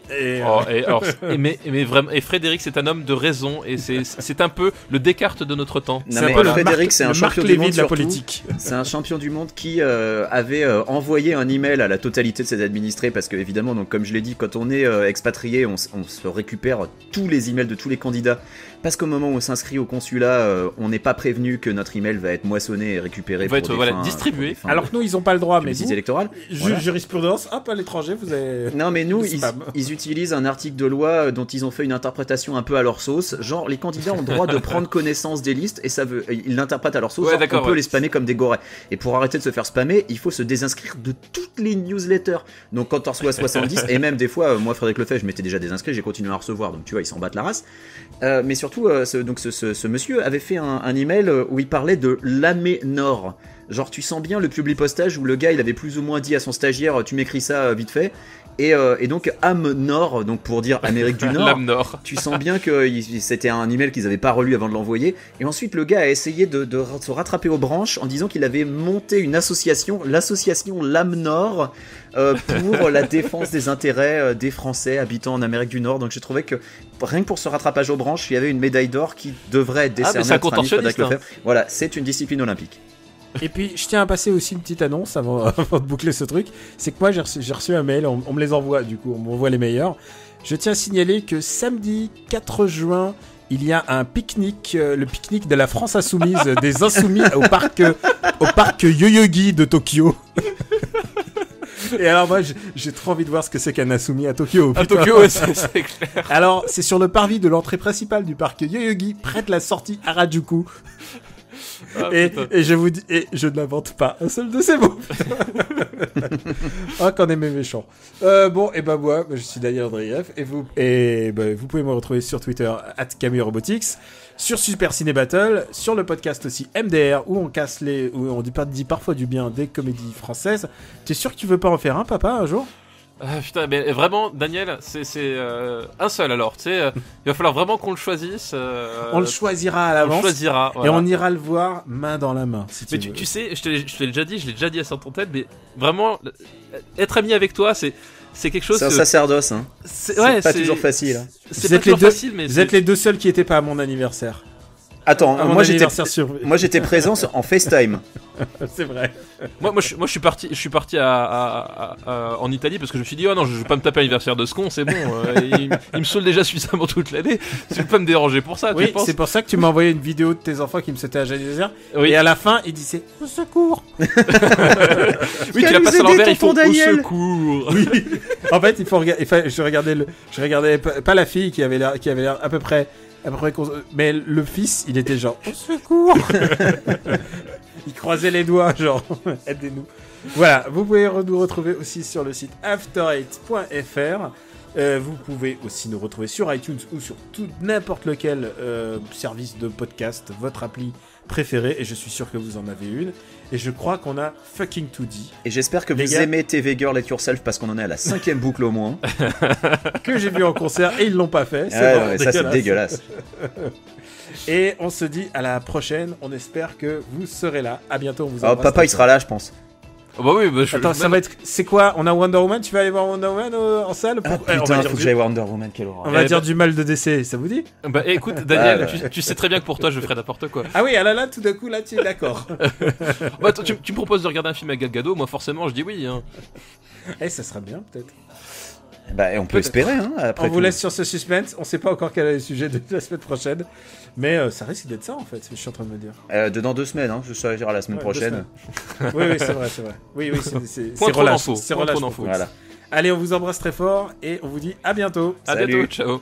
Mais vraiment, et Frédéric, c'est un homme de raison et c'est un peu le Descartes de notre temps. Non, mais Frédéric, c'est un champion du monde de la politique. C'est un champion du monde qui avait envoyé un email à la totalité de ses administrés parce que évidemment, donc comme je l'ai dit, quand on est expatrié, on se récupère tous les emails de tous les candidats parce qu'au moment où on s'inscrit au consulat, on n'est pas prévenu que notre email va être moissonné et récupéré pour distribué. Alors que nous, ils ont pas le droit, mais vous, électorales. Jurisprudence, hop, à l'étranger, vous avez. Non, mais nous, ils utilisent un article de loi dont ils ont fait une interprétation un peu à leur sauce. Genre, les candidats ont le droit de prendre connaissance des listes et ils l'interprètent à leur sauce. On peut les spammer comme des gorées. Et pour arrêter de se faire spammer, il faut se désinscrire de toutes les newsletters. Donc, quand on reçoit 70, et même des fois, moi, Frédéric Lefebvre, je m'étais déjà désinscrit, j'ai continué à recevoir. Donc, tu vois, ils s'en battent la race. Mais surtout, ce monsieur avait fait un email où il parlait de l'Aménor. Genre, tu sens bien le publipostage où le gars, il avait plus ou moins dit à son stagiaire, tu m'écris ça vite fait. Et donc Am-Nord, donc pour dire Amérique du Nord, L'Am-Nord. Tu sens bien que c'était un email qu'ils n'avaient pas relu avant de l'envoyer. Et ensuite le gars a essayé de se rattraper aux branches en disant qu'il avait monté une association, l'association L'Am-Nord, pour la défense des intérêts des Français habitant en Amérique du Nord. Donc j'ai trouvé que rien que pour ce rattrapage aux branches, il y avait une médaille d'or qui devrait être décernée à notre ami Frédéric Lefebvre. Voilà, c'est une discipline olympique. Et puis, je tiens à passer aussi une petite annonce avant de boucler ce truc. C'est que moi, j'ai reçu un mail, on me les envoie, du coup, on m'envoie les meilleurs. Je tiens à signaler que samedi 4 juin, il y a un pique-nique, le pique-nique de la France Insoumise, des Insoumis au parc Yoyogi de Tokyo. Et alors moi, j'ai trop envie de voir ce que c'est qu'un Insoumis à Tokyo. À Tokyo, ouais, c'est clair. Alors, c'est sur le parvis de l'entrée principale du parc Yoyogi, près de la sortie Harajuku. Ah, et je vous dis, et je n'invente pas un seul de ces mots. Ah, qu'on est méchant. Bon, et ben moi, je suis Daniel Andreev, et vous pouvez me retrouver sur Twitter @CamuRobotics, sur Super Ciné Battle, sur le podcast aussi MDR, où on dit parfois du bien des comédies françaises. T'es sûr que tu veux pas en faire un, papa, un jour? Ah putain, mais vraiment, Daniel, c'est un seul alors, tu sais, il va falloir vraiment qu'on le choisisse. On le choisira à l'avance. On le choisira, voilà. Et on ira le voir main dans la main. Si mais tu sais, je te l'ai déjà dit, à Saint-Antenne, mais vraiment, être ami avec toi, c'est quelque chose. C'est un sacerdoce, hein. C'est pas toujours facile. Hein. C'est pas toujours facile, mais vous êtes les deux seuls qui étaient pas à mon anniversaire. Attends, moi j'étais présent en FaceTime. C'est vrai. Moi je suis parti en Italie parce que je me suis dit oh non, je vais pas me taper l'anniversaire de ce con, c'est bon, il me saoule déjà suffisamment toute l'année, tu peux pas me déranger pour ça, oui, tu penses? C'est pour ça que tu m'as envoyé une vidéo de tes enfants qui me souhaitaient un joyeux anniversaire. Oui. Et à la fin, ils disaient au secours. Oui, tu la passes à l'envers, il faut au secours. Oui. En fait, il faut regarder. Je regardais pas la fille qui avait l'air à peu près, mais le fils, il était genre au secours. Il croisait les doigts, genre aidez-nous. Voilà, vous pouvez nous retrouver aussi sur le site after8.fr. Vous pouvez aussi nous retrouver sur iTunes ou sur n'importe lequel service de podcast, votre appli préférée. Et je suis sûr que vous en avez une. Et je crois qu'on a fucking tout dit. Et j'espère que vous aimez TV Girl Let Yourself parce qu'on en est à la 5e boucle au moins. Que j'ai vu en concert et ils l'ont pas fait. Ça c'est dégueulasse. Et on se dit à la prochaine. On espère que vous serez là. À bientôt. On vous embrasse. Papa il sera là, je pense. Oh bah oui, attends, ça va être. C'est quoi? On a Wonder Woman. Tu vas aller voir Wonder Woman en salle? Putain, faut que j'aille Wonder Woman. Quelle horreur. On va dire du mal de DC. Ça vous dit? Bah écoute, Daniel, tu sais très bien que pour toi, je ferai n'importe quoi. Ah oui, là, tout d'un coup, là, tu es d'accord. Bah tu me proposes de regarder un film avec Gal Gadot, moi forcément, je dis oui. Hein. Ça serait bien, peut-être. Bah, on peut espérer, hein. Après on vous laisse sur ce suspense. On sait pas encore quel est le sujet de la semaine prochaine, mais ça risque d'être ça en fait. Je suis en train de me dire. Dans 2 semaines, hein. Je saurais dire la semaine prochaine. Oui, c'est vrai. Oui, c'est relâche. C'est relâche. Voilà. Allez, on vous embrasse très fort et on vous dit à bientôt. À bientôt. Ciao.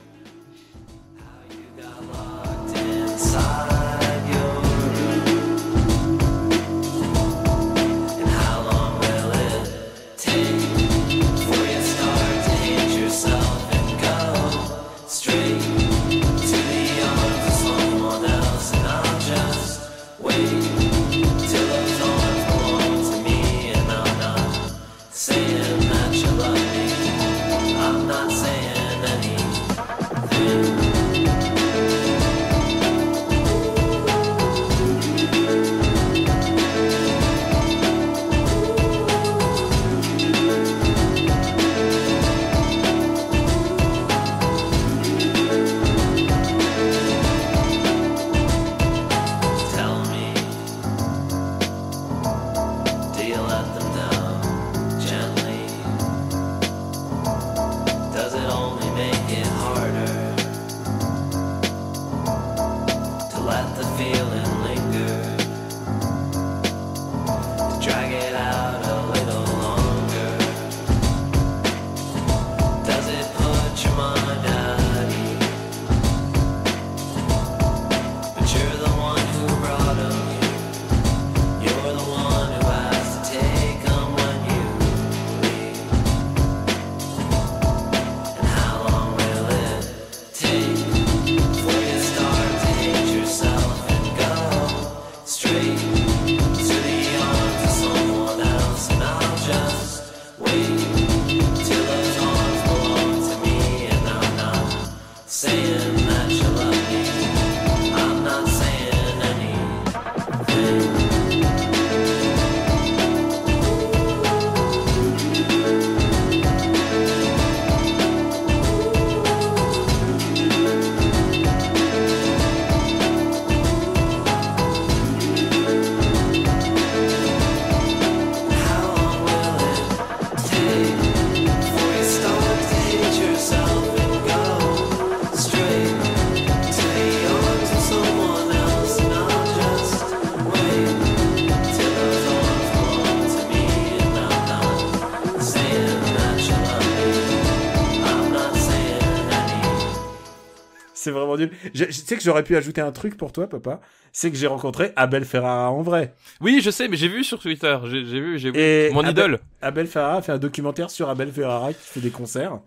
C'est vraiment nul. Je sais que j'aurais pu ajouter un truc pour toi, papa. C'est que j'ai rencontré Abel Ferrara en vrai. Oui, je sais, mais j'ai vu sur Twitter. J'ai vu. Et Mon idole. Abel Ferrara a fait un documentaire sur Abel Ferrara qui fait des concerts.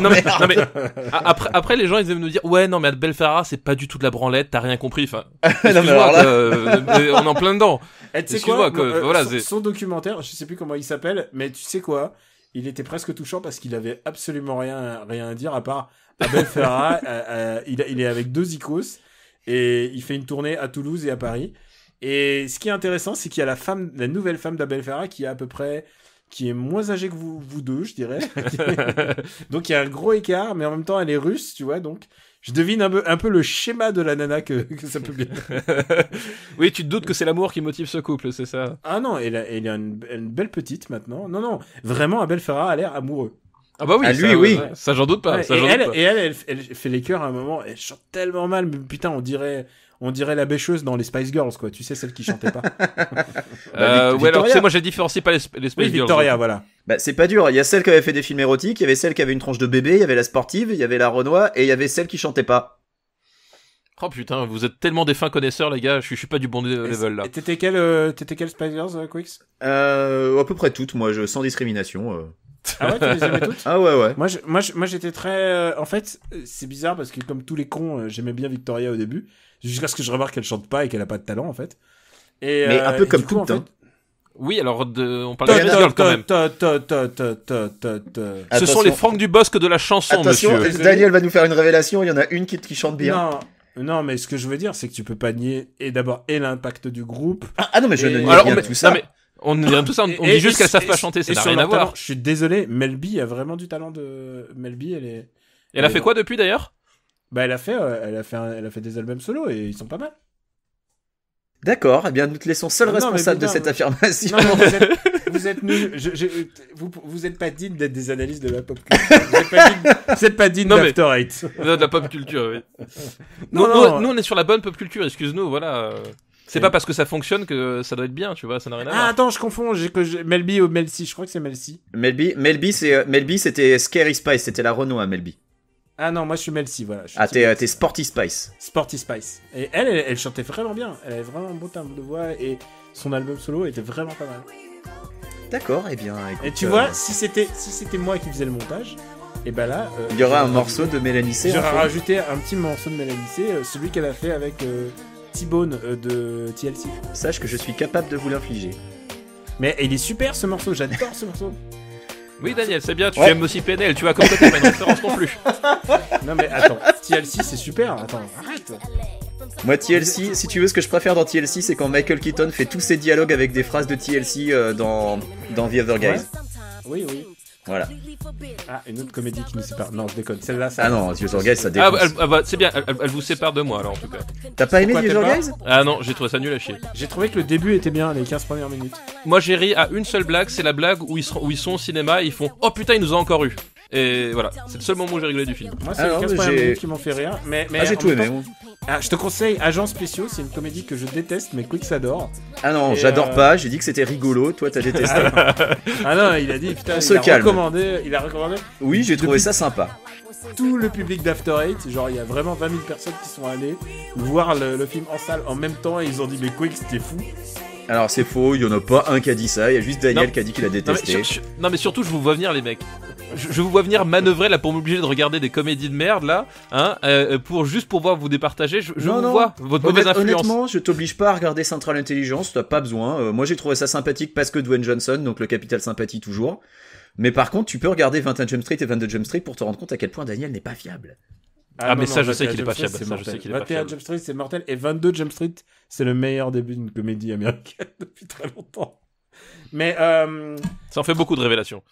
Non mais après les gens ils aiment nous dire ouais non mais Abel Ferrara c'est pas du tout de la branlette, t'as rien compris. Enfin, excuse-moi, on est en plein dedans. Et tu sais quoi, voilà, son documentaire, je sais plus comment il s'appelle, mais tu sais quoi, il était presque touchant parce qu'il avait absolument rien à dire à part Abel Ferrara. Il est avec 2 icos et il fait une tournée à Toulouse et à Paris. Et ce qui est intéressant, c'est qu'il y a la nouvelle femme d'Abel Ferrara qui est moins âgée que vous deux, je dirais. Donc il y a un gros écart, mais en même temps elle est russe, tu vois, donc je devine un peu le schéma de la nana que ça peut bien. Oui, tu te doutes que c'est l'amour qui motive ce couple, c'est ça? Ah non, elle a une belle petite maintenant. Non, vraiment Abel Ferrara a l'air amoureux. Ah bah oui, lui, oui. Ça j'en doute pas. Ouais, elle fait les chœurs à un moment, elle chante tellement mal, mais putain, on dirait la bêcheuse dans les Spice Girls, quoi. Tu sais, celle qui chantait pas. Ouais, alors tu sais, moi j'ai différencié pas les Spice Girls. Victoria, voilà. Bah, c'est pas dur. Il y a celle qui avait fait des films érotiques, il y avait celle qui avait une tronche de bébé, il y avait la sportive, il y avait la Renoir, et il y avait celle qui chantait pas. Oh putain, vous êtes tellement des fins connaisseurs, les gars. Je suis pas du bon level là. Et t'étais quelle Spice Girls, Quix? À peu près toutes, moi, sans discrimination. Ah ouais, tu les aimais toutes? Ah ouais. Moi, j'étais très. En fait, c'est bizarre parce que comme tous les cons, j'aimais bien Victoria au début, jusqu'à ce que je remarque qu'elle chante pas et qu'elle a pas de talent en fait. Mais un peu comme tout, en fait. Oui, alors on parle de Spice Girls quand même. Ce sont les Franck Dubosc de la chanson, attention, monsieur. Daniel va nous faire une révélation. Il y en a une qui chante bien. Non, mais ce que je veux dire, c'est que tu peux pas nier l'impact du groupe. Ah non, mais je ne nie rien de tout ça. Non, mais on dit tout ça, on dit juste qu'elles savent pas chanter, ça n'a rien à voir. Je suis désolé, Mel B a vraiment du talent de. Mel B, elle a fait quoi depuis d'ailleurs? Bah, elle a fait des albums solo et ils sont pas mal. D'accord, eh bien nous te laissons seul responsable de cette affirmation. Non, vous êtes nuls. Vous êtes pas digne d'être des analystes de la pop culture. Vous êtes pas digne d'After Eight. De la pop culture, oui. Nous, on est sur la bonne pop culture, excuse-nous, voilà. C'est pas parce que ça fonctionne que ça doit être bien, tu vois, ça n'a rien à voir. Ah, attends, je confonds, Mel B ou Mel C, je crois que c'est Mel C. Mel B, c'était Scary Spice, c'était la Renault à Mel B. Ah non, moi je suis Mel C, voilà. T'es Sporty Spice. Sporty Spice. Et elle chantait vraiment bien, elle avait vraiment un beau timbre de voix et son album solo était vraiment pas mal. D'accord, eh bien, écoute, et tu vois, si c'était moi qui faisais le montage, et ben là... il y aura un morceau de Mélanie C. J'aurais rajouté un petit morceau de Mélanie C, celui qu'elle a fait avec T-Bone de TLC. Sache que je suis capable de vous l'infliger. Mais il est super ce morceau, j'adore ce morceau. Oui Daniel, c'est bien, tu aimes aussi PNL, tu vois, comme toi t'as pas une référence non plus. Non mais attends, TLC c'est super, attends, arrête. Moi TLC, si tu veux, ce que je préfère dans TLC, c'est quand Michael Keaton fait tous ses dialogues avec des phrases de TLC dans The Other Guys. Oui. Voilà. Ah, une autre comédie qui nous sépare. Non, je déconne. Celle-là, ça. Ah non, The Other Guys, ça défonce. C'est bien, elle vous sépare de moi alors en tout cas. T'as pas aimé The Other Guys? Ah non, j'ai trouvé ça nul à chier. J'ai trouvé que le début était bien, les 15 premières minutes. Moi j'ai ri à une seule blague, c'est la blague où ils sont au cinéma et ils font oh putain, il nous a encore eu. Et voilà, c'est le seul moment où j'ai rigolé du film. Moi, c'est les 15 premières minutes qui m'ont fait rire. Mais j'ai tout aimé. Je te conseille Agents Spéciaux, c'est une comédie que je déteste, mais Quix adore. Ah non, j'adore pas, j'ai dit que c'était rigolo, toi t'as détesté. Ah non, il a dit, putain, il a recommandé. Oui, j'ai trouvé ça sympa. Tout le public d'After Eight, genre il y a vraiment 20 000 personnes qui sont allées voir le film en salle en même temps et ils ont dit, mais Quix, t'es fou. Alors c'est faux, il y en a pas un qui a dit ça, il y a juste Daniel qui a dit qu'il a détesté. Non mais surtout je vous vois venir les mecs. Je vous vois venir manœuvrer là pour m'obliger de regarder des comédies de merde là, pour pouvoir vous départager. Je vous vois votre mauvaise influence. Honnêtement, je t'oblige pas à regarder Central Intelligence, t'as pas besoin. Moi j'ai trouvé ça sympathique parce que Dwayne Johnson, donc le capital sympathie toujours. Mais par contre, tu peux regarder 21 Jump Street et 22 Jump Street pour te rendre compte à quel point Daniel n'est pas fiable. Je sais qu'il est pas fiable. 21 Jump Street c'est mortel et 22 Jump Street c'est le meilleur début d'une comédie américaine depuis très longtemps. Mais ça en fait beaucoup de révélations.